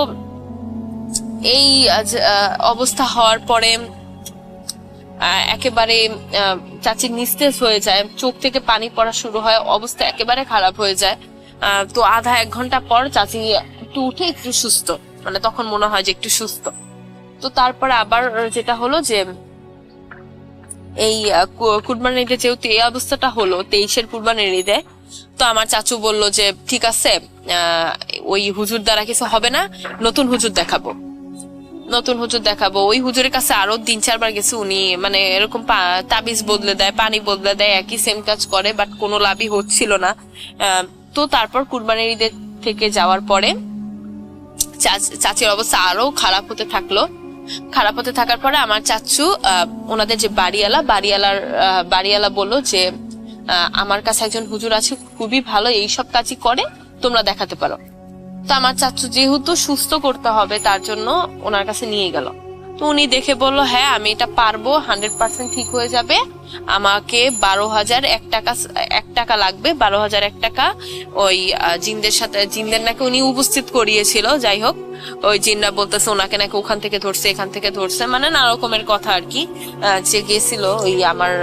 Speaker 6: এই অবস্থা হওয়ার পরে একেবারে চাচির নিস্তেজ হয়ে যায়, চোখ থেকে পানি পড়া শুরু হয়, অবস্থা একেবারে খারাপ হয়ে যায়। তো আধা 1 ঘন্টা পর চাচি একটু উঠে একটু সুস্থ, মানে তখন মনে হয় যে একটু সুস্থ। তো তারপরে আবার যেটা হলো যে এই কুরবানির ঈদে যেহেতু এই অবস্থাটা হলো 23-এর কুরবানির ঈদে, তো আমার চাচু বলল যে ঠিক আছে ওই হুজুর দ্বারা কিছু হবে না, নতুন হুজুর দেখাবো। ওই হুজুরের কাছে আরো 3-4 বার গেছে উনি, মানে এরকম তাবিজ বদলে দেয়, পানি বদলে দেয়, একই সেম কাজ করে, বাট কোনো লাভই হচ্ছিল না। তো তারপর কুরবানির ঈদের থেকে যাওয়ার পরে চাচির অবস্থা আরো খারাপ হতে থাকার পরে আমার চাচু ওনাদের যে বাড়িওয়ালা বললো যে আমার কাছে একজন হুজুর আছে, খুবই ভালো, এইসব কাজই করে, তোমরা দেখাতে পারো। তো আমার চাচু যেহেতু সুস্থ করতে হবে তার জন্য ওনার কাছে নিয়ে গেল। তো উনি দেখে বললো হ্যাঁ আমি এটা পারবো, 100% ঠিক হয়ে যাবে, আমাকে 12,001 টাকা লাগবে, 12,001 টাকা। ওই জিনদের নাকি উনি উপস্থিত করিয়েছিল। যাই হোক, ওই জিনরা বলতেছে ওনাকে নাকি ওখান থেকে ধরছে, এখান থেকে ধরছে, মানে নানা রকমের কথা আর কি। যে গেছিল ওই আমার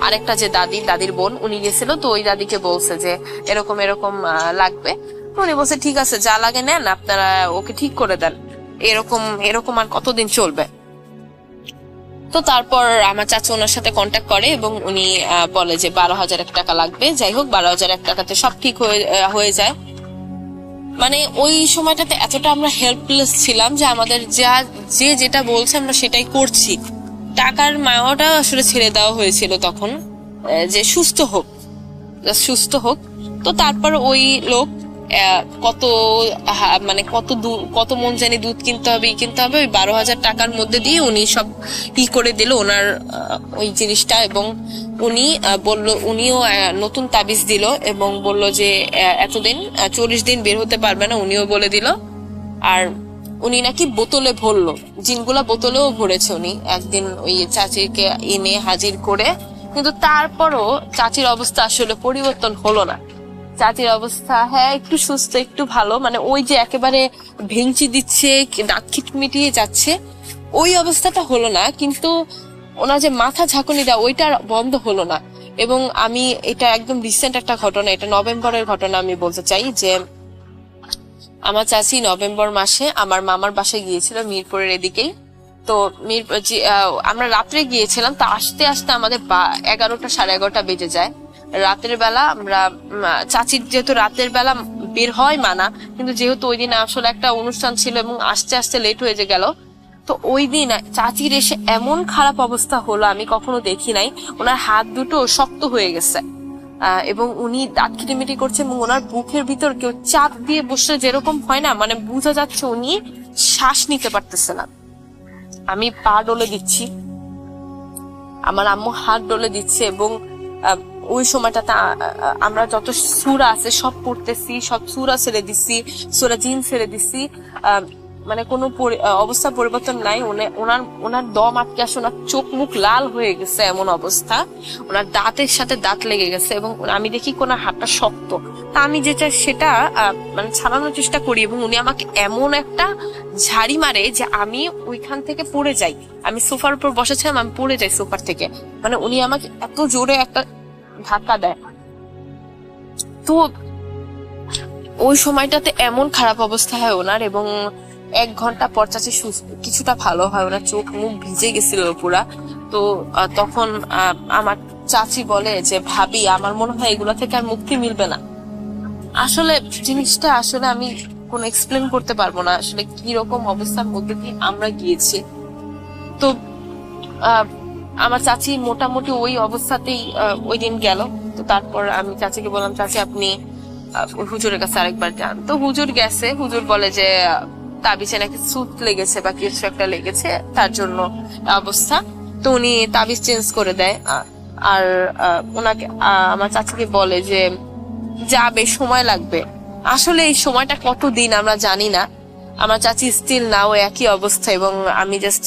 Speaker 6: আরেকটা যে দাদির বোন, উনি গেছিল। তো ওই দাদিকে বলছে যে এরকম লাগবে। উনি বলছে ঠিক আছে, যা লাগে নেন, আপনারা ওকে ঠিক করে দেন, এরকম আর কতদিন চলবে। তো তারপর আমার চাচু ওনার সাথে কন্ট্যাক্ট করে এবং উনি বলে যে 12,001 টাকা লাগবে। যাই হোক, 12,001 টাকাতে সব ঠিক হয়ে যায়। মানে ওই সময়টাতে এতটা আমরা হেল্পলেস ছিলাম যে আমাদের যেটা বলছে আমরা সেটাই করছি। টাকার মায়াটা আসলে ছেড়ে দেওয়া হয়েছিল তখন, যে সুস্থ হোক। তো তারপর ওই লোক কত মন জানি দুধ কিনতে হবে ওই 12,000 টাকার মধ্যে দিয়ে উনি সব করে দিল ওনার ওই জিনিসটা। এবং উনিও নতুন তাবিজ দিল এবং বলল যে এতদিন 40 দিন বের হতে পারবে না, উনিও বলে দিল। আর উনি নাকি বোতলে ভরলো, জিনগুলা বোতলেও ভরেছে উনি একদিন ওই চাচিকে এনে হাজির করে। কিন্তু তারপরও চাচির অবস্থা আসলে পরিবর্তন হলো না। চাচির অবস্থা হ্যাঁ একটু সুস্থ, একটু ভালো, মানে ওই যে একেবারে ভেঙচি দিচ্ছে, দাঁত খিটমিটিয়ে যাচ্ছে, ওই অবস্থাটা হলো না। কিন্তু ওনার যে মাথা ঝাঁকুনি দেওয়া ওইটা বন্ধ হলো না। এবং আমি এটা একদম রিসেন্ট একটা ঘটনা, এটা নভেম্বরের ঘটনা আমি বলতে চাই যে আমার চাচি নভেম্বর মাসে আমার মামার বাসায় গিয়েছিল মিরপুরের এদিকেই। তো আমরা রাত্রে গিয়েছিলাম, তো আস্তে আস্তে আমাদের 11টা 11:30 বেজে যায়। রাতের বেলা আমরা চাচির যেহেতু রাতের বেলা বের হয় মানা, কিন্তু যেহেতু ওই দিন আসলে একটা অনুষ্ঠান ছিল এবং আস্তে আস্তে লেট হয়ে গেল, তো ওই দিন চাচির এসে এমন খারাপ অবস্থা হলো আমি কখনো দেখি নাই। ওনার হাত দুটো শক্ত হয়ে গেছে এবং উনি দাঁত খিটিমিটি করছে এবং ওনার বুকের ভিতর কেউ চাপ দিয়ে বসলে যেরকম হয় না, মানে বোঝা যাচ্ছে উনি শ্বাস নিতে পারতেছে না। আমি পা ডলে দিচ্ছি, আমার আম্মু হাত ডলে দিচ্ছে এবং ওই সময়টাতে আমরা যত সূরা আছে সব পড়তেছি, সব সূরা ছেড়ে দিচ্ছি, সূরা জিন ছেড়ে দিচ্ছি, মানে কোনো অবস্থা পরিবর্তন নাই। ওনার দম আটকে আসে, ওনার চোখ মুখ লাল হয়ে গেছে এমন অবস্থা, ওনার দাঁতের সাথে দাঁত লেগে গেছে এবং আমি দেখি ওনার হাতটা শক্ত। তা আমি যেটা সেটা মানে ছাড়ানোর চেষ্টা করি এবং উনি আমাকে এমন একটা ঝাড়ি মারে যে আমি ওইখান থেকে পড়ে যাই। আমি সোফার উপর বসেছিলাম, আমি পড়ে যাই সোফার থেকে, মানে উনি আমাকে এত জোরে একটা ধাক্কা দেয়। তো ওই সময়টাতে এমন খারাপ অবস্থা হয় ওনার এবং 1 ঘন্টা পর চাচি কিছুটা ভালো হয়, ওনার চোখ মুখ ভিজে গেছিল পুরা। তো তখন আমার চাচি বলে যে ভাবি আমার মনে হয় এগুলো থেকে আর মুক্তি মিলবে না। আসলে জিনিসটা আসলে আমি কোনো এক্সপ্লেন করতে পারবো না আসলে কি রকম অবস্থার মধ্যে দিয়ে আমরা গিয়েছি। তো আমার চাচি মোটামুটি ওই অবস্থাতেই ওই দিন গেল। তো তারপর আমি চাচিকে বললাম, চাচি আপনি হুজুরের কাছে আরেকবার যান। তো হুজুর গেছে, হুজুর বলে যে তাবিজে নাকি সুত লেগেছে বা কিছু একটা লেগেছে, তার জন্য অবস্থা। তো উনি তাবিজ চেঞ্জ করে দেয় আর ওনাকে আমার চাচিকে বলে যে যাবে, সময় লাগবে। আসলে এই সময়টা কতদিন আমরা জানি না। আমার চাচি স্টিল নাও একই অবস্থা। এবং আমি জাস্ট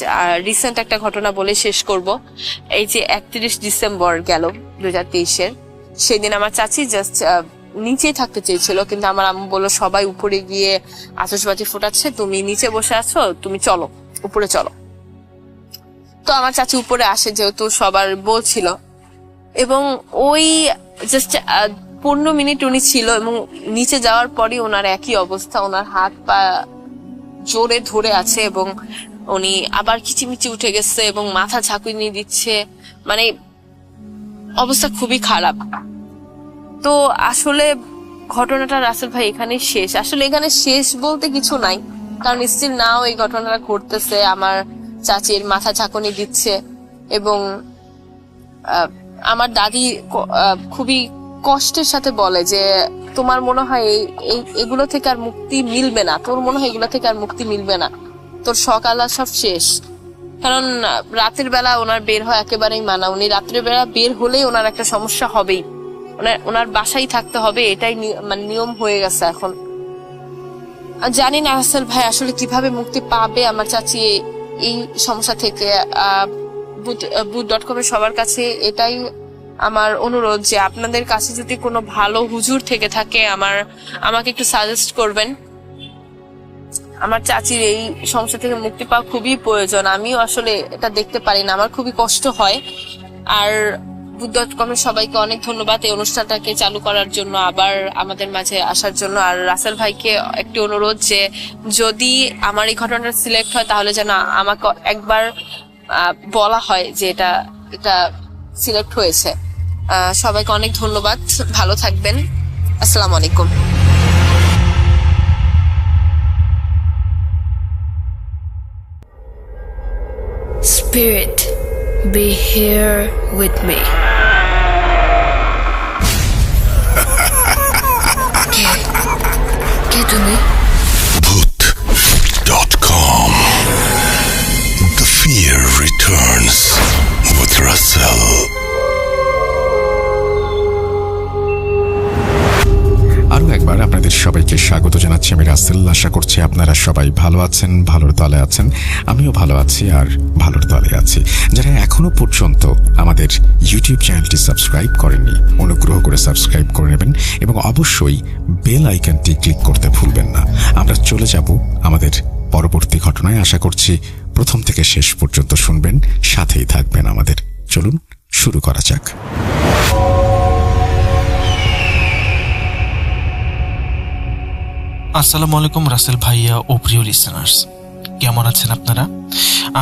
Speaker 6: রিসেন্ট একটা ঘটনা বলে শেষ করব। এই যে 31 ডিসেম্বর গেল 2023-এর, সেদিন আমার চাচি জাস্ট নিচেই থাকতে চেয়েছিল, কিন্তু আমার আম্মু বললো সবাই উপরে গিয়ে আতশবাজি ফোটাচ্ছে, তুমি নিচে বসে আছো, তুমি চলো উপরে চলো। তো আমার চাচি উপরে আসে যেহেতু সবার বলছিল, এবং ওই জাস্ট 15 মিনিট উনি ছিল এবং নিচে যাওয়ার পরই ওনার একই অবস্থা। ওনার হাত পা জোরে ধরে আছে এবং উনি আবার কিচিমিচি উঠে গেছে এবং মাথা ঝাঁকুনি দিচ্ছে, মানে অবস্থা খুবই খারাপ। তো আসলে ঘটনাটা রাসেল ভাই এখানে শেষ। আসলে এখানে শেষ বলতে কিছু নাই, কারণ স্টিল নাও এই ঘটনাটা ঘটতেছে। আমার চাচির মাথা ঝাঁকুনি দিচ্ছে এবং আমার দাদি খুবই কষ্টের সাথে বলে যে তোমার মনে হয় এগুলো থেকে আর মুক্তি মিলবে না, তোর মনে হয় এগুলো থেকে আর মুক্তি মিলবে না, তোর সকাল আর সব শেষ। কারণ রাতের বেলা ওনার বের হয় একেবারেই মানা। উনি রাত্রের বেলা বের হলেই ওনার একটা সমস্যা হবেই, ওনার বাসায় থাকতে হবে, এটাই মানে নিয়ম হয়ে গেছে এখন। জানি না রাসেল ভাই আসলে কিভাবে মুক্তি পাবে আমার চাচি এই সমস্যা থেকে। বুথ.com এর সবার কাছে এটাই আমার অনুরোধ যে আপনাদের কাছে যদি কোনো ভালো হুজুর থেকে থাকে আমাকে একটু সাজেস্ট করবেন। আমার চাচির এই সমস্যা থেকে মুক্তি পাওয়া খুবই প্রয়োজন। আমিও আসলে এটা দেখতে পারি না, আমার খুবই কষ্ট হয়। আর বুথ.com এর সবাইকে অনেক ধন্যবাদ এই অনুষ্ঠানটাকে চালু করার জন্য, আবার আমাদের মাঝে আসার জন্য। আর রাসেল ভাইকে একটি অনুরোধ যে যদি আমার এই ঘটনাটা সিলেক্ট হয় তাহলে যেন আমাকে একবার বলা হয় যে এটা সিলেক্ট হয়েছে। সবাইকে অনেক ধন্যবাদ, ভালো থাকবেন, আসসালামু আলাইকুম।
Speaker 3: Spirit, be here with me. কে তুমি?
Speaker 4: Bhoot.com. The fear returns with Russell.
Speaker 1: আরো একবার আপনাদের সবাইকে স্বাগত জানাচ্ছি আমি রাসেল। আশা করছি আপনারা সবাই ভালো আছেন, ভালোর দলে আছেন। আমিও ভালো আছি আর ভালোর দলে আছি। যারা এখনো পর্যন্ত আমাদের ইউটিউব চ্যানেলটি সাবস্ক্রাইব করেননি, অনুগ্রহ করে সাবস্ক্রাইব করে নেবেন এবং অবশ্যই বেল আইকনটি ক্লিক করতে ভুলবেন না। আমরা চলে যাব আমাদের পরবর্তী ঘটনায়। আশা করছি প্রথম থেকে শেষ পর্যন্ত শুনবেন, সাথেই থাকবেন আমাদের। চলুন শুরু করা যাক।
Speaker 7: আসসালামু আলাইকুম রাসেল ভাইয়া ও প্রিয় লিসেনার্স, কেমন আছেন আপনারা?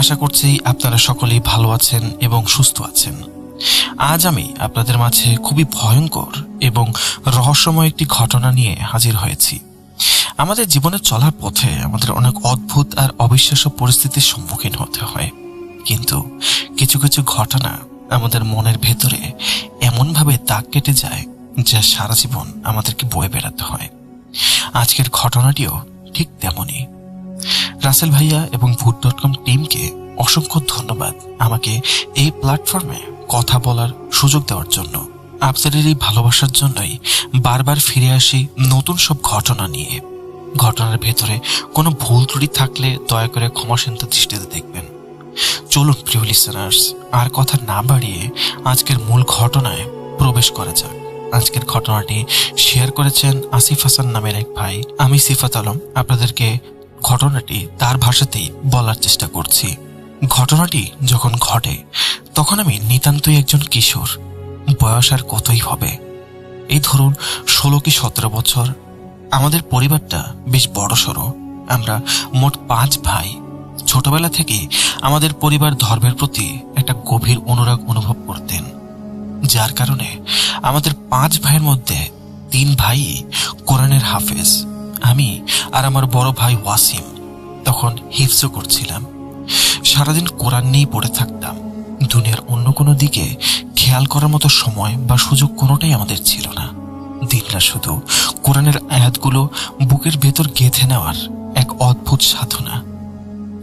Speaker 7: আশা করছি আপনারা সকলেই ভালো আছেন এবং সুস্থ আছেন। আজ আমি আপনাদের মাঝে খুবই ভয়ঙ্কর এবং রহস্যময় একটি ঘটনা নিয়ে হাজির হয়েছি। আমাদের জীবনে চলার পথে আমাদের অনেক অদ্ভুত আর অবিশ্বাস্য পরিস্থিতির সম্মুখীন হতে হয়, কিন্তু কিছু কিছু ঘটনা আমাদের মনের ভেতরে এমনভাবে দাগ কেটে যায় যা সারা জীবন আমাদেরকে বয়ে বেড়াতে হয়। আজকের ঘটনাটিও ঠিক তেমনই। রাসেল ভাইয়া এবং ভূত.com টিমকে অসংখ্য ধন্যবাদ আমাকে এই প্ল্যাটফর্মে কথা বলার সুযোগ দেওয়ার জন্য। আপনাদের এই ভালোবাসার জন্যই বারবার ফিরে আসি নতুন সব ঘটনা নিয়ে। ঘটনার ভেতরে কোনো ভুল ত্রুটি থাকলে দয়া করে ক্ষমাসুন্দর দৃষ্টিতে দেখবেন। চলুন প্রিয় লিসেনার্স, আর কথা না বাড়িয়ে আজকের মূল ঘটনায় প্রবেশ করা যাক। আজকের ঘটনাটি শেয়ার করেছেন আসিফ হাসান নামের এক ভাই। আমি সিফাত আলম আপনাদেরকে ঘটনাটি তার ভাষাতেই বলার চেষ্টা করছি। ঘটনাটি যখন ঘটে তখন আমি নিতান্তই একজন কিশোর, বয়স আর কতই হবে, এই ধরুন 16 কি 17 বছর। আমাদের পরিবারটা বেশ বড়সড়, আমরা মোট 5 ভাই। ছোটবেলা থেকেই আমাদের পরিবার ধর্মের প্রতি একটা গভীর অনুরাগ অনুভব করতেন। যার কারণে আমাদের 5 ভাইয়ের মধ্যে 3 ভাই কোরআনের হাফেজ। আমি আর আমার বড় ভাই ওয়াসিম তখন হিফজ করছিলাম। সারাদিন কোরআন নিয়েই পড়ে থাকতাম। দুনিয়ার অন্য কোনো দিকে খেয়াল করার মতো সময় বা সুযোগ কোনোটাই আমাদের ছিল না। দিনরা শুধু কোরআনের আয়াতগুলো বুকের ভেতর গেঁথে নেওয়ার এক অদ্ভুত সাধনা।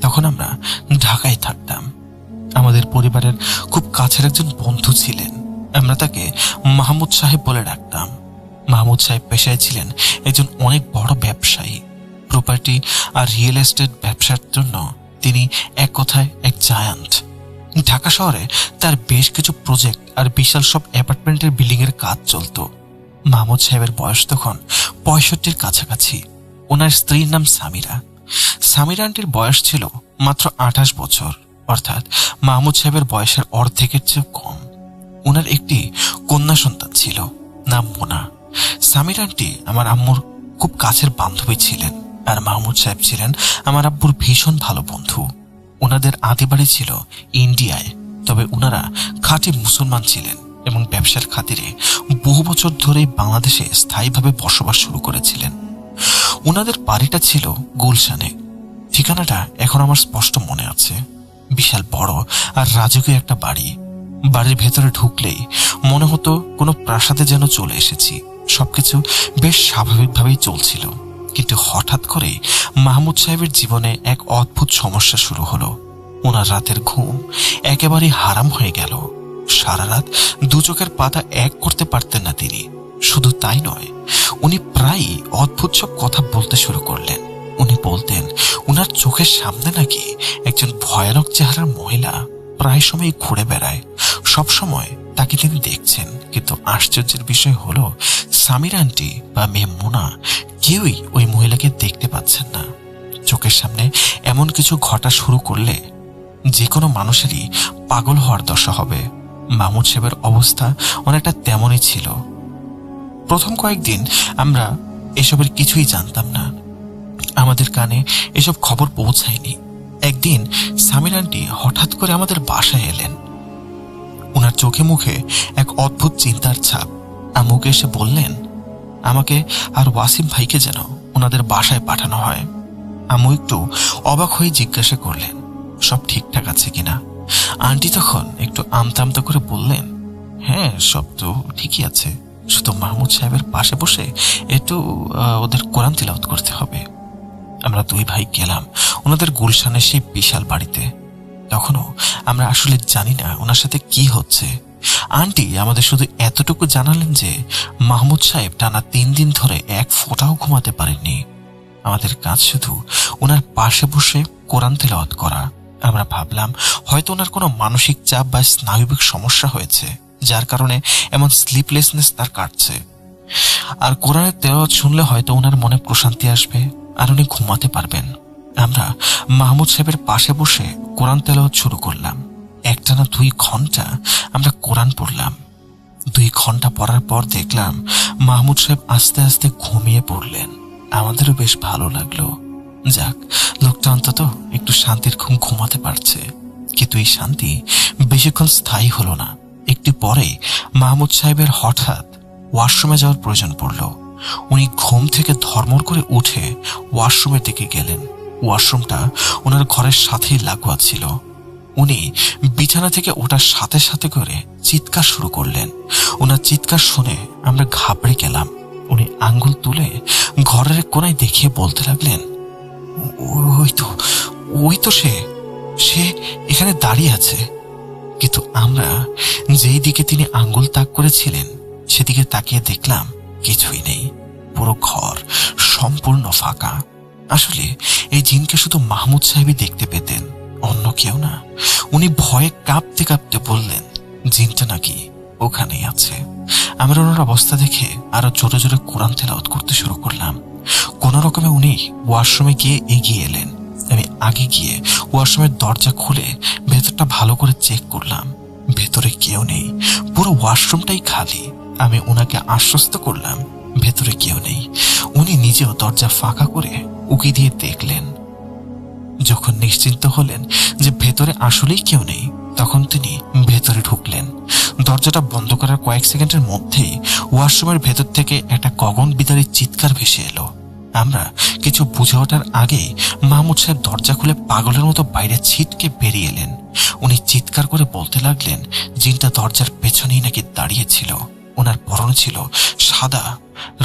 Speaker 7: তখন আমরা ঢাকায় থাকতাম। আমাদের পরিবারের খুব কাছের একজন বন্ধু ছিলেন। আমরা তাকে মাহমুদ সাহেব বলে ডাকতাম। মাহমুদ সাহেব পেশায় ছিলেন একজন অনেক বড় ব্যবসায়ী। প্রপার্টি আর রিয়েল এস্টেট ব্যবসার জন্য তিনি এক কথায় এক জায়ান্ট। ঢাকা শহরে তার বেশ কিছু প্রজেক্ট আর বিশাল সব অ্যাপার্টমেন্টের বিল্ডিং এর কাজ চলত। মাহমুদ সাহেবের বয়স তখন 65-র কাছাকাছি। ওনার স্ত্রীর নাম সামিরা। সামিরা আন্টির বয়স ছিল মাত্র 28 বছর, অর্থাৎ মাহমুদ সাহেবের বয়সের অর্ধেকের চেয়ে কম। ওনার একটি কন্যা সন্তান ছিল, নাম মোনা। সামিরা আন্টি আমার আম্মুর খুব কাছের বান্ধবী ছিলেন, আর মাহমুদ সাহেব ছিলেন আমার আব্বুর ভীষণ ভালো বন্ধু। ওনাদের আদিবাড়ি ছিল ইন্ডিয়ায়, তবে ওনারা খাঁটি মুসলমান ছিলেন এবং ব্যবসার খাতিরে বহু বছর ধরেই বাংলাদেশে স্থায়ীভাবে বসবাস শুরু করেছিলেন। ওনাদের বাড়িটা ছিল গুলশানে। ঠিকানাটা এখন আমার স্পষ্ট মনে আছে। বিশাল বড় আর রাজকীয় একটা বাড়ি। বাড়ির ভেতরে ঢুকলেই মনে হতো কোনো প্রাসাদে যেন চলে এসেছি। সবকিছু বেশ স্বাভাবিকভাবেই চলছিল, কিন্তু হঠাৎ করে মাহমুদ সাহেবের জীবনে এক অদ্ভুত সমস্যা শুরু হলো। ওনার রাতের ঘুম একেবারে হারাম হয়ে গেল। সারা রাত 2 চোখের পাতা এক করতে পারতেন না তিনি। শুধু তাই নয়, উনি প্রায়ই অদ্ভুত সব কথা বলতে শুরু করলেন। উনি বলতেন ওনার চোখের সামনে নাকি একজন ভয়ানক চেহারার মহিলা প্রায় সময় ঘুরে বেড়ায়। সব সময় তাকে তিনি দেখছেন, কিন্তু আশ্চর্যের বিষয় হলো সামিরা আন্টি বা মেয়ে মোনা কেউই ওই মহিলাকে দেখতে পাচ্ছেন না। চোখের সামনে এমন কিছু ঘটা শুরু করলে যে কোনো মানুষেরই পাগল হওয়ার দশা হবে। মাহমুদ সাহেবের অবস্থা অনেকটা তেমনই ছিল। প্রথম কয়েকদিন আমরা এসবের কিছুই জানতাম না, আমাদের কানে এসব খবর পৌঁছায়নি। একদিন সামিরা আন্টি হঠাৎ করে আমাদের বাসায় এলেন। ওনার চোখে মুখে এক অদ্ভুত চিন্তার ছাপ। আম্মুকে এসে বললেন আমাকে আর ওয়াসিম ভাইকে যেন ওনাদের বাসায় পাঠানো হয়। আম্মু একটু অবাক হয়ে জিজ্ঞাসা করলেন সব ঠিকঠাক আছে কিনা। আন্টি তখন একটু আমতা আমতা করে বললেন হ্যাঁ, সব তো ঠিকই আছে, শুধু মাহমুদ সাহেবের পাশে বসে একটু ওদের কোরআন তিলাওয়াত করতে হবে। আমরা 2 ভাই গেলাম ওনাদের গুলশানের সেই বিশাল বাড়িতে। তখনও আমরা আসলে জানি না ওনার সাথে কি হচ্ছে। আন্টি আমাদের শুধু এতটুকু জানালেন যে মাহমুদ সাহেব টানা 3 দিন ধরে এক ফোঁটাও ঘুমাতে পারেননি। আমাদের কাজ শুধু ওনার পাশে বসে কোরআন তিলাওয়াত করা। আমরা ভাবলাম হয়তো ওনার কোনো মানসিক চাপ বা স্নায়বিক সমস্যা হয়েছে, যার কারণে এমন স্লিপলেসনেস তার কাটছে। আর কোরআনের তেলাওয়াত শুনলে হয়তো ওনার মনে প্রশান্তি আসবে আর উনি ঘুমাতে পারবেন। আমরা মাহমুদ সাহেবের পাশে বসে কোরআন তেলাওয়াত শুরু করলাম। একটানা 2 ঘন্টা আমরা কোরআন পড়লাম। 2 ঘন্টা পড়ার পর দেখলাম মাহমুদ সাহেব আস্তে আস্তে ঘুমিয়ে পড়লেন। আমাদেরও বেশ ভালো লাগলো। যাক, লোকটা অন্তত একটু শান্তির ঘুম ঘুমাতে পারছে। কিন্তু এই শান্তি বেশিক্ষণ স্থায়ী হলো না। একটু পরে মাহমুদ সাহেবের হঠাৎ ওয়াশরুমে যাওয়ার প্রয়োজন পড়ল। উনি ঘুম থেকে ধর্মর করে উঠে ওয়াশরুমের দিকে গেলেন। ওয়াশরুমটা ওনার ঘরের সাথেই লাগোয়া ছিল। উনি বিছানা থেকে ওঠার সাথে সাথে করে চিৎকার শুরু করলেন। ওনার চিৎকার শুনে আমরা ঘাবড়ে গেলাম। উনি আঙ্গুল তুলে ঘরের কোনায় দেখিয়ে বলতে লাগলেন ওই তো সে এখানে দাঁড়িয়ে আছে। কিন্তু আমরা যেই দিকে তিনি আঙ্গুল তাক করেছিলেন সেদিকে তাকিয়ে দেখলাম কিছুই নেই। পুরো ঘর সম্পূর্ণ ফাঁকা। আসলে এই জিনকে শুধু মাহমুদ সাহেবই দেখতে পেতেন, অন্য কেউ না। উনি ভয়ে কাঁপতে কাঁপতে বললেন জিনটা নাকি ওখানেই আছে। আমরা ওনার অবস্থা দেখে আরো জোরে জোরে কোরআন তেলাওয়াত করতে শুরু করলাম। কোন রকমে উনি ওয়াশরুমে গিয়ে এগিয়ে এলেন। আমি আগে গিয়ে ওয়াশরুমের দরজা খুলে ভেতরটা ভালো করে চেক করলাম। ভেতরে কেউ নেই, পুরো ওয়াশরুমটাই খালি। আমি ওনাকে আশ্বস্ত করলাম ভেতরে কেউ নেই। উনি নিজেও দরজা ফাঁকা করে উকি দিয়ে দেখলেন। যখন নিশ্চিন্ত হলেন যে ভেতরে আসলেই কেউ নেই, তখন তিনি ভেতরে ঢুকলেন। দরজাটা বন্ধ করার কয়েক সেকেন্ডের মধ্যেই ওয়াশরুমের ভেতর থেকে একটা গগনবিদারী চিৎকার ভেসে এলো। আমরা কিছু বুঝে ওঠার আগেই মাহমুদ সাহেব দরজা খুলে পাগলের মতো বাইরে ছিটকে বেরিয়ে এলেন। উনি চিৎকার করে বলতে লাগলেন জিনটা দরজার পেছনেই নাকি দাঁড়িয়েছিল। ওনার পরনে ছিল সাদা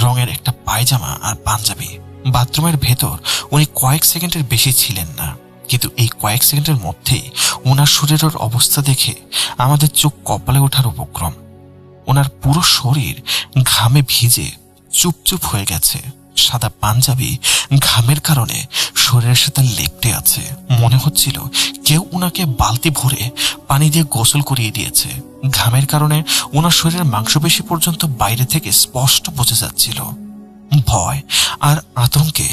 Speaker 7: রঙের একটা পায়জামা আর পাঞ্জাবি। বাথরুমের ভেতর উনি কয়েক সেকেন্ডের বেশি ছিলেন না, কিন্তু এই কয়েক সেকেন্ডের মধ্যেই ওনার শরীরের অবস্থা দেখে আমাদের চোখ কপালে ওঠার উপক্রম। ওনার পুরো শরীর ঘামে ভিজে চুপচুপ হয়ে গেছে। সাদা পাঞ্জাবি ঘামের কারণে শরীরের সাথে লেপ্টে আছে। মনে হচ্ছিল কেউ ওনাকে বালতি ভরে পানি দিয়ে গোসল করিয়ে দিয়েছে। ঘামের কারণে ওনার শরীরের মাংসপেশি পর্যন্ত বাইরে থেকে স্পষ্ট বোঝা যাচ্ছিল। ভয় আর আতঙ্কে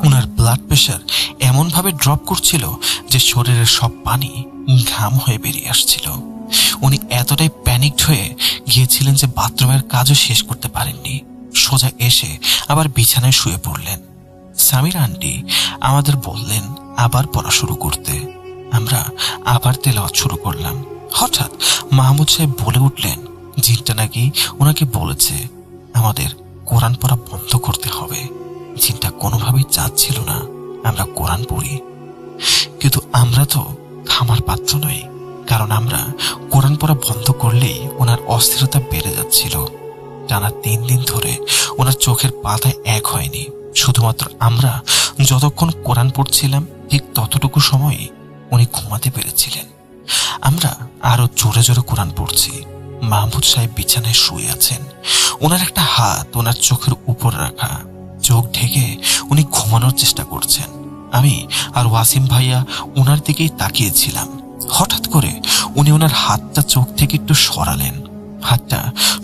Speaker 7: ওনার ব্লাড প্রেশার এমন ভাবে ড্রপ করছিল যে শরীরের সব পানি ঘাম হয়ে বেরিয়ে আসছিল। উনি এতটাই প্যানিকড হয়ে গিয়েছিলেন যে বাথরুমের কাজও শেষ করতে পারেননি। সোজা এসে আবার বিছানায় শুয়ে পড়লেন। সামিরা আন্টি আমাদের বললেন আবার পড়া শুরু করতে। আমরা আবার তেলাওয়াত শুরু করলাম। হঠাৎ মাহমুদ সাহেব বলে উঠলেন জিনটা নাকি ওনাকে বলেছে আমাদের কোরআন পড়া বন্ধ করতে হবে। জিনটা কোনোভাবেই চাচ্ছিল না আমরা কোরআন পড়ি, কিন্তু আমরা তো থামার পাত্র নই, কারণ আমরা কোরআন পড়া বন্ধ করলেই ওনার অস্থিরতা বেড়ে যাচ্ছিল। টানা 3 দিন ধরে ওনার চোখের পাতায় এক হয়নি। শুধুমাত্র আমরা যতক্ষণ কোরআন পড়ছিলাম ঠিক ততটুকু সময়ে উনি ঘুমাতে পেরেছিলেন। আমরা আরো জোরে জোরে কোরআন পড়ছি। মাহমুদ সাহেব বিছানায় শুয়ে আছেন। ওনার একটা হাত ওনার চোখের উপর রাখা, চোখ ঢেকে উনি ঘুমানোর চেষ্টা করছেন। আমি আর ওয়াসিম ভাইয়া ওনার দিকেই তাকিয়েছিলাম। হঠাৎ করে উনি ওনার হাতটা চোখ থেকে একটু সরালেন। হাতটা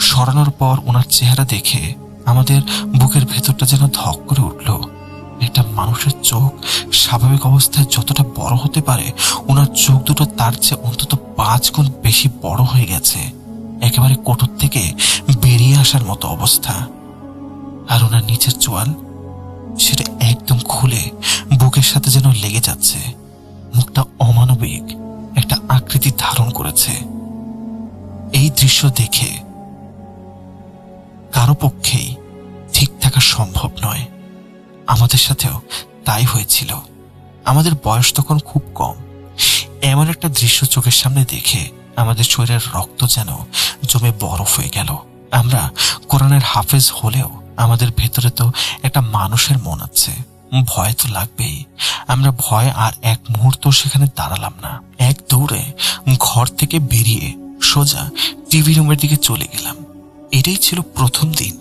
Speaker 7: সরানোর পর ওনার চেহারা দেখে আমাদের বুকের ভেতরটা যেন ধক করে উঠল। একটা মানুষের চোখ স্বাভাবিক অবস্থায় যতটা বড় হতে পারে ওনার চোখ দুটো তার চেয়ে অন্তত 5 গুণ বেশি বড় হয়ে গেছে। একেবারে কোটর থেকে বেরিয়ে আসার মতো অবস্থা। আর ওনার নিচের চোয়াল সেটা একদম খুলে বুকের সাথে যেন লেগে যাচ্ছে। মুখটা অমানবিক একটা আকৃতি ধারণ করেছে। এই দৃশ্য দেখে কারো পক্ষেই ঠিক থাকা সম্ভব নয়। আমাদের সাথেও তাই হয়েছিল। আমাদের বয়স তখন খুব কম। এমন একটা দৃশ্য চোখের সামনে দেখে আমাদের শরীরের রক্ত যেন জমে বরফ হয়ে গেল। আমরা কোরআনের হাফেজ হলেও আমাদের ভেতরে তো একটা মানুষের মন আছে, ভয় তো লাগবেই। আমরা ভয় আর এক মুহূর্ত সেখানে দাঁড়ালাম না। এক দৌড়ে ঘর থেকে বেরিয়ে সোজা টিভি রুমের দিকে চলে গেলাম। এটাই ছিল প্রথম দিন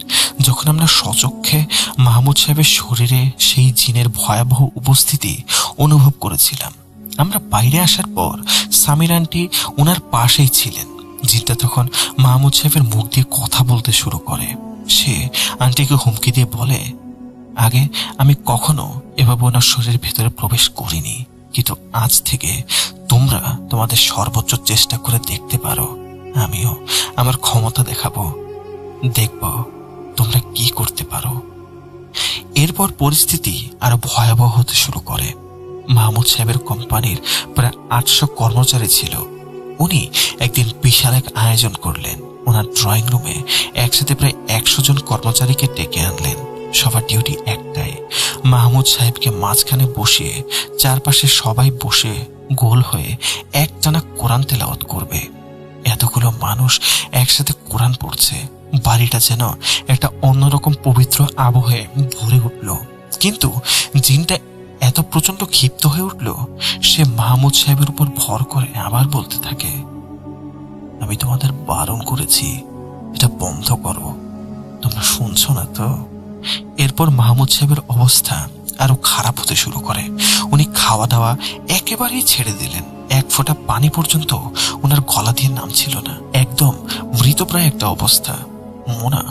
Speaker 7: যখন আমরা সচক্ষে মাহমুদ সাহেবের শরীরে সেই জিনের ভয়াবহ উপস্থিতি অনুভব করেছিলাম। আমরা বাইরে আসার পর সামির আন্টি ওনার পাশেই ছিলেন। জিনটা তখন মাহমুদ সাহেবের মুখ দিয়ে কথা বলতে শুরু করে। সে আন্টিকে হুমকি দিয়ে বলে, আগে আমি কখনো এভাবে ওনার শরীরের ভেতরে প্রবেশ করিনি, কিন্তু আজ থেকে তোমরা তোমাদের সর্বোচ্চ চেষ্টা করে দেখতে পারো। আমিও আমার ক্ষমতা দেখাবো, দেখব তোমরা কি করতে পারো। এরপর পরিস্থিতি আরো ভয়াবহ হতে শুরু করে। মাহমুদ সাহেবের কোম্পানির প্রায় 800 কর্মচারী ছিল। উনি একদিন বিশাল এক আয়োজন করলেন। ওনার ড্রয়িং রুমে একসাথে প্রায় 100 জন কর্মচারীকে ডেকে আনলেন। সবার ডিউটি একটাই, মাহমুদ সাহেবকে মাঝখানে বসিয়ে চারপাশে সবাই বসে গোল হয়ে একটানা কোরআন তেলাওয়াত করবে। এতগুলো মানুষ একসাথে কোরআন পড়ছে, বাড়িটা যেন একটা অন্যরকম পবিত্র আবহে ভরে উঠল। কিন্তু জিনটা এত প্রচন্ড ক্ষিপ্ত হয়ে উঠল, সে মাহমুদ সাহেবের উপর ভর করে আবার বলতে থাকে, আমি তোমাদের বারণ করেছি, এটা বন্ধ করো, তোমরা শুনছো না তো? এরপর মাহমুদ সাহেবের অবস্থা আরো খারাপ হতে শুরু করে। উনি খাওয়া দাওয়া একেবারেই ছেড়ে দিলেন। এক ফোঁটা পানি পর্যন্ত ওনার গলা দিয়ে নামছিল না। একদম মৃতপ্রায় একটা অবস্থা। মোনা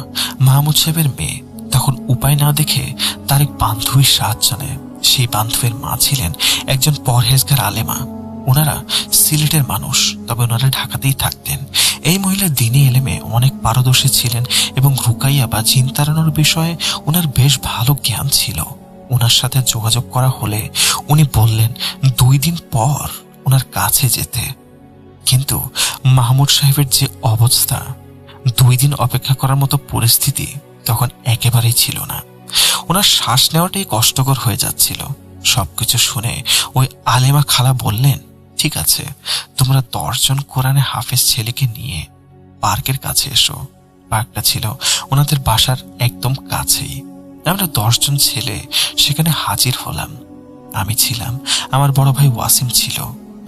Speaker 7: মাহমুদ সাহেবের মেয়ে তখন উপায় না দেখে তার এক বান্ধবীর সাহায্য নেয়। সেই বান্ধবীর মা ছিলেন একজন পরহেজগার আলেমা। ওনারা সিলেটের মানুষ, তবে ওনারা ঢাকাতেই থাকতেন। এই মহিলা দিনে এলেমে অনেক পারদর্শী ছিলেন এবং রুকাইয়া বা জিন তাড়ানোর বিষয়ে ওনার বেশ ভালো জ্ঞান ছিল। ওনার সাথে যোগাযোগ করা হলে উনি বললেন 2 দিন পর ওনার কাছে যেতে। কিন্তু মাহমুদ সাহেবের যে অবস্থা, 2 দিন অপেক্ষা করার মতো পরিস্থিতি তখন একেবারেই ছিল না। ওনার শ্বাস নেওয়াটাই কষ্টকর হয়ে যাচ্ছিল। সবকিছু শুনে ওই আলেমা খালা বললেন, ঠিক আছে, তোমরা 10 জন কোরআনে হাফেজ ছেলেকে নিয়ে পার্কের কাছে এসো। পার্কটা ছিল ওনাদের বাসার একদম কাছেই। আমরা 10 জন ছেলে সেখানে হাজির হলাম। আমি ছিলাম, আমার বড় ভাই ওয়াসিম ছিল,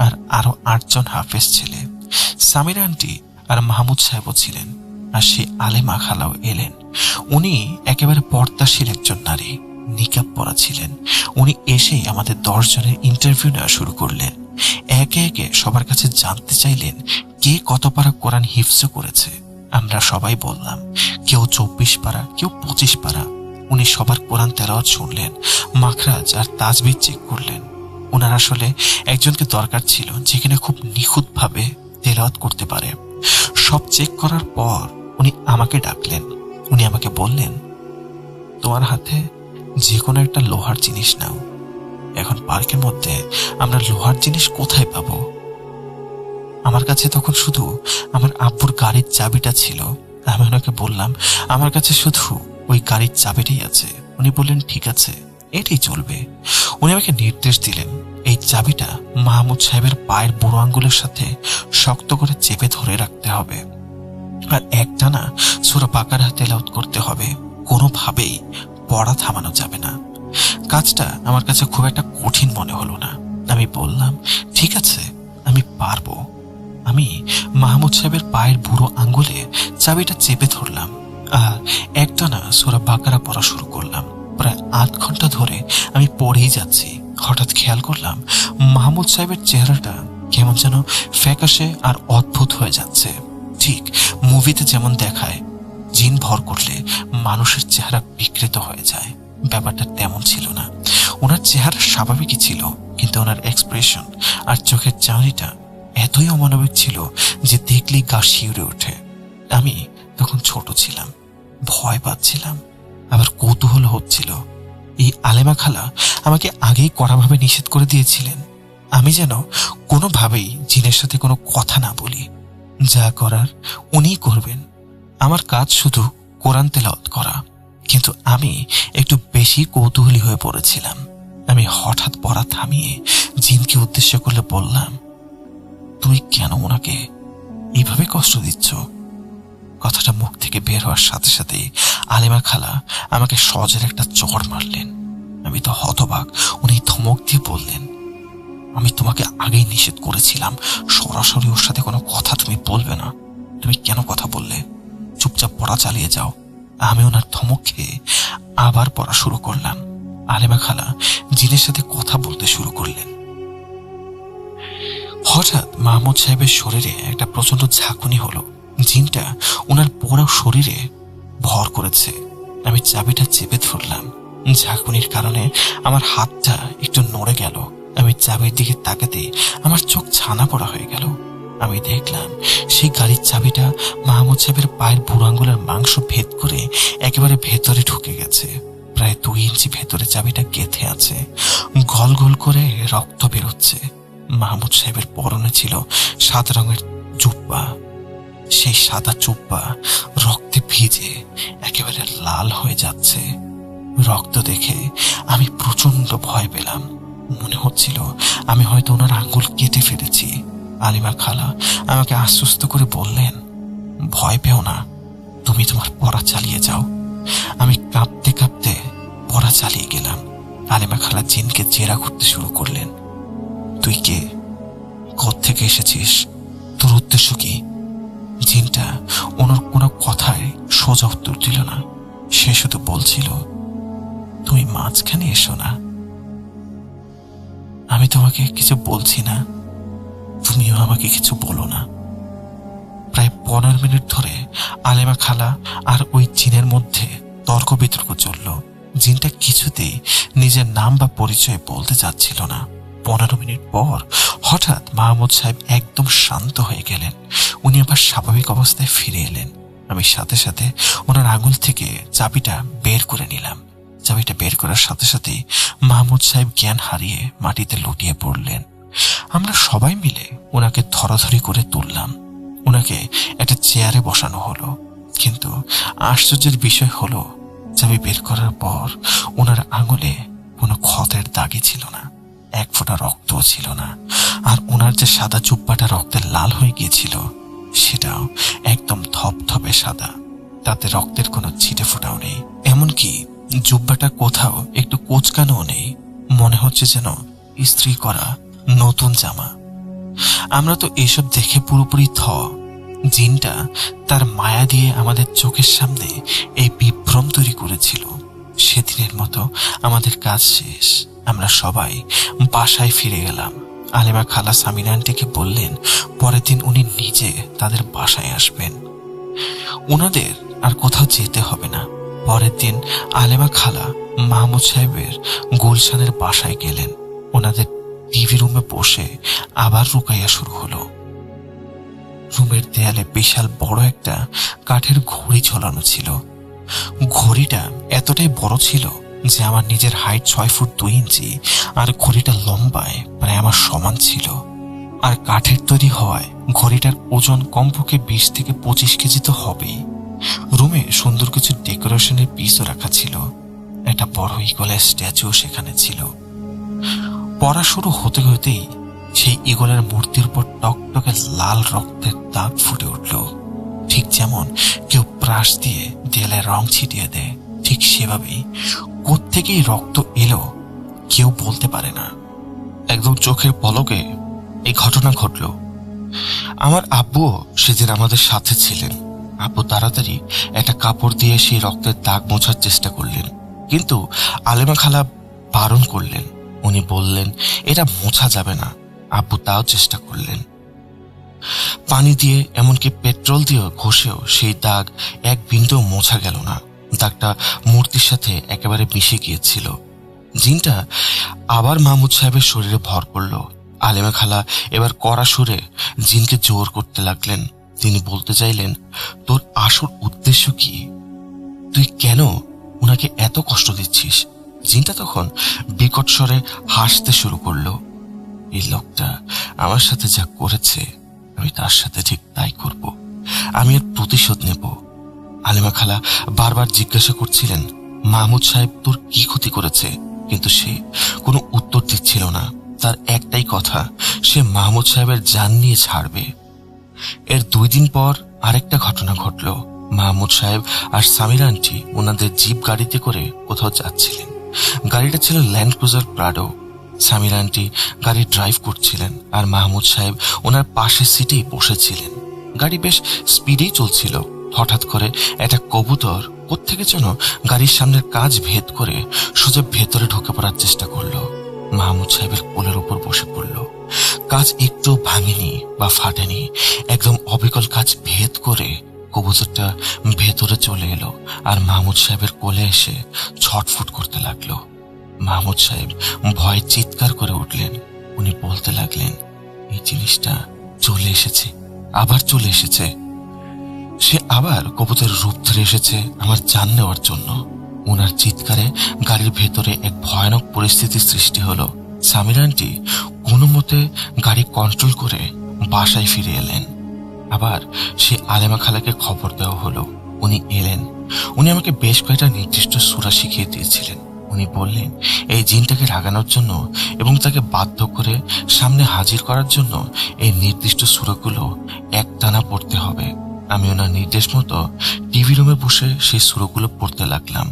Speaker 7: আর আরো 8 জন হাফেজ ছেলে। সামিরা আন্টি আর মাহমুদ সাহেবও ছিলেন, আর সেই আলেমা খালাও এলেন। উনি একেবারে পর্দাশীল একজন নারী, নিকাব পরা ছিলেন। উনি এসেই আমাদের 10 জনের ইন্টারভিউ নেওয়া শুরু করলেন। একে একে সবার কাছে জানতে চাইলেন কে কত পারা কোরআন হিফজ করেছে। আমরা সবাই বললাম, কেউ 24 পারা, কেউ 25 পারা। উনি সবার কোরআন তেলাওয়াত শুনলেন, মাখরাজ আর তাজবিদ চেক করলেন। ওনার আসলে একজনকে দরকার ছিল যেখানে খুব নিখুঁতভাবে তেলাওয়াত করতে পারে। সব চেক করার পর উনি আমাকে ডাকলেন। উনি আমাকে বললেন, তোমার হাতে যে কোনো একটা লোহার জিনিস নাও। এখন পার্কের মধ্যে আমরা লোহার জিনিস কোথায় পাবো? আমার কাছে তখন শুধু আমার আব্বুর গাড়ির চাবিটা ছিল। আমি ওনাকে বললাম, আমার কাছে শুধু ওই গাড়ির চাবিটাই আছে। উনি বললেন, ঠিক আছে, এটাই চলবে। উনি আমাকে নির্দেশ দিলেন, এই চাবিটা মাহমুদ সাহেবের পায়ের বুড়ো আঙ্গুলের সাথে শক্ত করে চেপে ধরে রাখতে হবে, আর একটানা সূরা বাকারা তেলাওয়াত করতে হবে। কোনোভাবেই পড়া থামানো যাবে না। কাজটা আমার কাছে খুব একটা কঠিন মনে হলো না। আমি বললাম, ঠিক আছে, আমি পারবো। আমি মাহমুদ সাহেবের পায়ের বুড়ো আঙ্গুলে চাবিটা চেপে ধরলাম আর একটানা সূরা বাকারা পড়া শুরু করলাম। প্রায় 8 ঘন্টা ধরে আমি পড়েই যাচ্ছি। হঠাৎ খেয়াল করলাম মাহমুদ সাহেবের চেহারাটা কেমন যেন ফ্যাকাশে আর অদ্ভুত হয়ে যাচ্ছে। ঠিক মুভিতে যেমন দেখায়, জিন ভর করলে মানুষের চেহারা বিকৃত হয়ে যায়, ব্যাপারটা তেমন ছিল না। ওনার চেহারা স্বাভাবিকই ছিল, কিন্তু ওনার এক্সপ্রেশন আর চোখের চাহনিটা এতই অমানবিক ছিল যে দেখলেই গা শিউরে ওঠে। আমি তখন ছোট ছিলাম, ভয় পাচ্ছিলাম, আবার কৌতূহল হচ্ছিল। এই আলেমা খালা আমাকে আগেই কড়াভাবে নিষেধ করে দিয়েছিলেন আমি যেন কোনোভাবেই জিনের সাথে কোনো কথা না বলি। যা করার উনিই করবেন। আমার কাজ শুধু কোরআন তেলাওয়াত করা। কিন্তু আমি একটু বেশি কৌতূহলী হয়ে পড়েছিলাম। আমি হঠাৎ পড়া থামিয়ে জিনকে উদ্দেশ্য করলে বললাম, তুমি কেন ওনাকে এইভাবে কষ্ট দিচ্ছ? কথাটা মুখ থেকে বের হওয়ার সাথে সাথেই আলেমা খালা আমাকে সজের একটা চড় মারলেন। আমি তো হতবাক। উনি ধমক দিয়ে বললেন, আমি তোমাকে আগেই নিষেধ করেছিলাম সরাসরি ওর সাথে কোনো কথা তুমি বলবে না। তুমি কেন কথা বললে? চুপচাপ পড়া চালিয়ে যাও। আমি ওনার ধমক খেয়ে আবার পড়া শুরু করলাম। আলেমা খালা জিনের সাথে কথা বলতে শুরু করলেন। হঠাৎ মাহমুদ সাহেবের শরীরে একটা প্রচন্ড ঝাঁকুনি হলো। জিনটা ওনার পুরো শরীরে ভর করেছে। আমি চাবিটা চেপে ধরলাম। ঝাঁকুনির কারণে আমার হাতটা একটু নড়ে গেল। আমি চাবির দিকে তাকাতে আমার চোখ ছানা পড়া হয়ে গেল। আমি দেখলাম সেই গাড়ির চাবিটা মাহমুদ সাহেবের পায়ের বুড়ো আঙ্গুলের মাংস ভেদ করে একেবারে ভেতরে ঢুকে গেছে। প্রায় 2 ইঞ্চি ভেতরে চাবিটা গেঁথে আছে। গল গল করে রক্ত বেরোচ্ছে। মাহমুদ সাহেবের পরনে ছিল সাদা রঙের জুব্বা। সেই সাদা জুব্বা রক্তে ভিজে একেবারে লাল হয়ে যাচ্ছে। রক্ত দেখে আমি প্রচন্ড ভয় পেলাম। মনে হচ্ছিল আমি হয়তো ওনার আঙ্গুল কেটে ফেলেছি। আলিমা খালা আমাকে আশ্বস্ত করে বললেন, ভয় পেও না, তুমি তোমার পড়া চালিয়ে যাও। আমি কাঁপতে কাঁপতে পড়া চালিয়ে গেলাম। আলিমা খালা জিনকে জেরা করতে শুরু করলেন। তুই কে? কোত্থেকে এসেছিস? তোর উদ্দেশ্য কি? জিনটা ওনার কোনো কথায় সোজা উত্তর দিল না। সে শুধু বলছিল, তুমি মাঝখানে এসো না। আমি তোমাকে কিছু বলছি না, তুমিও আমাকে কিছু বলো না। প্রায় 15 মিনিট ধরে আলেমা খালা আর ওই জিনের মধ্যে তর্ক বিতর্ক চলল। জিনটা কিছুতেই নিজের নাম বা পরিচয় বলতে চাচ্ছিল না। 15 মিনিট পর হঠাৎ মাহমুদ সাহেব একদম শান্ত হয়ে গেলেন। উনি আবার স্বাভাবিক অবস্থায় ফিরে এলেন। আমি সাথে সাথে ওনার আঙুল থেকে চাবিটা বের করে নিলাম। চাবিটা বের করার সাথে সাথেই মাহমুদ সাহেব জ্ঞান হারিয়ে মাটিতে লুটিয়ে পড়লেন। আমরা সবাই মিলে ওনাকে ধরাধরি করে তুললাম। ওনাকে একটা চেয়ারে বসানো হলো। কিন্তু আশ্চর্যের বিষয় হলো, চাবি বের করার পর ওনার আঙুলে কোনো ক্ষতের দাগই ছিল না, এক ফোঁটা রক্তও ছিল না। আর ওনার যে সাদা জুব্বাটা রক্তে লাল হয়ে গিয়েছিল, সেটাও একদম ধপধপে সাদা, তাতে রক্তের কোনো ছিটে ফোঁটাও নেই। এমনকি জুব্বাটা কোথাও একটু কোচকানোও নেই, মনে হচ্ছে যেন ইস্ত্রি করা নতুন জামা। আমরা তো এসব দেখে পুরোপুরি জিনটা তার মায়া দিয়ে আমাদের চোখের সামনে এই বিভ্রম তৈরি করেছিল। সেদিনের মতো আমাদের কাজ শেষ, আমরা সবাই বাসায় ফিরে গেলাম। আলেমা খালা সামিনা আন্টিকে বললেন পরের দিন উনি নিজে তাদের বাসায় আসবেন, ওনাদের আর কোথাও যেতে হবে না। পরের দিন আলেমা খালা মাহমুদ সাহেবের গুলশানের বাসায় গেলেন। ওনাদের টিভি রুমে বসে আবার রুকাইয়া শুরু হলো। রুমের দেয়ালে বিশাল বড় একটা কাঠের ঘড়ি ঝোলানো ছিল। ঘড়িটা এতটাই বড় ছিল যে আমার নিজের হাইট 6 ফুট 2 ইঞ্চি, আর ঘড়িটা লম্বায় প্রায় আমার সমান ছিল। আর কাঠের তৈরি হওয়ায় ঘড়িটার ওজন কমপক্ষে 20 থেকে 25 কেজি তো হবেই। রুমে সুন্দর কিছু ডেকোরেশনের পিসও রাখা ছিল, একটা বড় ইগলের স্ট্যাচুও সেখানে ছিল। পড়া শুরু হতে হতেই সেই ইগলের মূর্তির উপর টকটকে লাল রক্তের দাগ ফুটে উঠল। ঠিক যেমন কেউ ব্রাশ দিয়ে দেয়ালে রং ছিটিয়ে দেয়, ঠিক সেভাবেই কোত্থেকেই রক্ত এলো কেউ বলতে পারে না। একদম চোখের পলকে এই ঘটনা ঘটল। আমার আব্বুও সেদিন আমাদের সাথে ছিলেন। আব্বু তাড়াতাড়ি একটা কাপড় দিয়ে সেই রক্তের দাগ মোছার চেষ্টা করলেন, কিন্তু আলেমা খালা বারণ করলেন। উনি বললেন এটা মোছা যাবে না। আব্বু তাও চেষ্টা করলেন, পানি দিয়ে এমনকি পেট্রোল দিয়ে ঘষেও সেই দাগ এক বিন্দুও মোছা গেল না। দাগটা মূর্তির সাথে একেবারে মিশে গিয়েছিল। জিনটা আবার মাহমুদ সাহেবের শরীরে ভর করল। আলেমা খালা এবার কড়া সুরে জিনকে জোর করতে লাগলেন। তিনি বলতে চাইলেন, তোর আসল উদ্দেশ্য কি? তুই কেন ওনাকে এত কষ্ট দিচ্ছিস? জিনটা তখন বিকট স্বরে হাসতে শুরু করলো। এই লোকটা আমার সাথে যা করেছে, আমি তার সাথে ঠিক তাই করব। আমি এর প্রতিশোধ নেব। আলেমা খালা বারবার জিজ্ঞাসা করছিলেন, মাহমুদ সাহেব তোর কি ক্ষতি করেছে? কিন্তু সে কোনো উত্তর দিচ্ছিল না। তার একটাই কথা, সে মাহমুদ সাহেবের জান নিয়ে ছাড়বে। এর 2 দিন পর আরেকটা ঘটনা ঘটল। মাহমুদ সাহেব আর সামিরা আন্টি ওনাদের জিপ গাড়িতে করে কোথাও যাচ্ছিলেন। গাড়িটা ছিল land cruiser Prado. Samira aunty গাড়ি ড্রাইভ করছিলেন আর মাহমুদ সাহেব ওনার পাশের সিটেই বসেছিলেন। গাড়ি বেশ স্পিডেই চলছিল। হঠাৎ করে একটা কবুতর কোত্থেকে যেন গাড়ির সামনের কাঁচ ভেদ করে সোজা ভেতরে ঢুকে পড়ার চেষ্টা করলো। মাহমুদ সাহেবের কোলের উপর বসে পড়ল। কাঁচ একটু ভাঙেনি বা ফাটেনি, একদম অবিকল কাঁচ ভেদ করে কবুতরটা ভেতরে চলে এলো আর মাহমুদ সাহেবের কোলে এসে ছটফট করতে লাগলো। মাহমুদ সাহেব ভয়ে চিৎকার করে উঠলেন। উনি বলতে লাগলেন, এই জিনিসটা চলে এসেছে, আবার চলে এসেছে। সে আবার কবুতরের রূপ ধরে এসেছে আমার জান নেওয়ার জন্য। ওনার চিৎকারে গাড়ির ভেতরে এক ভয়ানক পরিস্থিতির সৃষ্টি হলো। সামিরা আন্টি কোনো মতে গাড়ি কন্ট্রোল করে বাসায় ফিরে এলেন। আবার সে আলেমা খালাকে খবর দেওয়া হলো। উনি এলেন। উনি আমাকে বেশ কয়েকটা নির্দিষ্ট সূরা শিখিয়ে দিয়েছিলেন। উনি বললেন, এই জিনটাকে রাগানোর জন্য এবং তাকে বাধ্য করে সামনে হাজির করার জন্য এই নির্দিষ্ট সূরাগুলো একটানা পড়তে হবে। আমি ওনার নির্দেশ মতো টিভি রুমে বসে সেই সূরাগুলো পড়তে লাগলাম।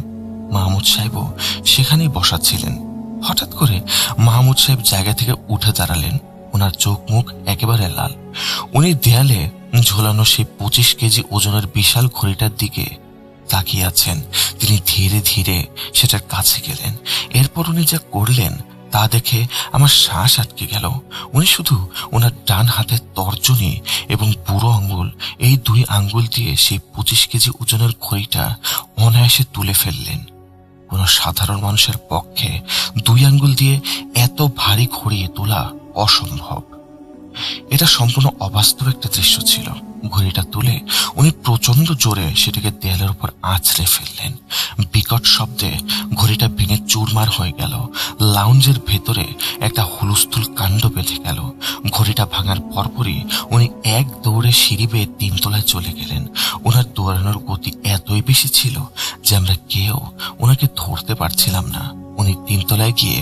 Speaker 7: মাহমুদ সাহেবও সেখানেই বসা ছিলেন। হঠাৎ করে মাহমুদ সাহেব জায়গা থেকে উঠে দাঁড়ালেন। ওনার চোখ মুখ একেবারে লাল। উনি দেয়ালে ঝোলানো সেই 25 কেজি ওজনের বিশাল ঘড়িটার দিকে তাকিয়ে আছেন। তিনি ধীরে ধীরে সেটার কাছে গেলেন। এরপর উনি যা করলেন তা দেখে আমার শ্বাস আটকে গেল। উনি শুধু ওনার ডান হাতের তর্জনী এবং বুড়ো আঙ্গুল, এই 2 আঙ্গুল দিয়ে সেই 25 কেজি ওজনের ঘড়িটা অনায়াসে তুলে ফেললেন। কোন সাধারণ মানুষের পক্ষে 2 আঙ্গুল দিয়ে এত ভারী ঘড়ি তোলা অসম্ভব। এটা সম্পূর্ণ অবাস্তব একটা দৃশ্য ছিল। ঘড়িটা তুলে উনি প্রচন্ড জোরে সেটাকে দেয়ালের উপর আছড়ে ফেললেন। বিকট শব্দে ঘড়িটা ভেঙে চুরমার হয়ে গেল। লাউঞ্জের ভেতরে একটা হুলস্থুল কাণ্ড বেঁধে গেল। ঘড়িটা ভাঙার পরপরই উনি এক দৌড়ে সিঁড়ি বেয়ে 3 তলায় চলে গেলেন। ওনার দৌড়ানোর গতি এতই বেশি ছিল যে আমরা কেউ ওনাকে ধরতে পারছিলাম না। উনি 3 তলায় গিয়ে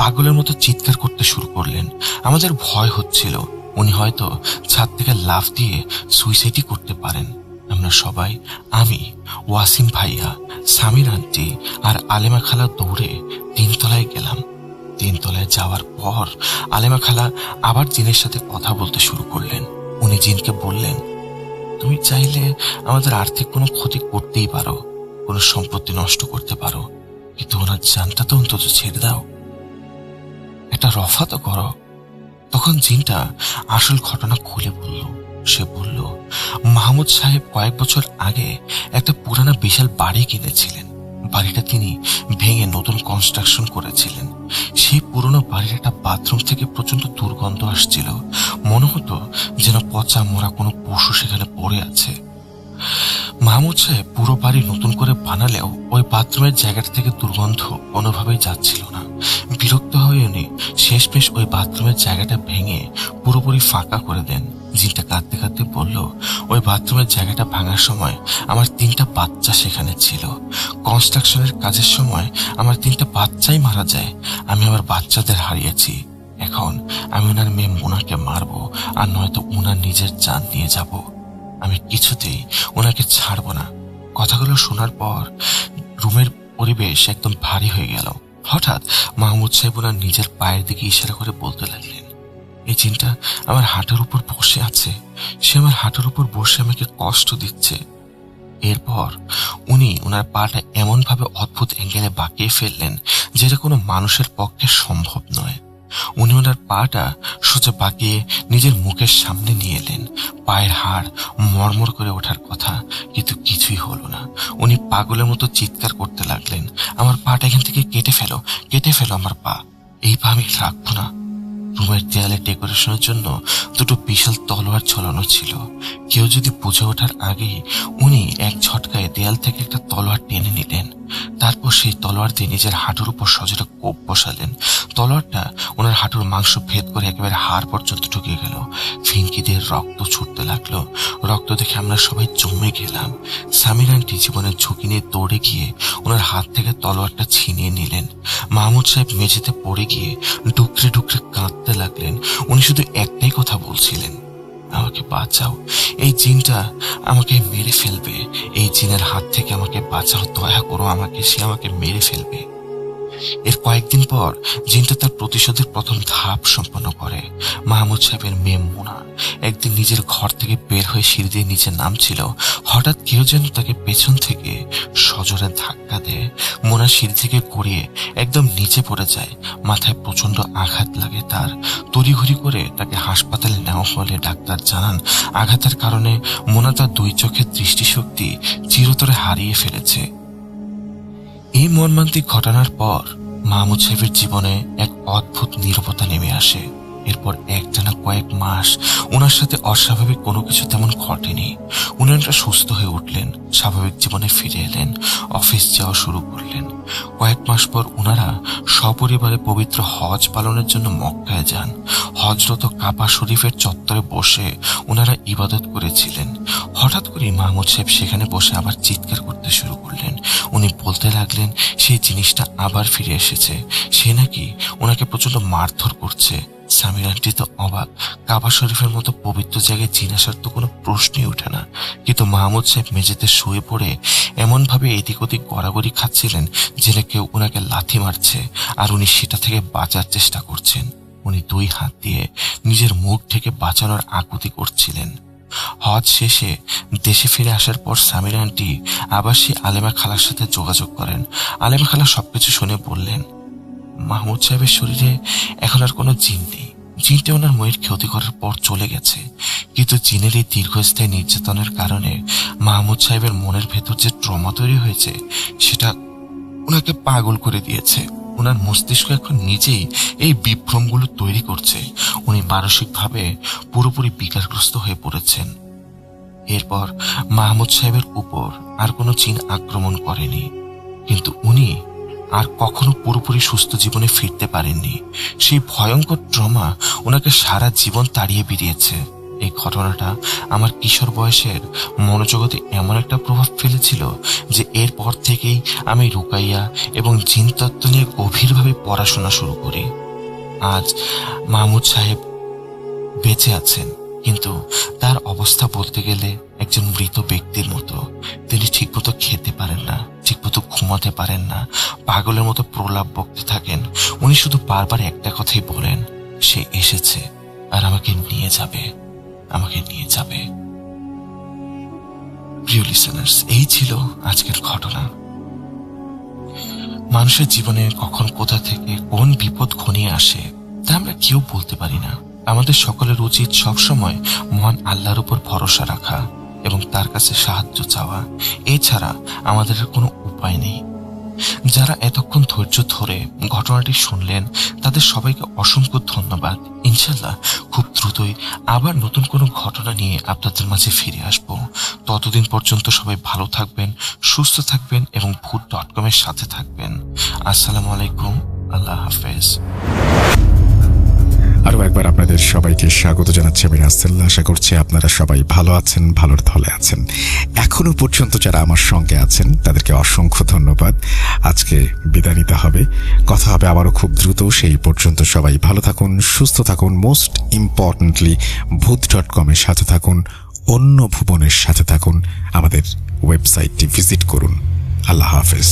Speaker 7: পাগলের মতো চিৎকার করতে শুরু করলেন। আমাদের ভয় হচ্ছিল উনি হয়তো ছাদ থেকে লাফ দিয়ে সুইসাইডই করতে পারেন। আমরা সবাই, আমি, ওয়াসিম ভাইয়া, সামির আন্টি আর আলেমা খালা দৌড়ে 3 তলায় গেলাম। 3 তলায় যাওয়ার পর আলেমা খালা আবার জিনের সাথে কথা বলতে শুরু করলেন। উনি জিনকে বললেন, তুমি চাইলে আমাদের আর্থিক কোনো ক্ষতি করতেই পারো, কোনো সম্পত্তি নষ্ট করতে পারো, কিন্তু ওনার জানটা তো অন্তত ছেড়ে দাও, একটা রফা তো করো। তখন জিনটা আসল ঘটনা খুলে বলল। সে বলল, মাহমুদ সাহেব কয়েক বছর আগে একটা পুরানা বিশাল বাড়ি কিনেছিলেন। বাড়িটা তিনি ভেঙে নতুন কনস্ট্রাকশন করেছিলেন। সেই পুরনো বাড়ির একটা বাথরুম থেকে প্রচন্ড দুর্গন্ধ আসছিল। মনে হতো যেন পচা মরা কোনো পশু সেখানে পড়ে আছে। মাহমুদ সাহেব পুরো বাড়ি নতুন করে বানালেও ওই বাথরুমের জায়গাটা থেকে দুর্গন্ধ কোনোভাবেই যাচ্ছিল না। বিরক্ত হয়ে উনি শেষমেশ ওই বাথরুমের জায়গাটা ভেঙে পুরোপুরি ফাঁকা করে দেন। জিনটা কাঁদতে কাঁদতে বলল, ওই বাথরুমের জায়গাটা ভাঙার সময় আমার 3টা বাচ্চা সেখানে ছিল। কনস্ট্রাকশনের কাজের সময় আমার 3টা বাচ্চাই মারা যায়। আমি আমার বাচ্চাদের হারিয়েছি। এখন আমি ওনার মেয়ে মোনাকে মারবো, আর নয়তো ওনার নিজের জান নিয়ে যাব। আমি কিছুতেই ওনাকে ছাড়বো না। কথাগুলো শোনার পর রুমের পরিবেশ একদম ভারী হয়ে গেল। হঠাৎ মাহমুদ সাহেব ওনার নিজের পায়ের দিকে ইশারা করে বলতে লাগলেন, এই জিনটা আমার হাঁটুর উপর বসে আছে, সে আমার হাঁটুর উপর বসে আমাকে কষ্ট দিচ্ছে। এরপর উনি ওনার পাটা এমন ভাবে অদ্ভুত অ্যাঙ্গেলে বাঁকিয়ে ফেললেন যেটা কোনো মানুষের পক্ষে সম্ভব নয়। উনি ওনার পাটা সোজা বাঁকিয়ে নিজের মুখের সামনে নিয়ে এলেন। পায়ের হাড় মরমর করে ওঠার কথা, কিন্তু কিছুই হলো না। উনি পাগলের মতো চিৎকার করতে লাগলেন, আমার পাটা এখান থেকে কেটে ফেলো, কেটে ফেলো আমার পা, এই পা আমি রাখবো না। রুমের দেয়ালে ডেকোরেশনের জন্য 2টো বিশাল তলোয়ার ঝোলানো ছিল। কেউ যদি বুঝে ওঠার আগেই উনি এক ঝটকায় দেয়াল থেকে একটা তলোয়ার টেনে নিলেন। তারপর সেই তলোয়ার দিয়ে নিজের হাঁটুর উপর সজোরে কোপ বসালেন। তলোয়ারটা ওনার হাঁটুর মাংস ভেদ করে একেবারে হাড় পর্যন্ত ঢুকে গেল। ফিনকি দিয়ে রক্ত ছুটতে লাগলো। রক্ত দেখে আমরা সবাই জমে গেলাম। সামির আন্টি জীবনের ঝুঁকি নিয়ে দৌড়ে গিয়ে ওনার হাত থেকে তলোয়ারটা ছিনিয়ে নিলেন। মাহমুদ সাহেব মেঝেতে পড়ে গিয়ে ডুকরে ডুকরে কাঁদতে লাগলেন। উনি শুধু একটাই কথা বলছিলেন, আমাকে বাঁচাও, এই জিনটা আমাকে মেরে ফেলবে, এই জিনের হাত থেকে আমাকে বাঁচাও, দয়া করো আমাকে, সে আমাকে মেরে ফেলবে। এর কয়েকদিন পর জিনটা তার প্রতিশোধের প্রথম ধাপ সম্পন্ন করে। মাহমুদ সাহেবের মেয়ে মোনা একদিন নিজের ঘর থেকে বের হয়ে সিঁড়ি দিয়ে নিচে নামছিল। হঠাৎ কেউ যেন তাকে পেছন থেকে সজোরে ধাক্কা দেয়। মোনা সিঁড়ি থেকে গড়িয়ে একদম নিচে পড়ে যায়। মাথায় প্রচন্ড আঘাত লাগে তার। তড়িঘড়ি করে তাকে হাসপাতালে নেওয়া হলে ডাক্তার জানান, আঘাতের কারণে মোনা তার 2 চোখের দৃষ্টিশক্তি চিরতরে হারিয়ে ফেলেছে। এই মর্মান্তিক ঘটনার পর মাহমুদ সাহেবের জীবনে এক অদ্ভুত নীরবতা নেমে আসে। এরপর একটানা কয়েক মাস ওনার সাথে অস্বাভাবিক কোনো কিছু তেমন ঘটেনি। উনারা সুস্থ হয়ে উঠলেন, স্বাভাবিক জীবনে ফিরে এলেন, অফিস যাওয়া শুরু করলেন। কয়েক মাস পর ওনারা সপরিবারে পবিত্র হজ পালনের জন্য মক্কায় যান। হজরত কাবা শরীফের চত্বরে বসে ওনারা ইবাদত করেছিলেন। হঠাৎ করে মাহমুদ সাহেব সেখানে বসে আবার চিৎকার করতে শুরু করলেন। উনি বলতে লাগলেন সেই জিনিসটা আবার ফিরে এসেছে, সে নাকি ওনাকে প্রচন্ড মারধর করছে। সামির আন্টি তো অবাক, কাবা শরীফের মতো পবিত্র জায়গায় জিন আসার তো কোনো প্রশ্নই ওঠে না। কিন্তু মাহমুদ সাহেব মেঝেতে শুয়ে পড়ে এমন ভাবে এদিক ওদিক গড়াগড়ি খাচ্ছিলেন যেন কেউ ওনাকে লাথি মারছে, আর উনি সেটা থেকে বাঁচার চেষ্টা করছেন। উনি 2 হাত দিয়ে নিজের মুখ থেকে বাঁচানোর আকুতি করছিলেন। হজ শেষে দেশে ফিরে আসার পর সামির আন্টি আবার সেই আলেমা খালার সাথে যোগাযোগ করেন। আলেমা খালা সবকিছু শুনে বললেন, মাহমুদ সাহেবের শরীরে এখন আর কোনো জিন নেই। জিনটা ওনার মেয়ের ক্ষতি করার পর চলে গেছে, কিন্তু জিনের এই দীর্ঘস্থায়ী নির্যাতনের কারণে মাহমুদ সাহেবের মনের ভেতর যে ট্রমা তৈরি হয়েছে সেটা ওনাকে পাগল করে দিয়েছে। ওনার মস্তিষ্ক এখন নিজেই এই বিভ্রমগুলো তৈরি করছে। উনি মানসিকভাবে পুরোপুরি বিকারগ্রস্ত হয়ে পড়েছেন। এরপর মাহমুদ সাহেবের উপর আর কোনো জিন আক্রমণ করেনি, কিন্তু উনি আর কখনো পুরোপুরি সুস্থ জীবনে ফিরতে পারেননি। সেই ভয়ঙ্কর ট্রমা ওনাকে সারা জীবন তাড়িয়ে বেরিয়েছে। এই ঘটনাটা আমার কিশোর বয়সের মনোজগতে এমন একটা প্রভাব ফেলেছিল যে এরপর থেকেই আমি রুকাইয়া এবং জিনতত্ত্ব নিয়ে গভীরভাবে পড়াশোনা শুরু করি। আজ মাহমুদ সাহেব বেঁচে আছেন, কিন্তু তার অবস্থা বলতে গেলে একজন মৃত ব্যক্তির মতো। তিনি ঠিকমতো খেতে পারেন না, ঠিকমতো ঘুমাতে পারেন না, পাগলের মতো প্রলাপ বকতে থাকেন। উনি শুধু বারবার একটা কথাই বলেন, সে এসেছে আর আমাকে নিয়ে যাবে, আমাকে নিয়ে যাবে। প্রিয় লিসেনার্স, এই ছিল আজকের ঘটনা। মানুষের জীবনে কখন কোথা থেকে কোন বিপদ ঘনিয়ে আসে তা আমরা কেউ বলতে পারি না। আমাদের সকলের উচিত সবসময় মহান আল্লাহর উপর ভরসা রাখা এবং তার কাছে সাহায্য চাওয়া। এছাড়া আমাদের কোনো উপায় নেই। যারা এতক্ষণ ধৈর্য ধরে ঘটনাটি শুনলেন তাদের সবাইকে অসংখ্য ধন্যবাদ। ইনশাল্লাহ খুব দ্রুতই আবার নতুন কোনো ঘটনা নিয়ে আপনাদের মাঝে ফিরে আসব। ততদিন পর্যন্ত সবাই ভালো থাকবেন, সুস্থ থাকবেন এবং ভূত.com এর সাথে থাকবেন। আসসালামু আলাইকুম, আল্লাহ হাফেজ।
Speaker 1: আরো একবার আপনাদের সবাইকে স্বাগত জানাচ্ছি আমি রাসেল। আশা করছি আপনারা সবাই ভালো আছেন, ভালোর থলে আছেন। এখনো পর্যন্ত যারা আমার সঙ্গে আছেন তাদেরকে অসংখ্য ধন্যবাদ। আজকে বিদায় নিতে হবে, কথা হবে আবারও খুব দ্রুত। সেই পর্যন্ত সবাই ভালো থাকুন, সুস্থ থাকুন। মোস্ট ইম্পর্টেন্টলি ভূত.com এর সাথে থাকুন, অন্য ভুবনের সাথে থাকুন। আমাদের ওয়েবসাইটটি ভিজিট করুন। আল্লাহ হাফেজ।